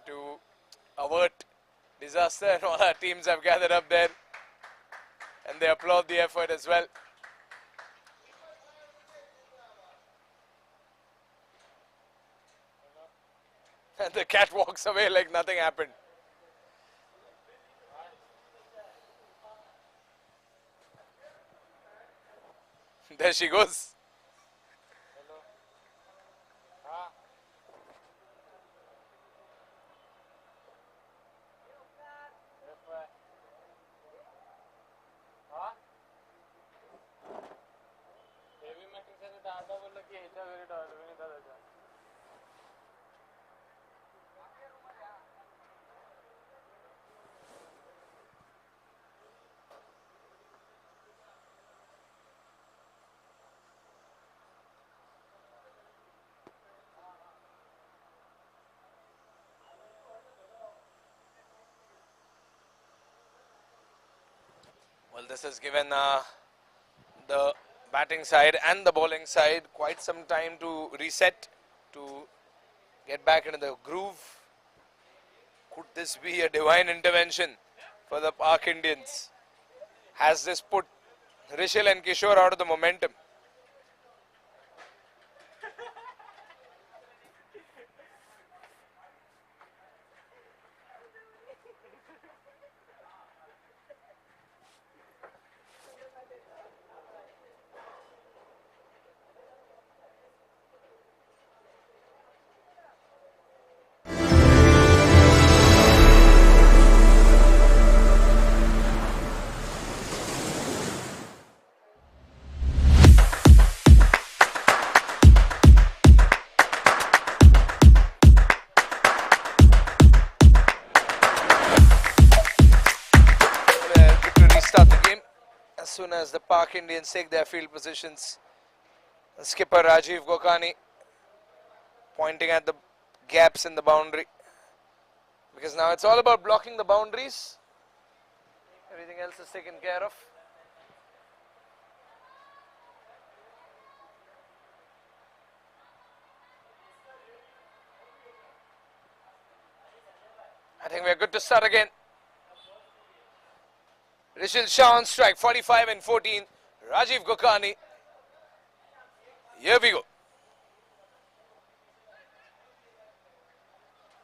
to avert disaster, and all our teams have gathered up there, and they applaud the effort as well. And the cat walks away like nothing happened. There she goes. Well, this has given the batting side and the bowling side quite some time to reset, to get back into the groove. Could this be a divine intervention for the Park Indians? Has this put Rishil and Kishore out of the momentum? As soon as the Park Indians take their field positions, the skipper Rajiv Gokani pointing at the gaps in the boundary, because now it's all about blocking the boundaries. Everything else is taken care of. I think we're good to start again. Rishil Shah on strike, 45 and 14. Rajiv Gokani. Here we go.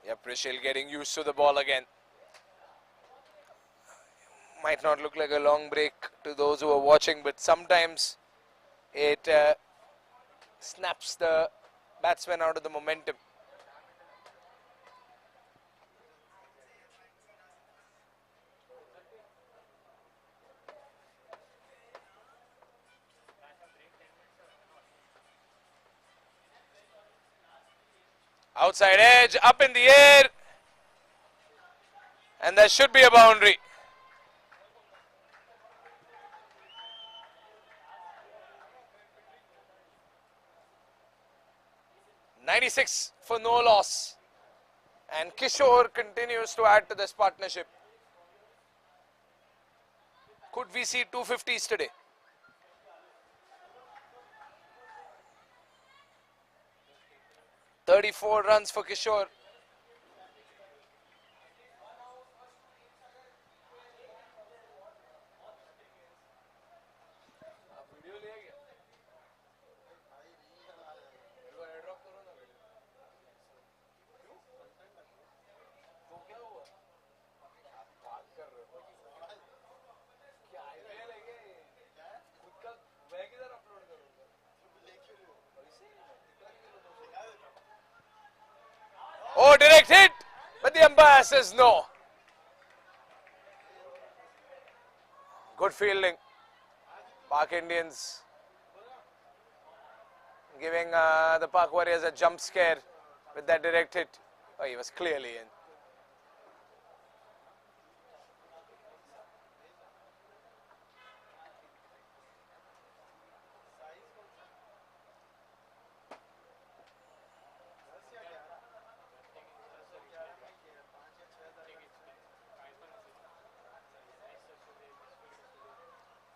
Yep, Rishil getting used to the ball again. Might not look like a long break to those who are watching, but sometimes it snaps the batsman out of the momentum. Outside edge, up in the air, and there should be a boundary. .96 for no loss, and Kishore continues to add to this partnership. Could we see 250s today? 34 runs for Kishore. Oh, direct hit, but the umpire says no. Good fielding. Pak Indians giving the Pak Warriors a jump scare with that direct hit. Oh, he was clearly in.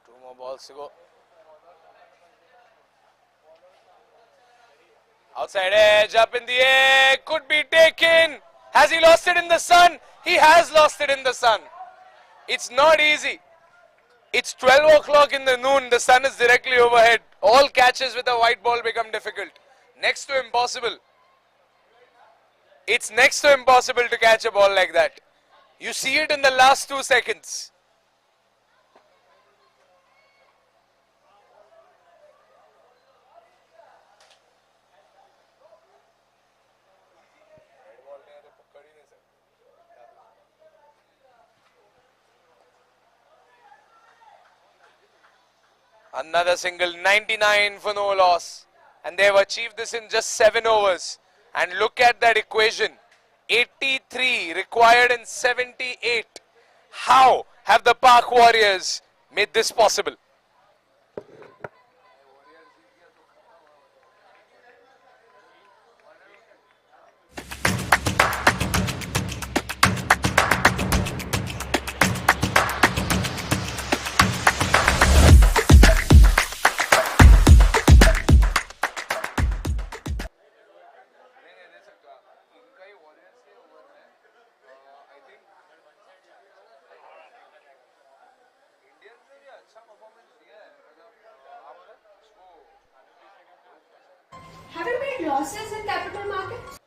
Two more balls to go. Outside edge, up in the air, could be taken. Has he lost it in the sun? He has lost it in the sun. It's not easy. It's 12 o'clock in the noon, the sun is directly overhead. All catches with a white ball become difficult. Next to impossible. It's next to impossible to catch a ball like that. You see it in the last 2 seconds. Another single, 99 for no loss. And they have achieved this in just 7 overs. And look at that equation. 83 required in 78. How have the Pak Warriors made this possible? Have you made losses in capital markets?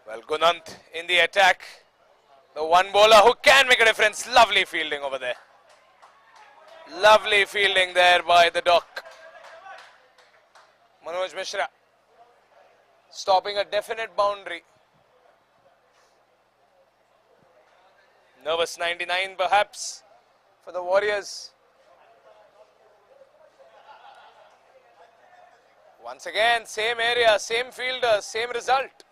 Well, Gunant in the attack. The one bowler who can make a difference. Lovely fielding over there. Lovely fielding there by the dock. Manoj Mishra stopping a definite boundary. Nervous 99 perhaps for the Warriors. Once again, same area, same fielder, same result.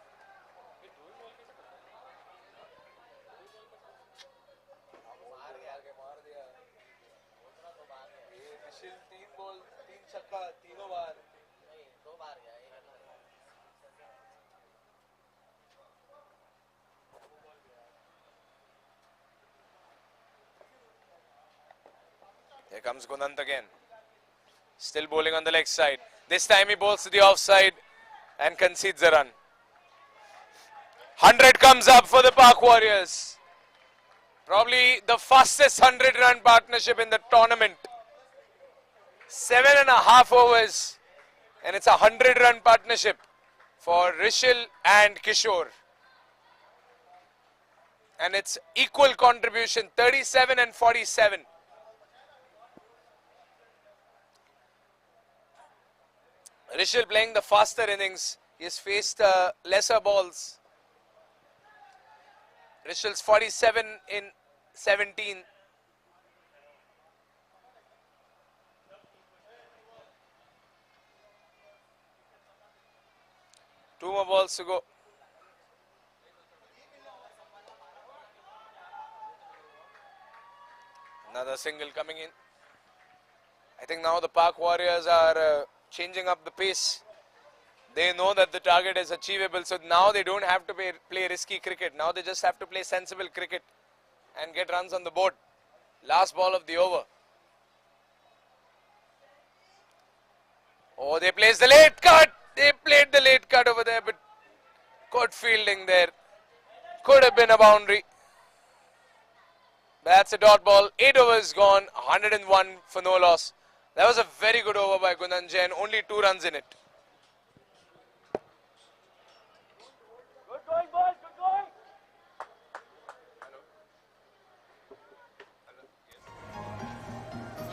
Here comes Gunant again. Still bowling on the leg side. This time he bowls to the offside and concedes a run. 100 comes up for the Pak Warriors. Probably the fastest 100-run partnership in the tournament. 7.5 overs and it's a 100-run partnership for Rishil and Kishore. And it's equal contribution, 37 and 47. Rishil playing the faster innings. He has faced lesser balls. Rishil's 47 in 17. Two more balls to go. Another single coming in. I think now the Pak Warriors are changing up the pace. They know that the target is achievable, so now they don't have to play risky cricket. Now they just have to play sensible cricket and get runs on the board. Last ball of the over. Oh, they placed the late cut. They played the late cut over there, but good fielding there. Could have been a boundary. That's a dot ball. 8 overs gone. 101 for no loss. That was a very good over by Gunjan Jain. Only 2 runs in it. Good going, boys. Good going.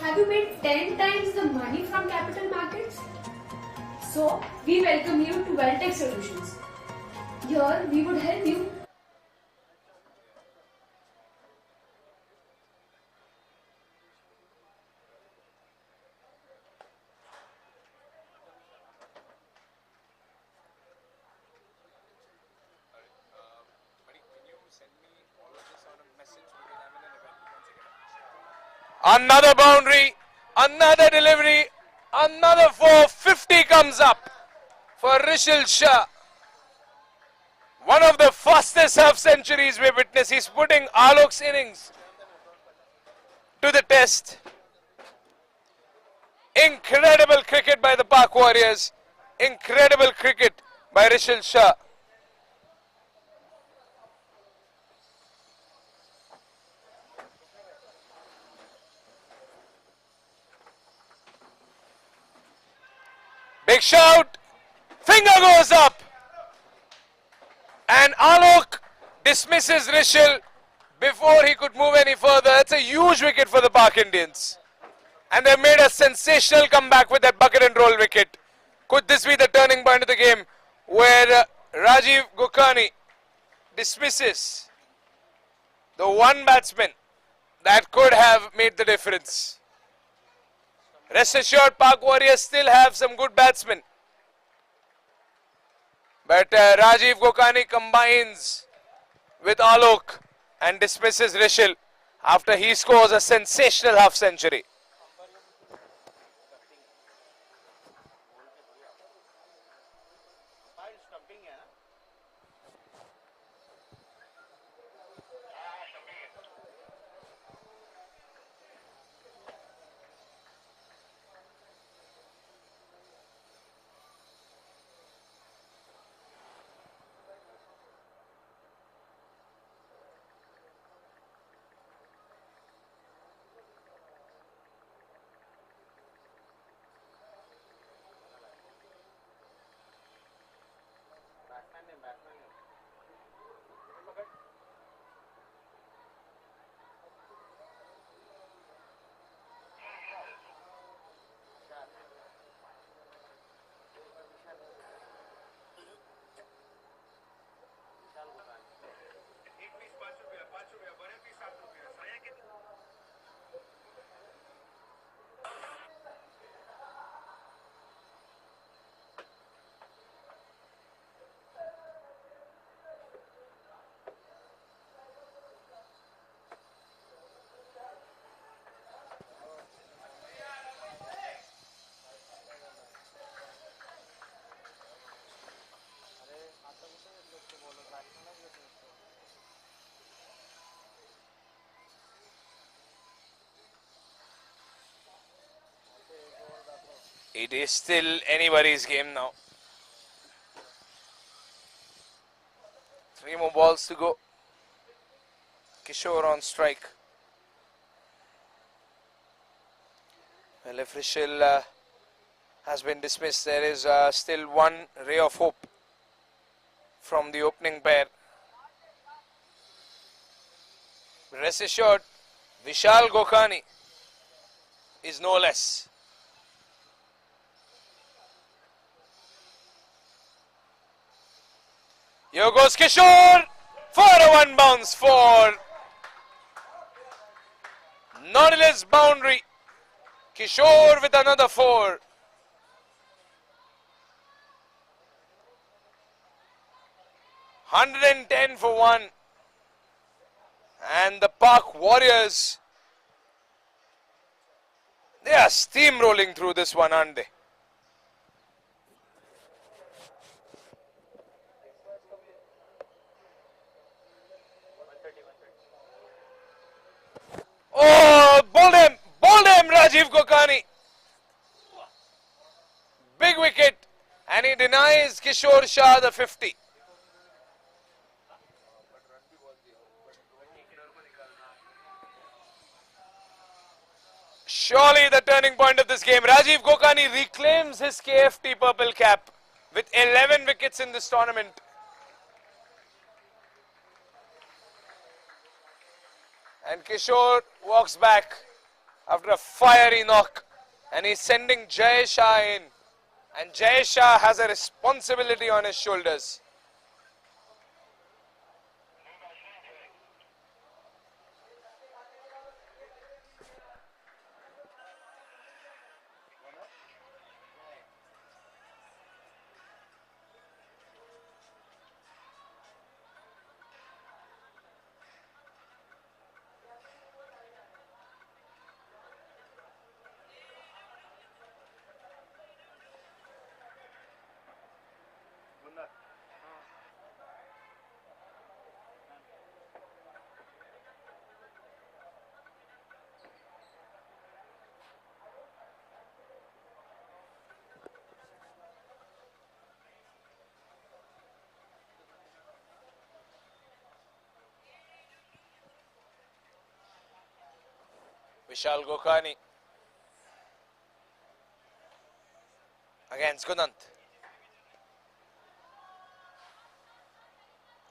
Have you made 10 times the money from capital markets? So, we welcome you to Wealtech Solutions. Here, we would help you. Another boundary, another delivery, another 450 comes up for Rishil Shah. One of the fastest half centuries we've witnessed. He's putting Alok's innings to the test. Incredible cricket by the Pak Warriors. Incredible cricket by Rishil Shah. Big shout, finger goes up, and Alok dismisses Rishil before he could move any further. That's a huge wicket for the Pak Indians. And they made a sensational comeback with that bucket and roll wicket. Could this be the turning point of the game where Rajiv Gokani dismisses the one batsman that could have made the difference? Rest assured, Pak Warriors still have some good batsmen. But Rajiv Gokani combines with Alok and dismisses Rishil after he scores a sensational half century. It is still anybody's game now. 3 more balls to go. Kishore on strike. Well, if Rishil has been dismissed, there is still one ray of hope from the opening pair. Rest assured, Vishal Gokani is no less. Here goes Kishore for a one bounce for Nautilus boundary. Kishore with another 4. $110 for 1. And the Pak Warriors, They are steamrolling through this one, aren't they? Oh, bowled him, Rajiv Gokani. Big wicket, and he denies Kishore Shah the 50. Surely the turning point of this game. Rajiv Gokani reclaims his KFT purple cap with 11 wickets in this tournament. And Kishore walks back after a fiery knock, and he's sending Jay Shah in. And Jay Shah has a responsibility on his shoulders. Vishal Gokani against Gunant.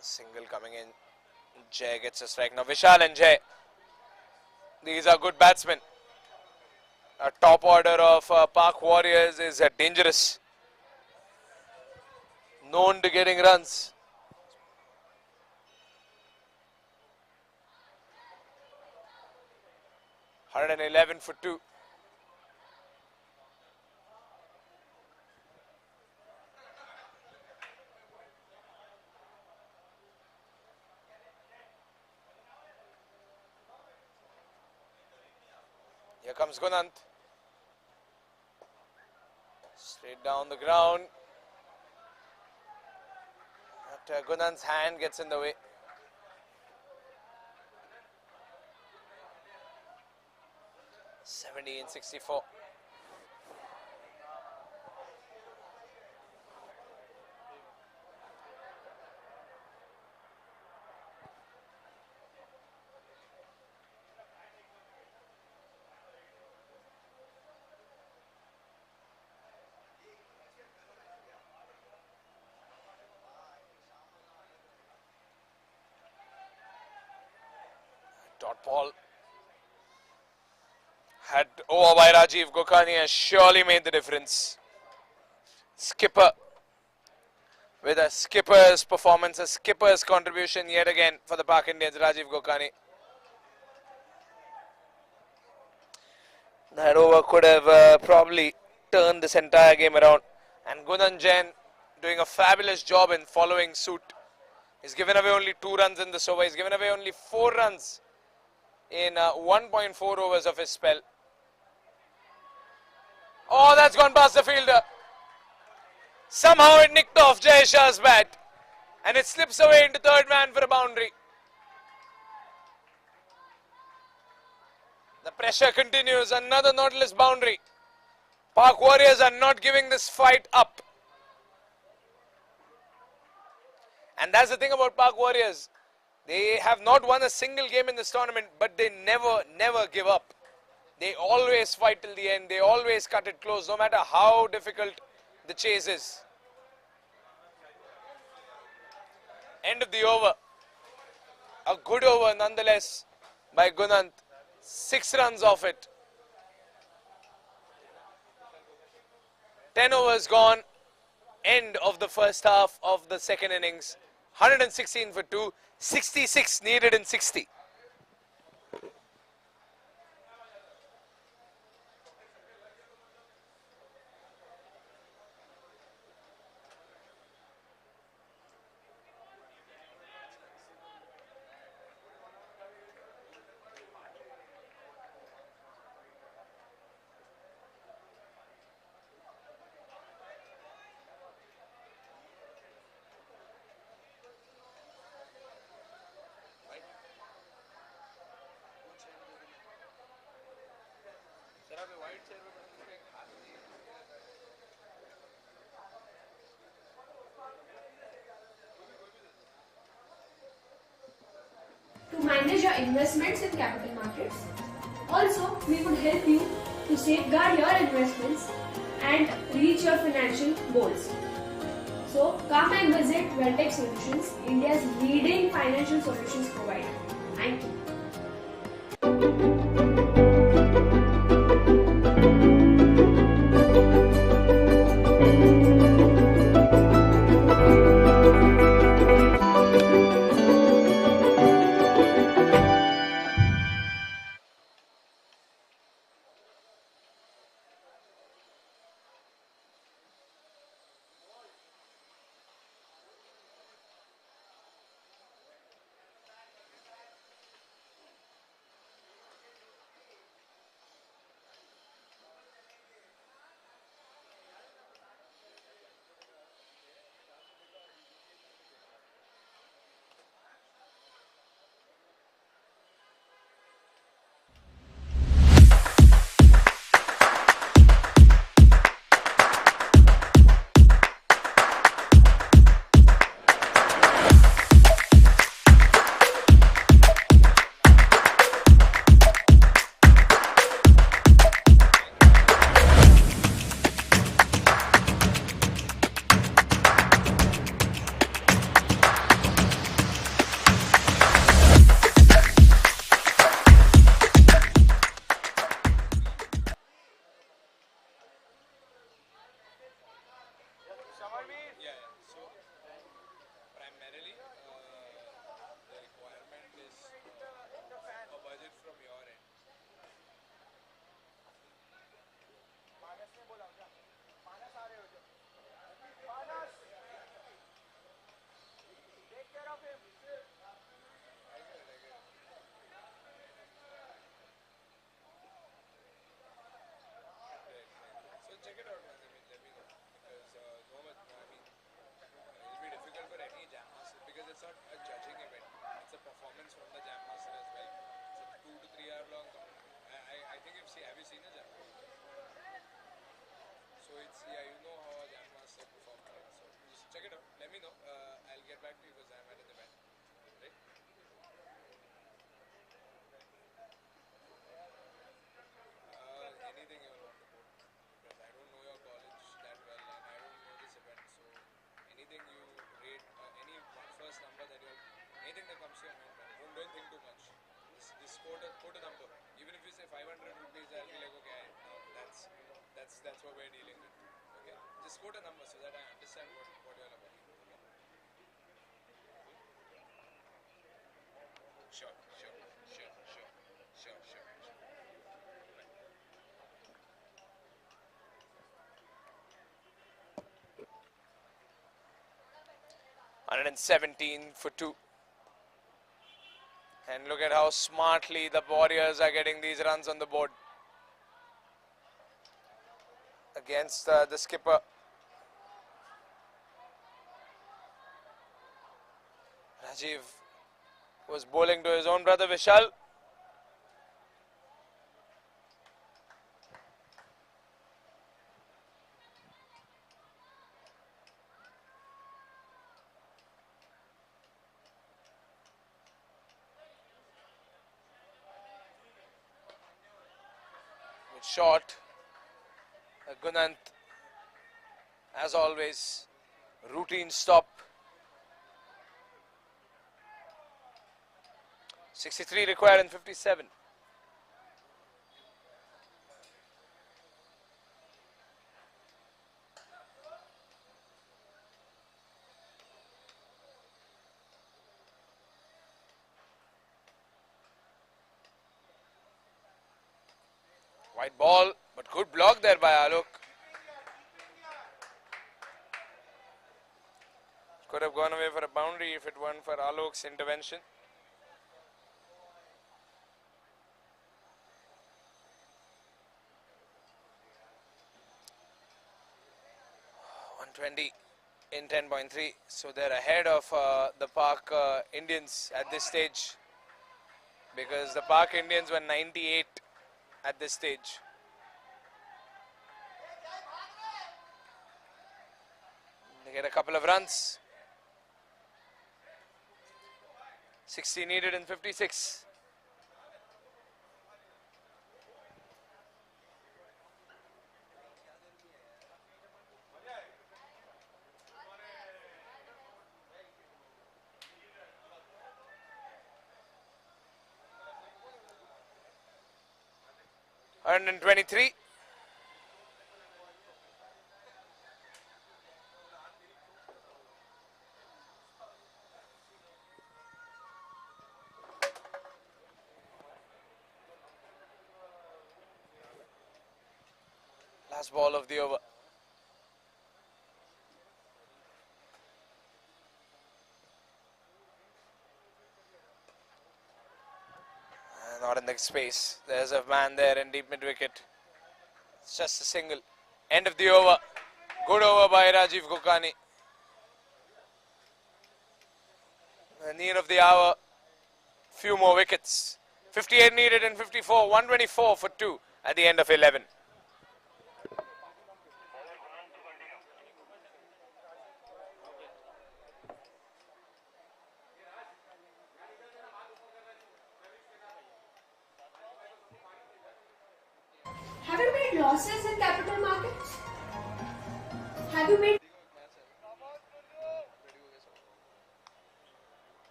Single coming in. Jay gets a strike. Now Vishal and Jay, these are good batsmen. A top order of Pak Warriors is dangerous. Known to getting runs. $111 for 2. Here comes Gunant. Straight down the ground. But Gunant's hand gets in the way. In 64. Dot ball. Had over by Rajiv Gokani has surely made the difference. Skipper with a skipper's performance, a skipper's contribution yet again for the Pak Indians, Rajiv Gokani. That over could have probably turned this entire game around. And Gunant Jain doing a fabulous job in following suit. He's given away only 2 runs in this over. He's given away only 4 runs in 1.4 overs of his spell. Oh, that's gone past the fielder. Somehow it nicked off Jay Shah's bat, and it slips away into third man for a boundary. The pressure continues. Another Nautilus boundary. Pak Warriors are not giving this fight up. And that's the thing about Pak Warriors. They have not won a single game in this tournament, but they never give up. They always fight till the end. They always cut it close, no matter how difficult the chase is. End of the over. A good over nonetheless by Gunant. 6 runs off it. 10 overs gone. End of the first half of the second innings. 116 for 2. 66 needed in 60. manage your investments in capital markets. Also, we could help you to safeguard your investments and reach your financial goals. So, come and visit Welltech Solutions, India's leading financial solutions provider. Thank you. Sure. 117 for 2. And look at how smartly the Warriors are getting these runs on the board against the skipper. Rajiv was bowling to his own brother Vishal. With short, Gunant, as always, routine stop. 63 required in 57. White ball, but good block there by Alok. Could have gone away for a boundary if it weren't for Alok's intervention. In 10.3, so they're ahead of the Park Indians at this stage, because the Park Indians were 98 at this stage. They get a couple of runs. 60 needed in 56. And 23. Last ball of the over. Not in the space. There's a man there in deep mid wicket. It's just a single. End of the over. Good over by Rajiv Gokani. The need of the hour. Few more wickets. 58 needed in 54. 124 for 2 at the end of 11. Have you made losses in capital markets? Have you made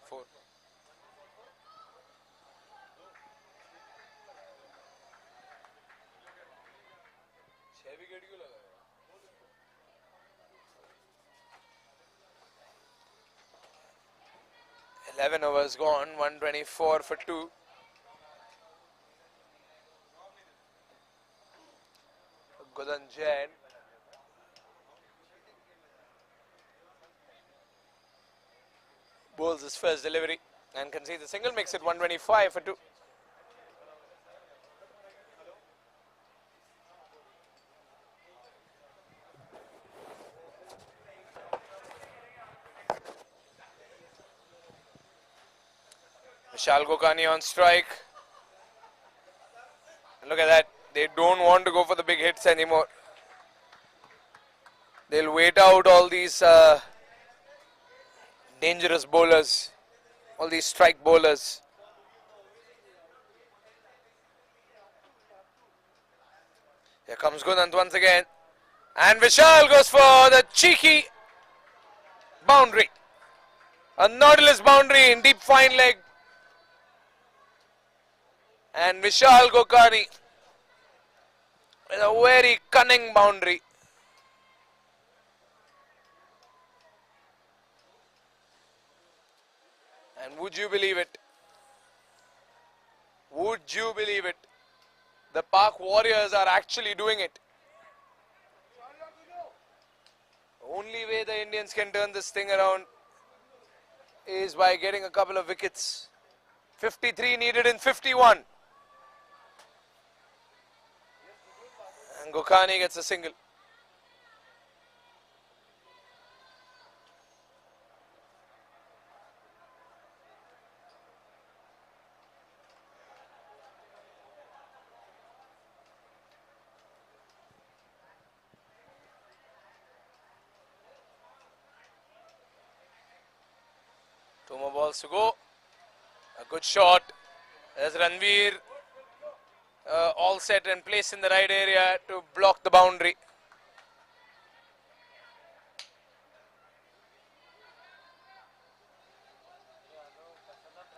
4. Eleven overs gone. 124 for 2. Gudanjan bowls his first delivery and concedes a single, makes it 125 for 2. Vishal Gokani on strike. Look at that. They don't want to go for the big hits anymore. They'll wait out all these dangerous bowlers, all these strike bowlers. Here comes Gunant once again. And Vishal goes for the cheeky boundary. A Nautilus boundary in deep fine leg. And Vishal Gokani with a very cunning boundary. And would you believe it? Would you believe it? The Pak Warriors are actually doing it. The only way the Indians can turn this thing around is by getting a couple of wickets. 53 needed in 51. And Gokani gets a single. Two more balls to go. A good shot. There's Ranveer all set and placed in the right area to block the boundary.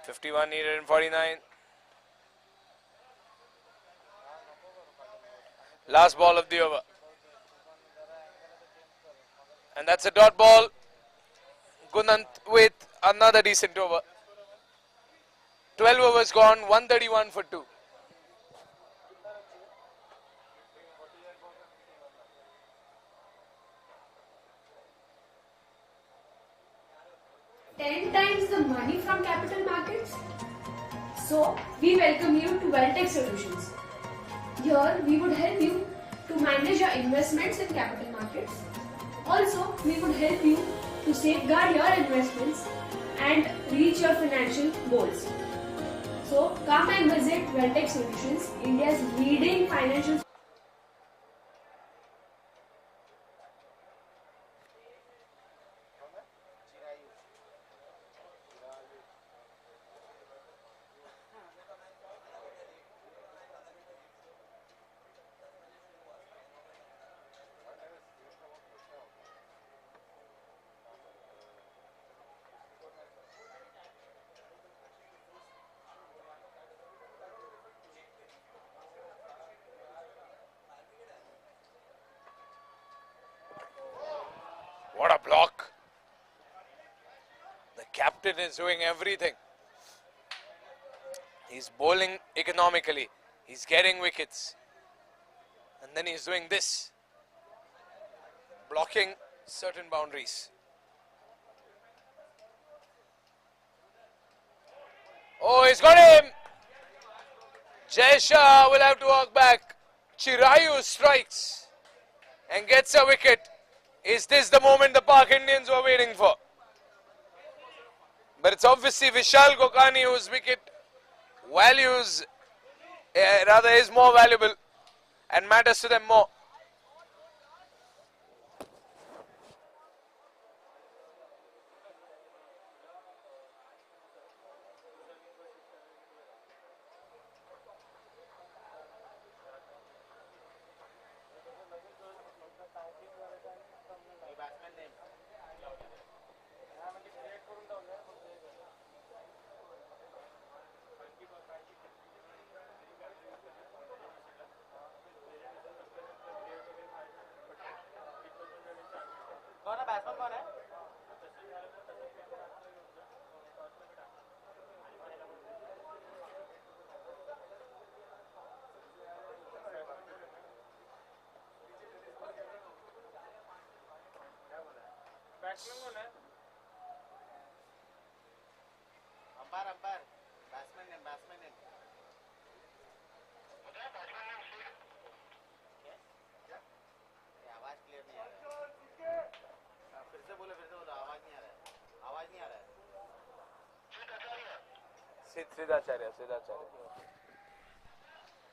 .51 needed in 49. Last ball of the over. And that's a dot ball. Gunant with another decent over. 12 overs gone, 131 for 2. ten times the money from capital markets? So, we welcome you to Welltech Solutions. Here we would help you to manage your investments in capital markets. Also, we would help you to safeguard your investments and reach your financial goals. So come and visit Welltech Solutions, India's leading financial. What a block. The captain is doing everything. He's bowling economically. He's getting wickets. And then he's doing this. Blocking certain boundaries. Oh, he's got him. Jaisha will have to walk back. Chirayu strikes and gets a wicket. Is this the moment the Pak Indians were waiting for? But it's obviously Vishal Gokani whose wicket values, rather is more valuable and matters to them more.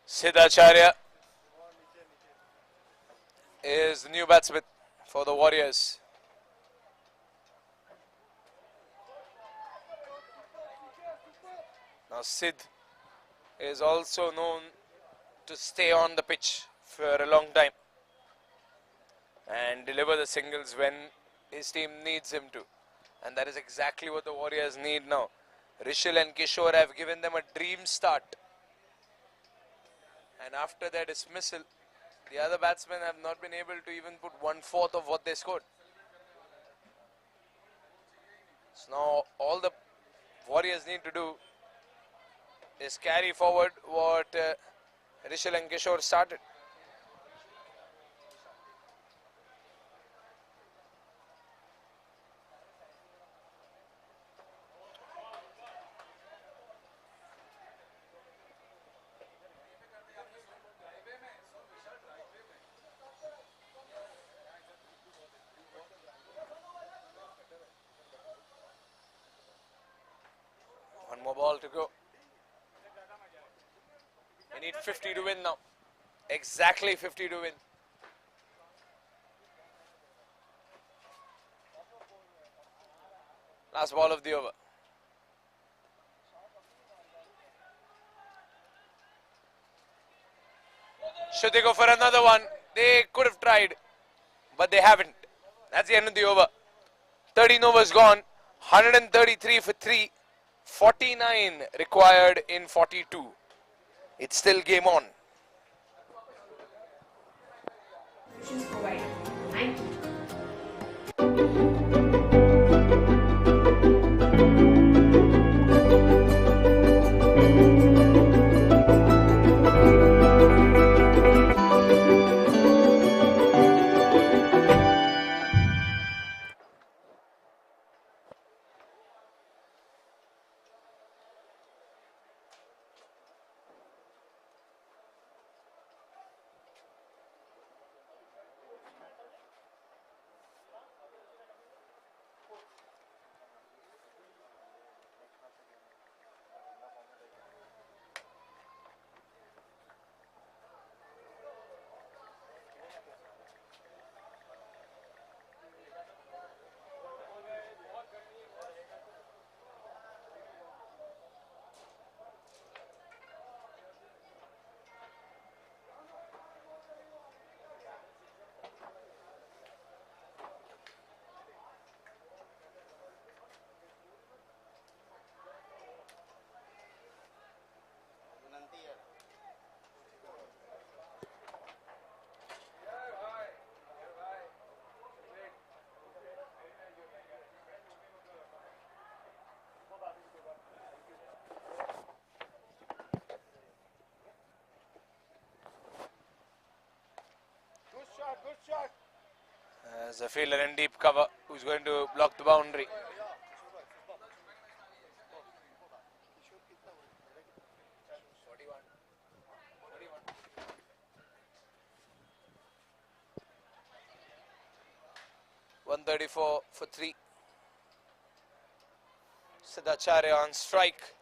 Siddhacharya is the new batsman for the Warriors. Now Sid is also known to stay on the pitch for a long time and deliver the singles when his team needs him to. And that is exactly what the Warriors need now. Rishal and Kishore have given them a dream start. And after their dismissal, the other batsmen have not been able to even put 1/4 of what they scored. So now all the Warriors need to do is carry forward what Rishal and Kishore started. One more ball to go. We need 50 to win now. Exactly 50 to win. Last ball of the over. Should they go for another one? They could have tried, but they haven't. That's the end of the over. 13 overs gone. 133 for 3. 49 required in 42. It's still game on. Provided. Thank you. There's a fielder in deep cover who's going to block the boundary. .134 for 3. Siddhacharya on strike.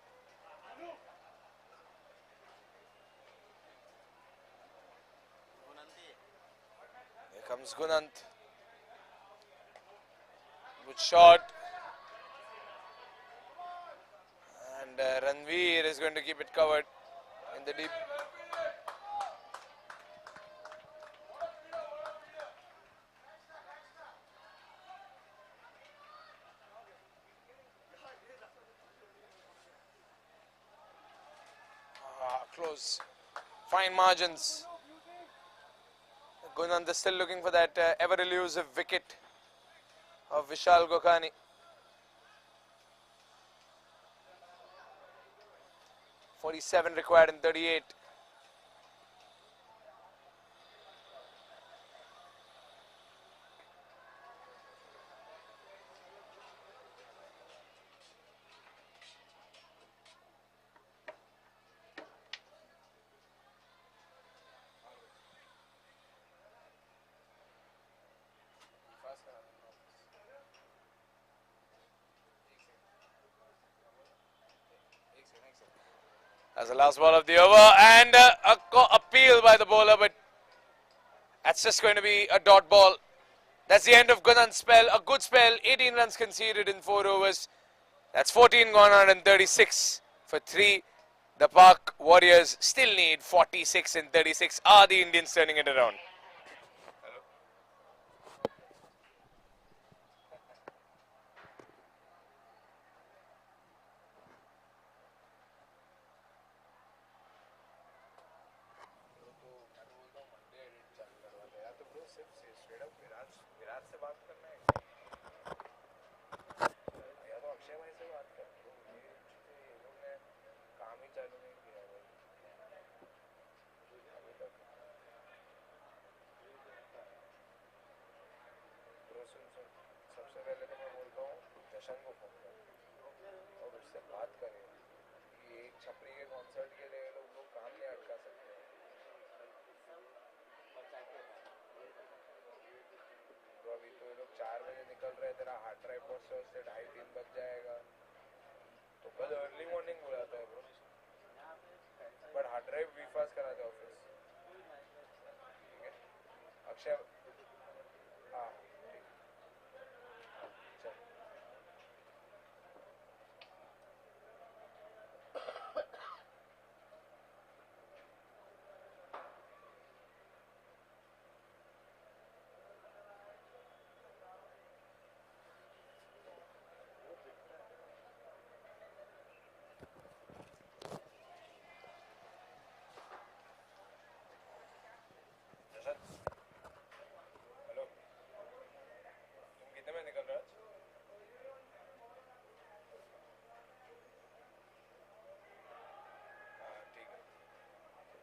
Here comes Gunant. Good shot. And Ranveer is going to keep it covered in the deep. Close. Fine margins. Gunant is still looking for that ever elusive wicket of Vishal Gokhani. 47 required in 38. That's the last ball of the over, and a appeal by the bowler, but that's just going to be a dot ball. That's the end of Gunant's spell. A good spell, 18 runs conceded in 4 overs. That's 14 gone on and 36 for 3. The Pak Warriors still need 46 in 36. Are the Indians turning it around? सबसे पहले तो मैं बोलता हूँ जशन को phone करें और उससे बात करें कि एक छपरी के कॉन्सर्ट के लिए लोग काम नहीं अटका सकते तो अभी तो ये लोग 4 बजे निकल रहे, तेरा हार्ड ड्राइव पहुंचते उससे 2:30-3 बज जाएगा, तो कल अर्ली मॉर्निंग बुलाता है bro, but hard drive we fast कराते ऑफिस, ठीक है अक्षय, हाँ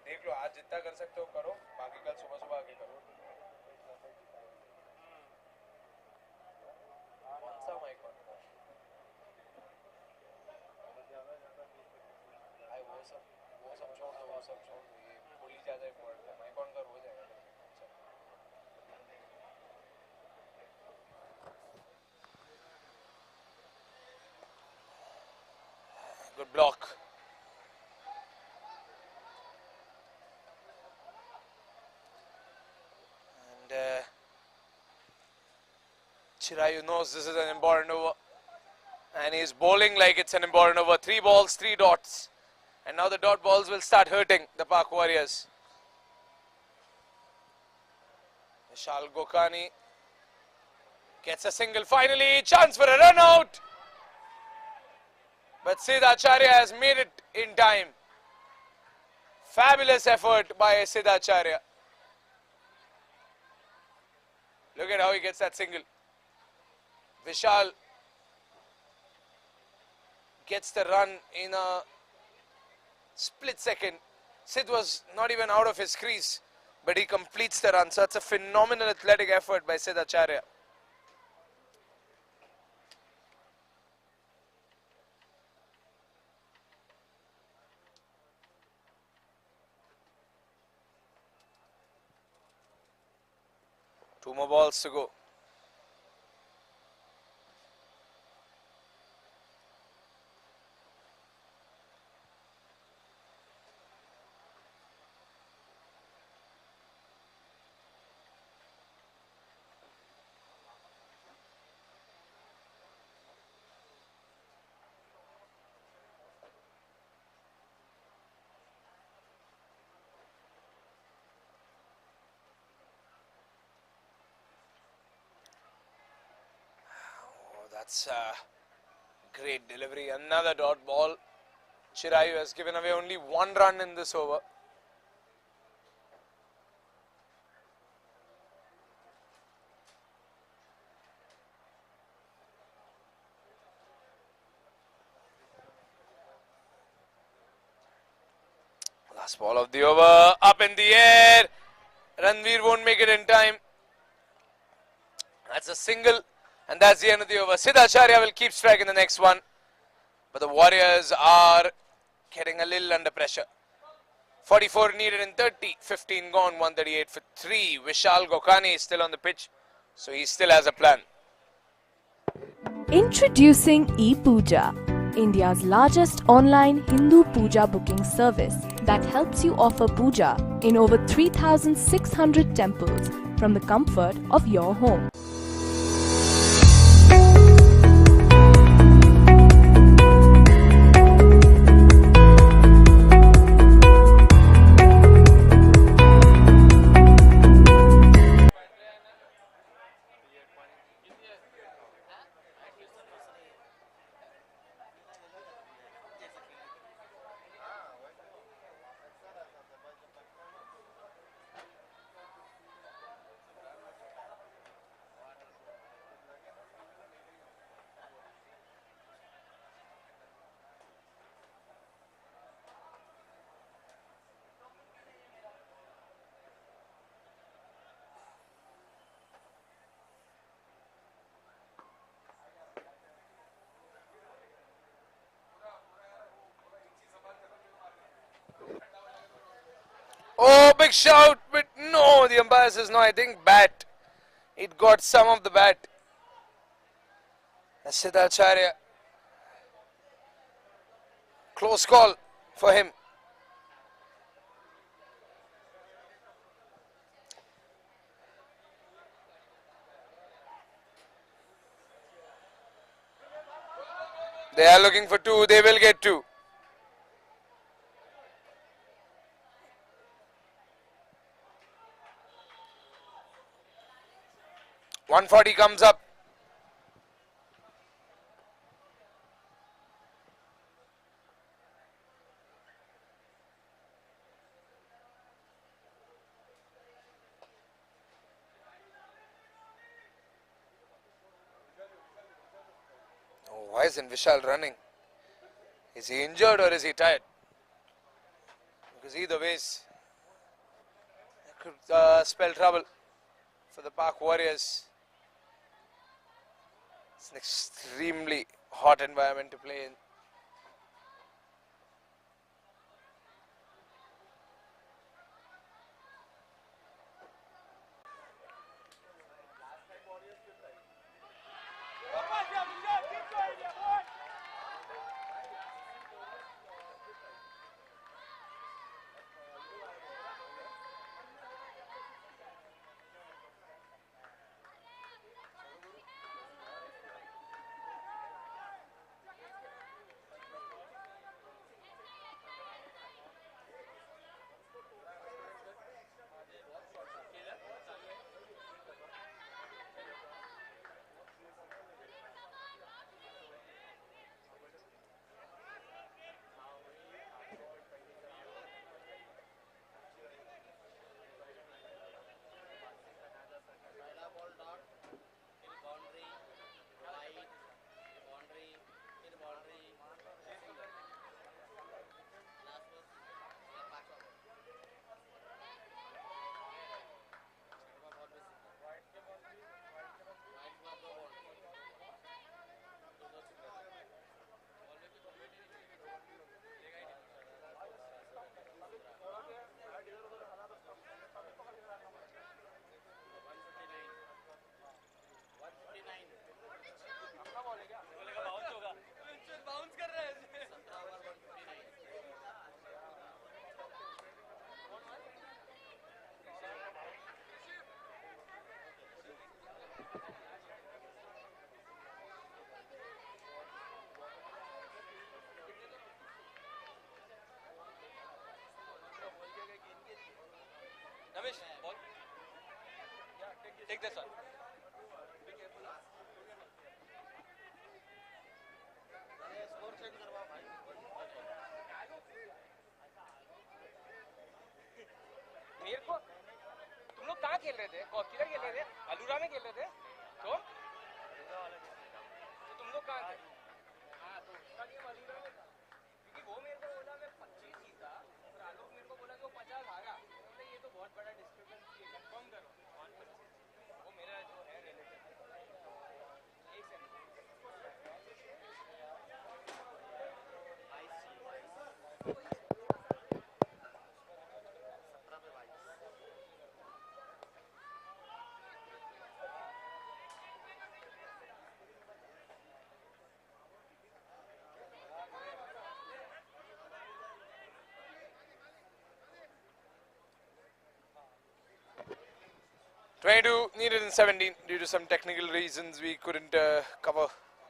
देख लो, आज जितना कर सकते हो करो, बाकी कल सुबह सुबह आके करो। कौन सा माइक ऑन कर? भाई वो सब छोड़ दो, ये भूल ही जाता है वर्ड का, माइक ऑन कर हो जाएगा। Good block. Chirayu knows this is an important over, and he's bowling like it's an important over. 3 balls, 3 dots, and now the dot balls will start hurting the Pak Warriors. Vishal Gokhani gets a single finally, chance for a run out, but Siddhacharya has made it in time. Fabulous effort by Siddhacharya. Look at how he gets that single. Vishal gets the run in a split second. Sid was not even out of his crease. but he completes the run. So it's a phenomenal athletic effort by Sid Acharya. Two more balls to go. Oh, that's a great delivery. Another dot ball. Chirayu has given away only one run in this over. Last ball of the over. Up in the air. Ranveer won't make it in time. That's a single. And that's the end of the over. Sid Acharya will keep striking the next one. But the Warriors are getting a little under pressure. 44 needed in 30. 15 gone. 138 for 3. Vishal Gokani is still on the pitch. So he still has a plan. Introducing ePooja, India's largest online Hindu puja booking service that helps you offer puja in over 3,600 temples from the comfort of your home. Oh, big shout, but no, the umpire says no, I think bat. It got some of the bat. Sid Acharya. Close call for him. They are looking for two, they will get two. .140 comes up. Oh, why isn't Vishal running? Is he injured or is he tired? Because either ways, it could spell trouble for the Pak Warriors. It's an extremely hot environment to play in. Take this one. मेरे को तुम लोग कहाँ खेल रहे थे? किधर खेल रहे थे? अलूरा में खेल रहे थे? तो तुम लोग कहाँ थे? हाँ तो उसका गेम अलूरा में था क्योंकि वो मेरे को बोला मैं 25 जीता और आलोक मेरे को बोला कि वो 50 हारा। तो ये तो बहुत बड़ा डिस्क्रिपेंसी है, कंफर्म करो कौन 25? वो मेरा जो है रिलेटिव। एक second. 22 needed in 17 due to some technical reasons. We couldn't cover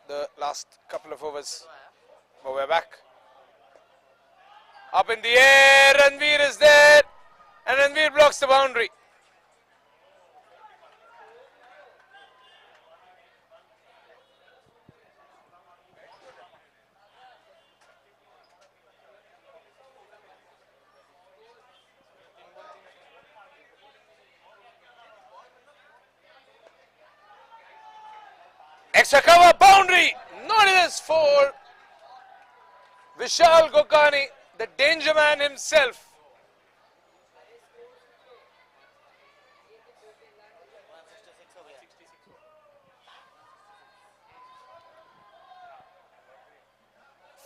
the last couple of overs, but we're back. Up in the air, Ranveer is there, and Ranveer blocks the boundary. Extra cover, boundary, not enough for Vishal Gokani, the danger man himself.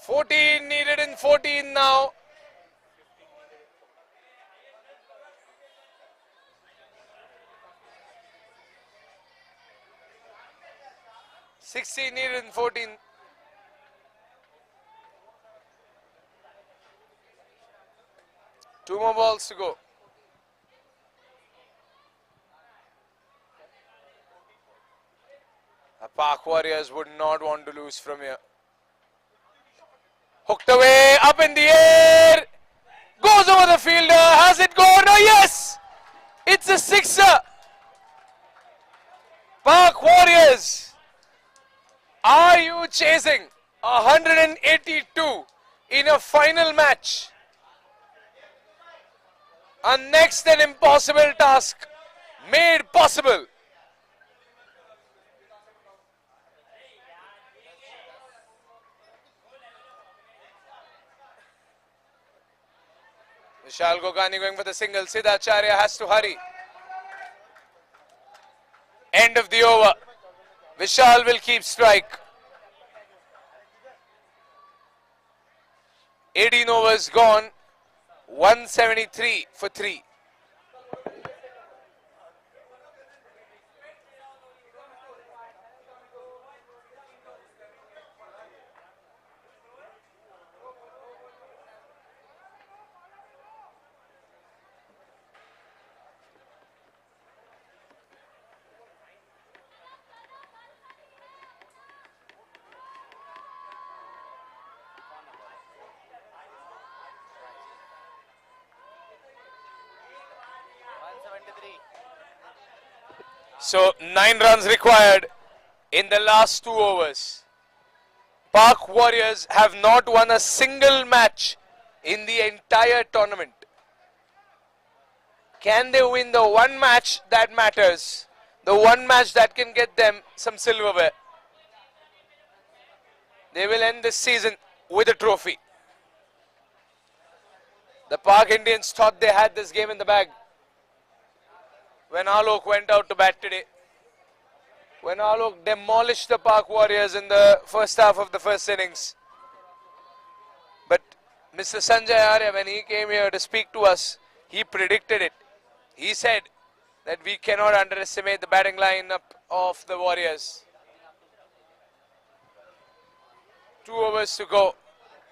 (14) needed in 14 now. 16 needed in 14. Two more balls to go. The Pak Warriors would not want to lose from here. Hooked away, up in the air. Goes over the fielder. Has it gone? Oh yes! It's a sixer. Pak Warriors. Are you chasing 182 in a final match? A next and impossible task made possible. Vishal Gokani going for the single. Siddhacharya has to hurry. End of the over. Vishal will keep strike. 18 overs gone. 173 for 3. So 9 runs required in the last 2 overs. Pak Warriors have not won a single match in the entire tournament. Can they win the one match that matters? The one match that can get them some silverware. They will end this season with a trophy. The Pak Indians thought they had this game in the bag when Alok went out to bat today. When Alok demolished the Pak Warriors in the first half of the first innings. But Mr. Sanjay Arya, when he came here to speak to us, he predicted it. He said that we cannot underestimate the batting lineup of the Warriors. 2 overs to go.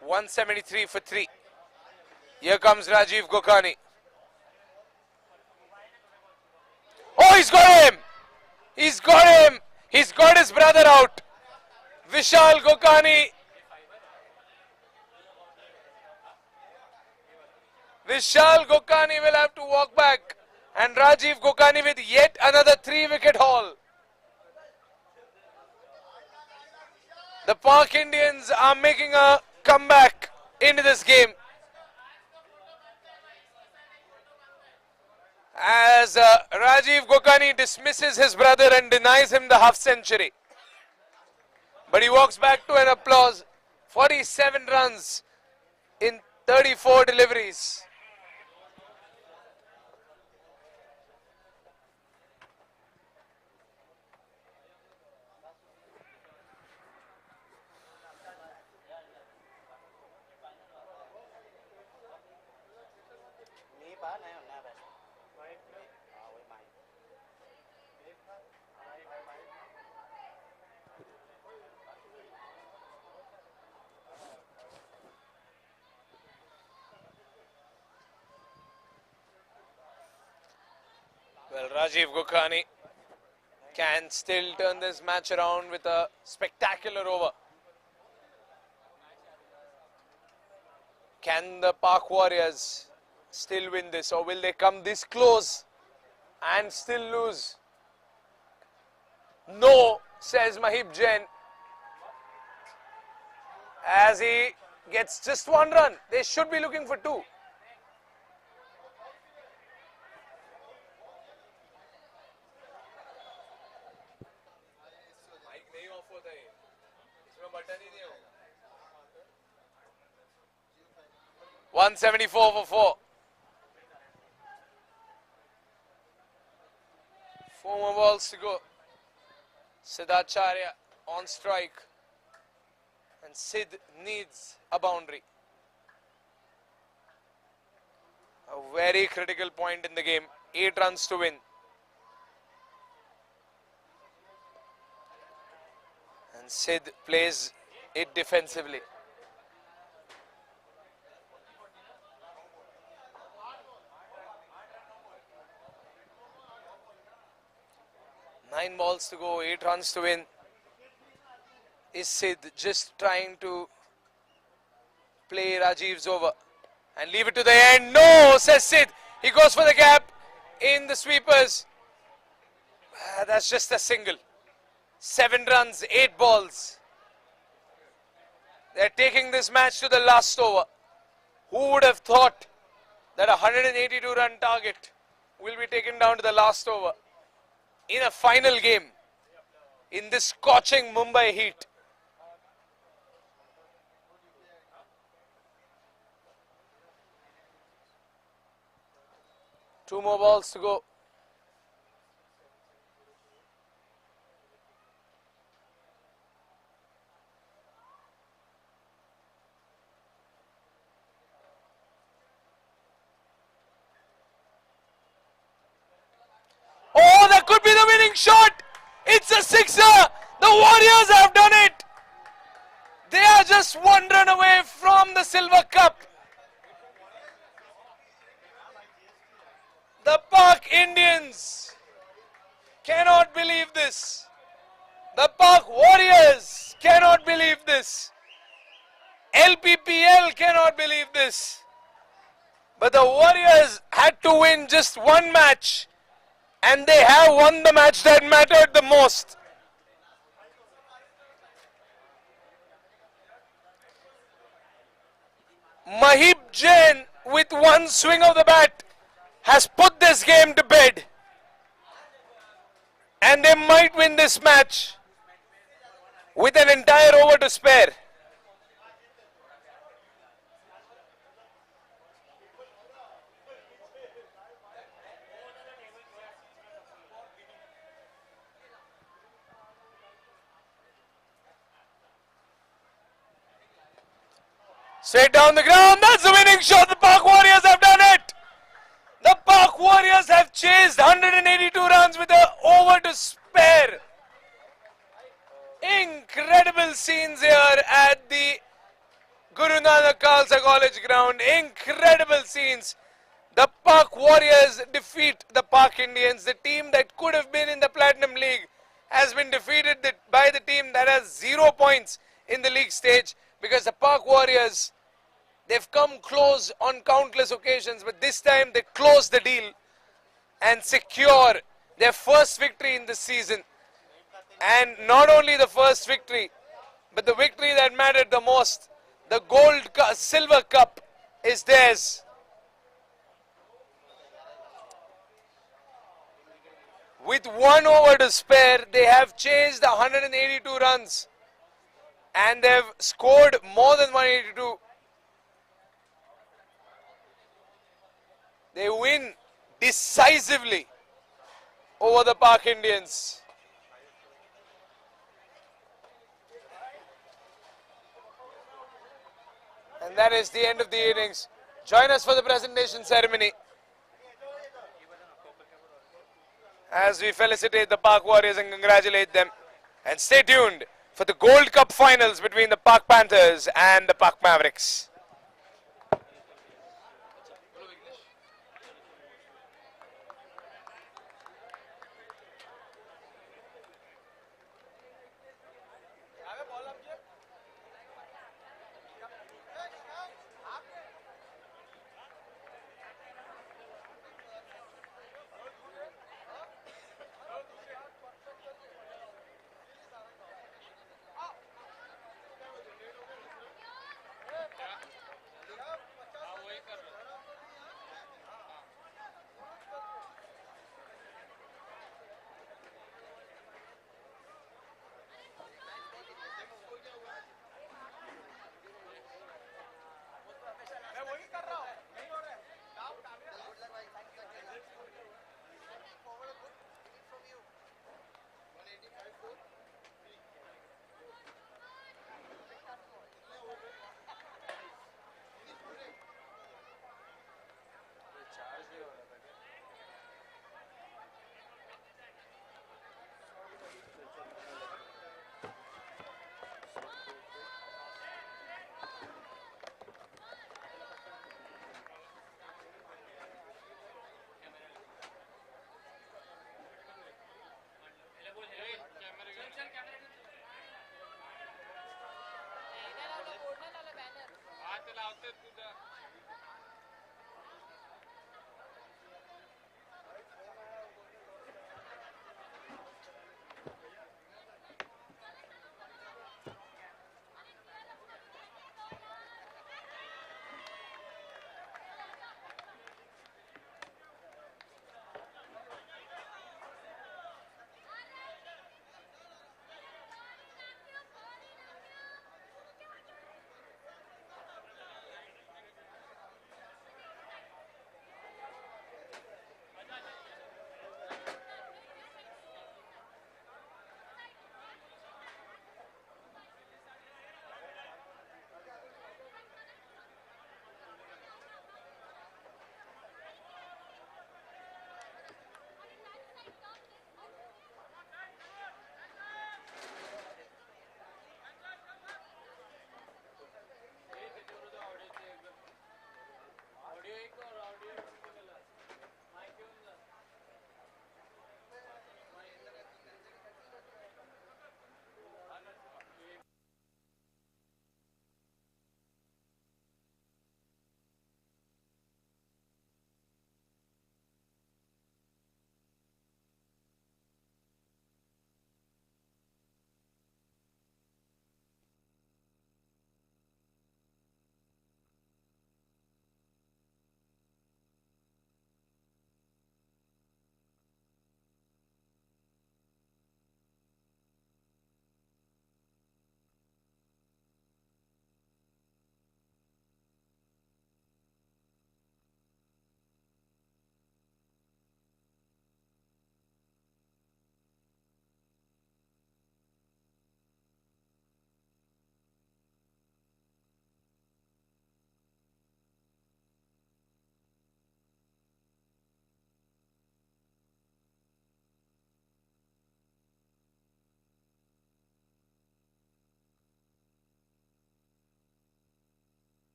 173 for 3. Here comes Rajiv Gokani. Oh, he's got him! He's got him. He's got his brother out. Vishal Gokani. Vishal Gokani will have to walk back. And Rajiv Gokani with yet another 3-wicket haul. The Park Indians are making a comeback into this game. As Rajiv Gokani dismisses his brother and denies him the half century. But he walks back to an applause. 47 runs in 34 deliveries. Well, Rajiv Gokani can still turn this match around with a spectacular over. Can the Park Warriors still win this, or will they come this close and still lose? No, says Mahib Jain. As he gets just one run, they should be looking for two. .174 for 4. 4 more balls to go. Siddhacharya on strike. And Sid needs a boundary. A very critical point in the game. 8 runs to win. And Sid plays it defensively. Nine balls to go, 8 runs to win. Is Sid just trying to play Rajiv's over and leave it to the end? No, says Sid. He goes for the gap in the sweepers. That's just a single. 7 runs, 8 balls. They're taking this match to the last over. Who would have thought that a 182-run target will be taken down to the last over in a final game in this scorching Mumbai heat? Two more balls to go. Oh, that could be the winning shot. It's a sixer. The Warriors have done it. They are just one run away from the Silver Cup. The Park Indians cannot believe this. The Park Warriors cannot believe this. LPPL cannot believe this. But the Warriors had to win just one match, and they have won the match that mattered the most. Mahib Jain, with one swing of the bat, has put this game to bed. And they might win this match with an entire over to spare. Straight down the ground, that's the winning shot. The Park Warriors have done it. The Park Warriors have chased 182 runs with an over to spare. Incredible scenes here at the Guru Nanak Khalsa College ground. Incredible scenes. The Park Warriors defeat the Park Indians. The team that could have been in the Platinum League has been defeated by the team that has 0 points in the league stage, because the Park Warriors, they've come close on countless occasions, but this time they close the deal and secure their first victory in the season. And not only the first victory, but the victory that mattered the most, the silver cup is theirs. With 1 over to spare, they have chased 182 runs and they've scored more than 182. They win decisively over the Park Indians. And that is the end of the innings. Join us for the presentation ceremony as we felicitate the Park Warriors and congratulate them. And stay tuned for the Gold Cup finals between the Park Panthers and the Park Mavericks.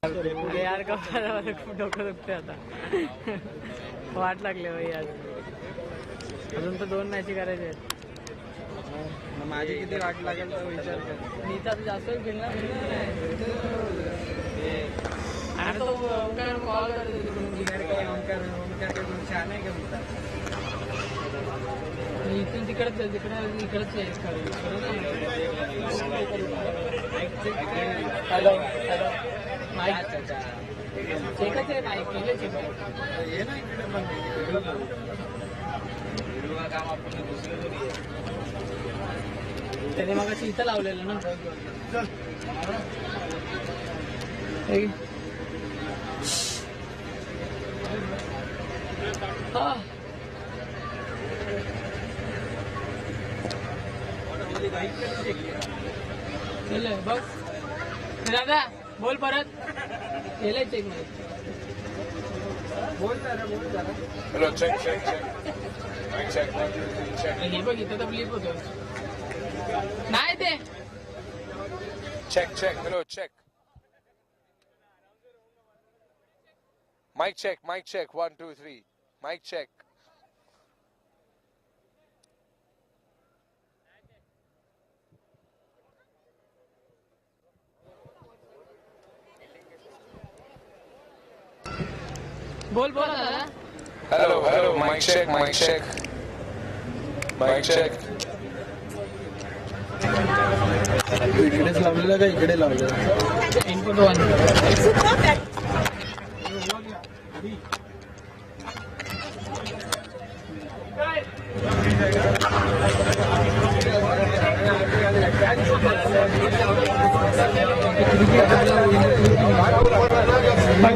अरे यार कपाळावर खूप डोकं दुखते आता. वाट लागले भाई आज. अजून तर 2 मॅची करायचे आहेत. माझी किती वाट लागेल तर विचार कर. मी तर जास्त खेळणार आणि तो कॉल छान आहे का इथून तिकडच इकडच हॅलो हॅलो माईक चेकच आहे माईक केले चेक ये ना इकडे पण काम आपण दुसरं तरी त्याने मग इथं लावलेलं ना. बघ दादा बोल परत केलंय चेक मध्ये. बोल जरा बोल जरा. Hello, check. हे बघ इथं तर ब्लीप होतं. नाही ते Check. Hello, check. Mic check. 1, 2, 3. Mic check. बोल दादा. Hello. Mic check. इकडेच लावलेलं का इकडे लावलेलं. इनपुट 1.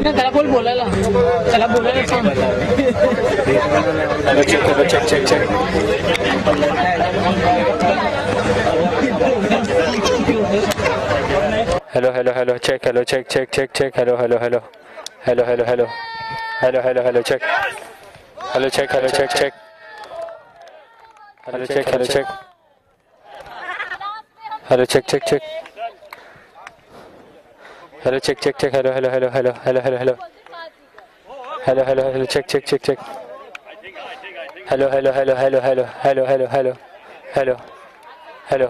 त्याला बोल बोलायला. त्याला बोलायला सांग. Check. Hello, check. Hello, check. Hello. Check. Hello, check. Hello, check. Hello, check. Hello, check. Hello, check. Hello. Hello, check. Hello.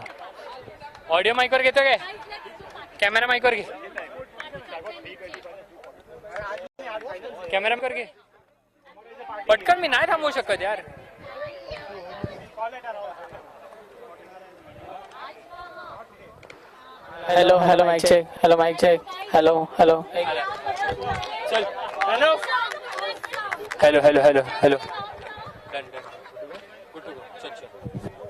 Audio माईकवर घेतो काय? कॅमेरा माईकवर घे. कॅमेरा माईकवर घे. पटकन मी नाही थांबवू शकत यार. Hello mike check. हेलो चल. Hello.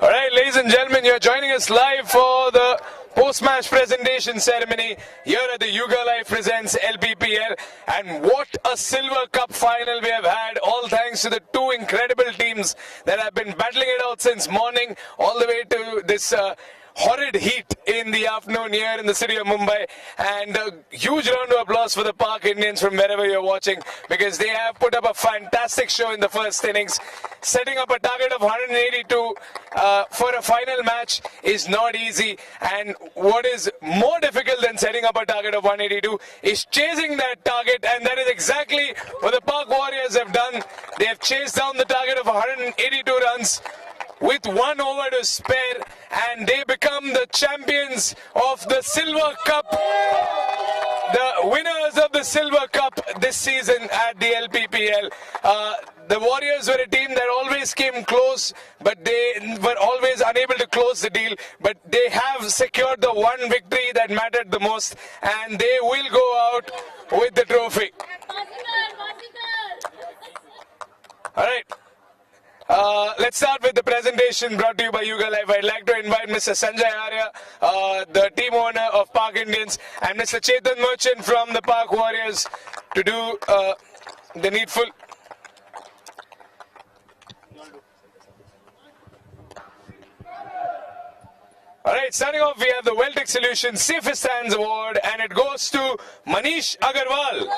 All right, ladies and gentlemen, you're joining us live for the post-match presentation ceremony here at the Hyugalife presents LPPL. And what a Silver Cup final we have had, all thanks to the 2 incredible teams that have been battling it out since morning all the way to this horrid heat in the afternoon here in the city of Mumbai. And a huge round of applause for the Park Indians from wherever you're watching, because they have put up a fantastic show in the first innings. Setting up a target of 182 for a final match is not easy, and what is more difficult than setting up a target of 182 is chasing that target, and that is exactly what the Park Warriors have done. They have chased down the target of 182 runs with 1 over to spare, and they become the champions of the Silver Cup, the winners of the Silver Cup this season at the LPPL. The Warriors were a team that always came close, but they were always unable to close the deal. But they have secured the one victory that mattered the most, and they will go out with the trophy. All right. Let's start with the presentation brought to you by Hyugalife. I'd like to invite Mr. Sanjay Arya, the team owner of Park Indians, and Mr. Chetan Merchant from the Park Warriors to do the needful. Alright, starting off, we have the Weltec Solutions Safest Hands Award, and it goes to Manish Agarwal.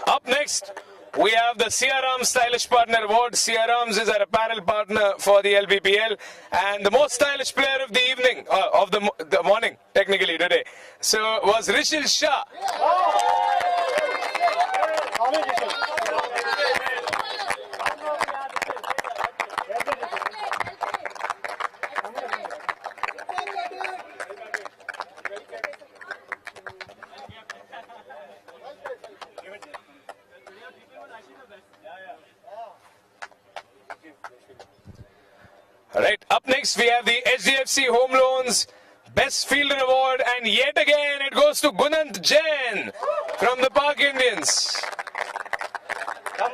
Up next, we have the Siaram Stylish Partner Award. Siaram's is our apparel partner for the LPPL and the most stylish player of the evening, of the morning, technically today. So was Rishil Shah. Alright, up next we have the HDFC Home Loans Best Fielder Award, and yet again it goes to Gunant Jain from the Park Indians. Come.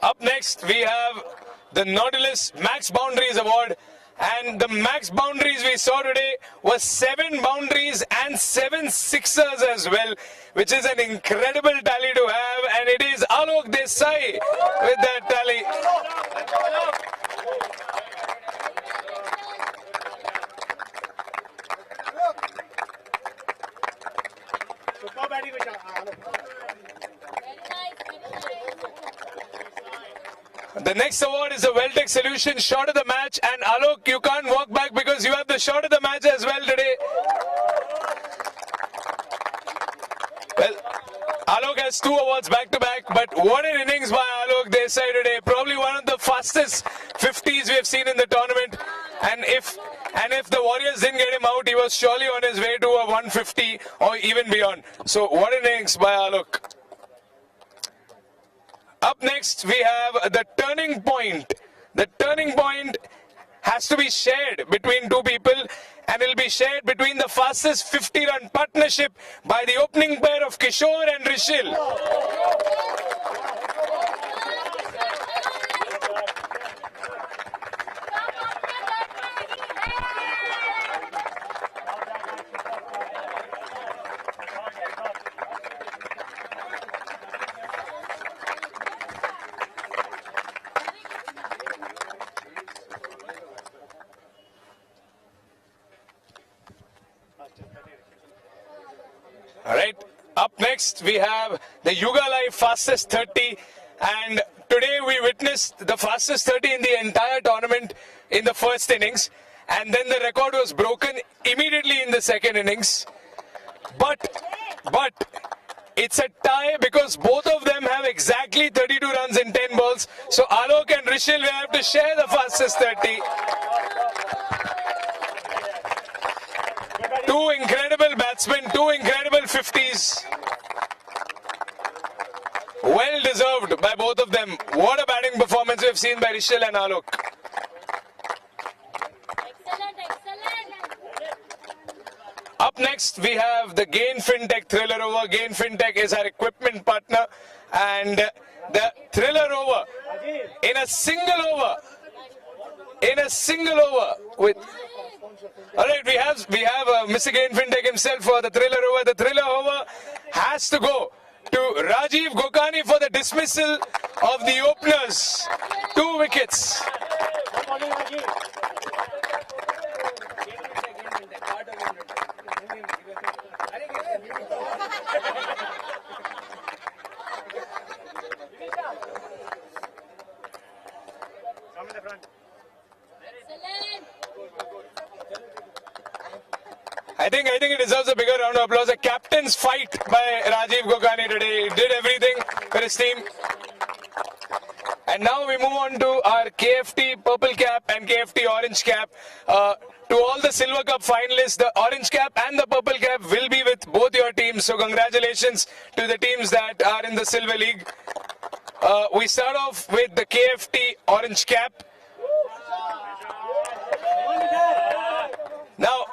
Up next we have the Nautilus Max Boundaries Award, and the max boundaries we saw today was 7 boundaries and 7 sixers as well, which is an incredible tally to have, and it is Alok Desai with that tally. Super batting, The next award is the Well-Tech Solution Shot of the Match, and Alok, you can't walk back because you have the Shot of the Match as well today. Well, Alok has 2 awards back to back, but what an innings by Alok Desai today. Probably one of the fastest 50s we have seen in the tournament, and if the Warriors didn't get him out, he was surely on his way to a 150 or even beyond. So what an innings by Alok. Up next, we have the turning point. The turning point has to be shared between 2 people, and it will be shared between the fastest 50-run partnership by the opening pair of Kishore and Rishil. Alright, up next we have the Hyugalife fastest 30, and today we witnessed the fastest 30 in the entire tournament in the first innings, and then the record was broken immediately in the second innings. But it's a tie because both of them have exactly 32 runs in 10 balls. So Alok and Rishil will have to share the fastest 30. 2 incredible batsmen, 2 incredible 50s. Well deserved by both of them. What a batting performance we've seen by Rishil and Alok. Up next, we have the Gain Fintech Thriller Over. Gain Fintech is our equipment partner, and the Thriller Over in a single over with. All right, we have Mr. Gain Fintech himself for the Thriller Over. The Thriller Over has to go to Rajiv Gokani for the dismissal of the openers. 2 wickets. I think it deserves a bigger round of applause. A captain's fight by Rajiv Gokani today. He did everything for his team. And now we move on to our KFT Purple Cap and KFT Orange Cap. To all the Silver Cup finalists, the Orange Cap and the Purple Cap will be with both your teams. So congratulations to the teams that are in the Silver League. We start off with the KFT Orange Cap. Now,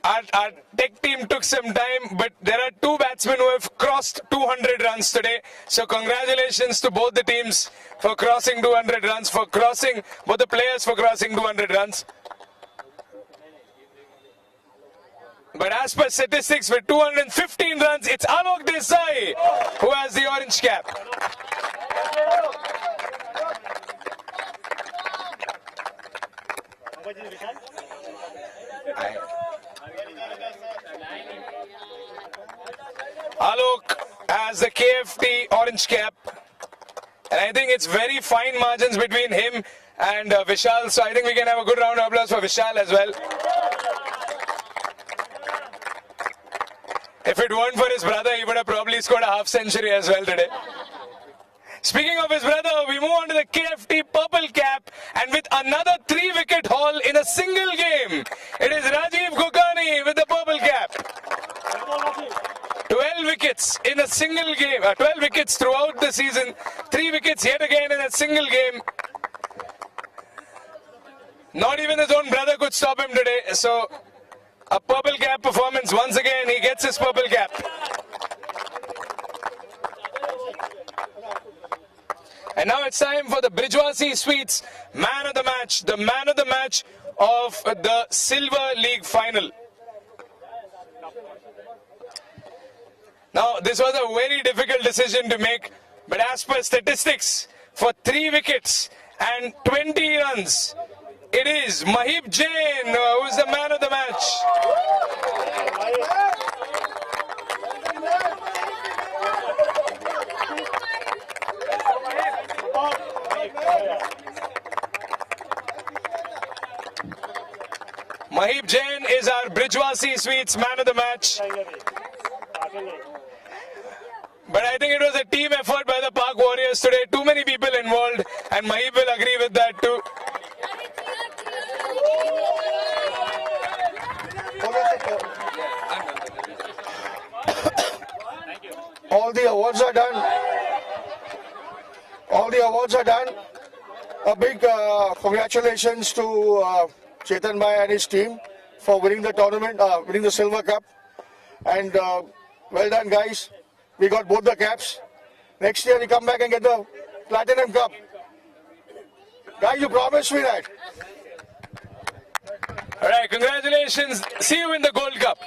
our tech team took some time, but there are 2 batsmen who have crossed 200 runs today. So congratulations to both the teams for crossing 200 runs, both the players for crossing 200 runs. But as per statistics, with 215 runs, it's Alok Desai. Kohli, who has the orange cap. Alok has the KFT orange cap. And I think it's very fine margins between him and Vishal. So I think we can have a good round of applause for Vishal as well. If it weren't for his brother, he would have probably scored a half century as well today. Speaking of his brother, we move on to the KFT purple cap, and with another 3-wicket haul in a single game, it is Rajiv Gugani with the purple cap. 12 wickets in a single game, 12 wickets throughout the season, 3 wickets yet again in a single game. Not even his own brother could stop him today, so a purple cap performance once again, he gets his purple cap. And now it's time for the Brijwasi Sweets Man of the Match, the man of the match of the Silver League final. Now, this was a very difficult decision to make, but as per statistics, for 3 wickets and 20 runs, it is Mahib Jain who is the man of the match. Mahib Jain is our Brijwasi Sweets man of the match. But I think it was a team effort by the Park Warriors today. Too many people involved, and Mahib will agree with that too. All the awards are done. All the awards are done. A big congratulations to Chetan Bhai and his team for winning the tournament, winning the Silver Cup. And well done, guys. We got both the caps. Next year we come back and get the Platinum Cup. Guys, you promised me that. All right, congratulations. See you in the Gold Cup.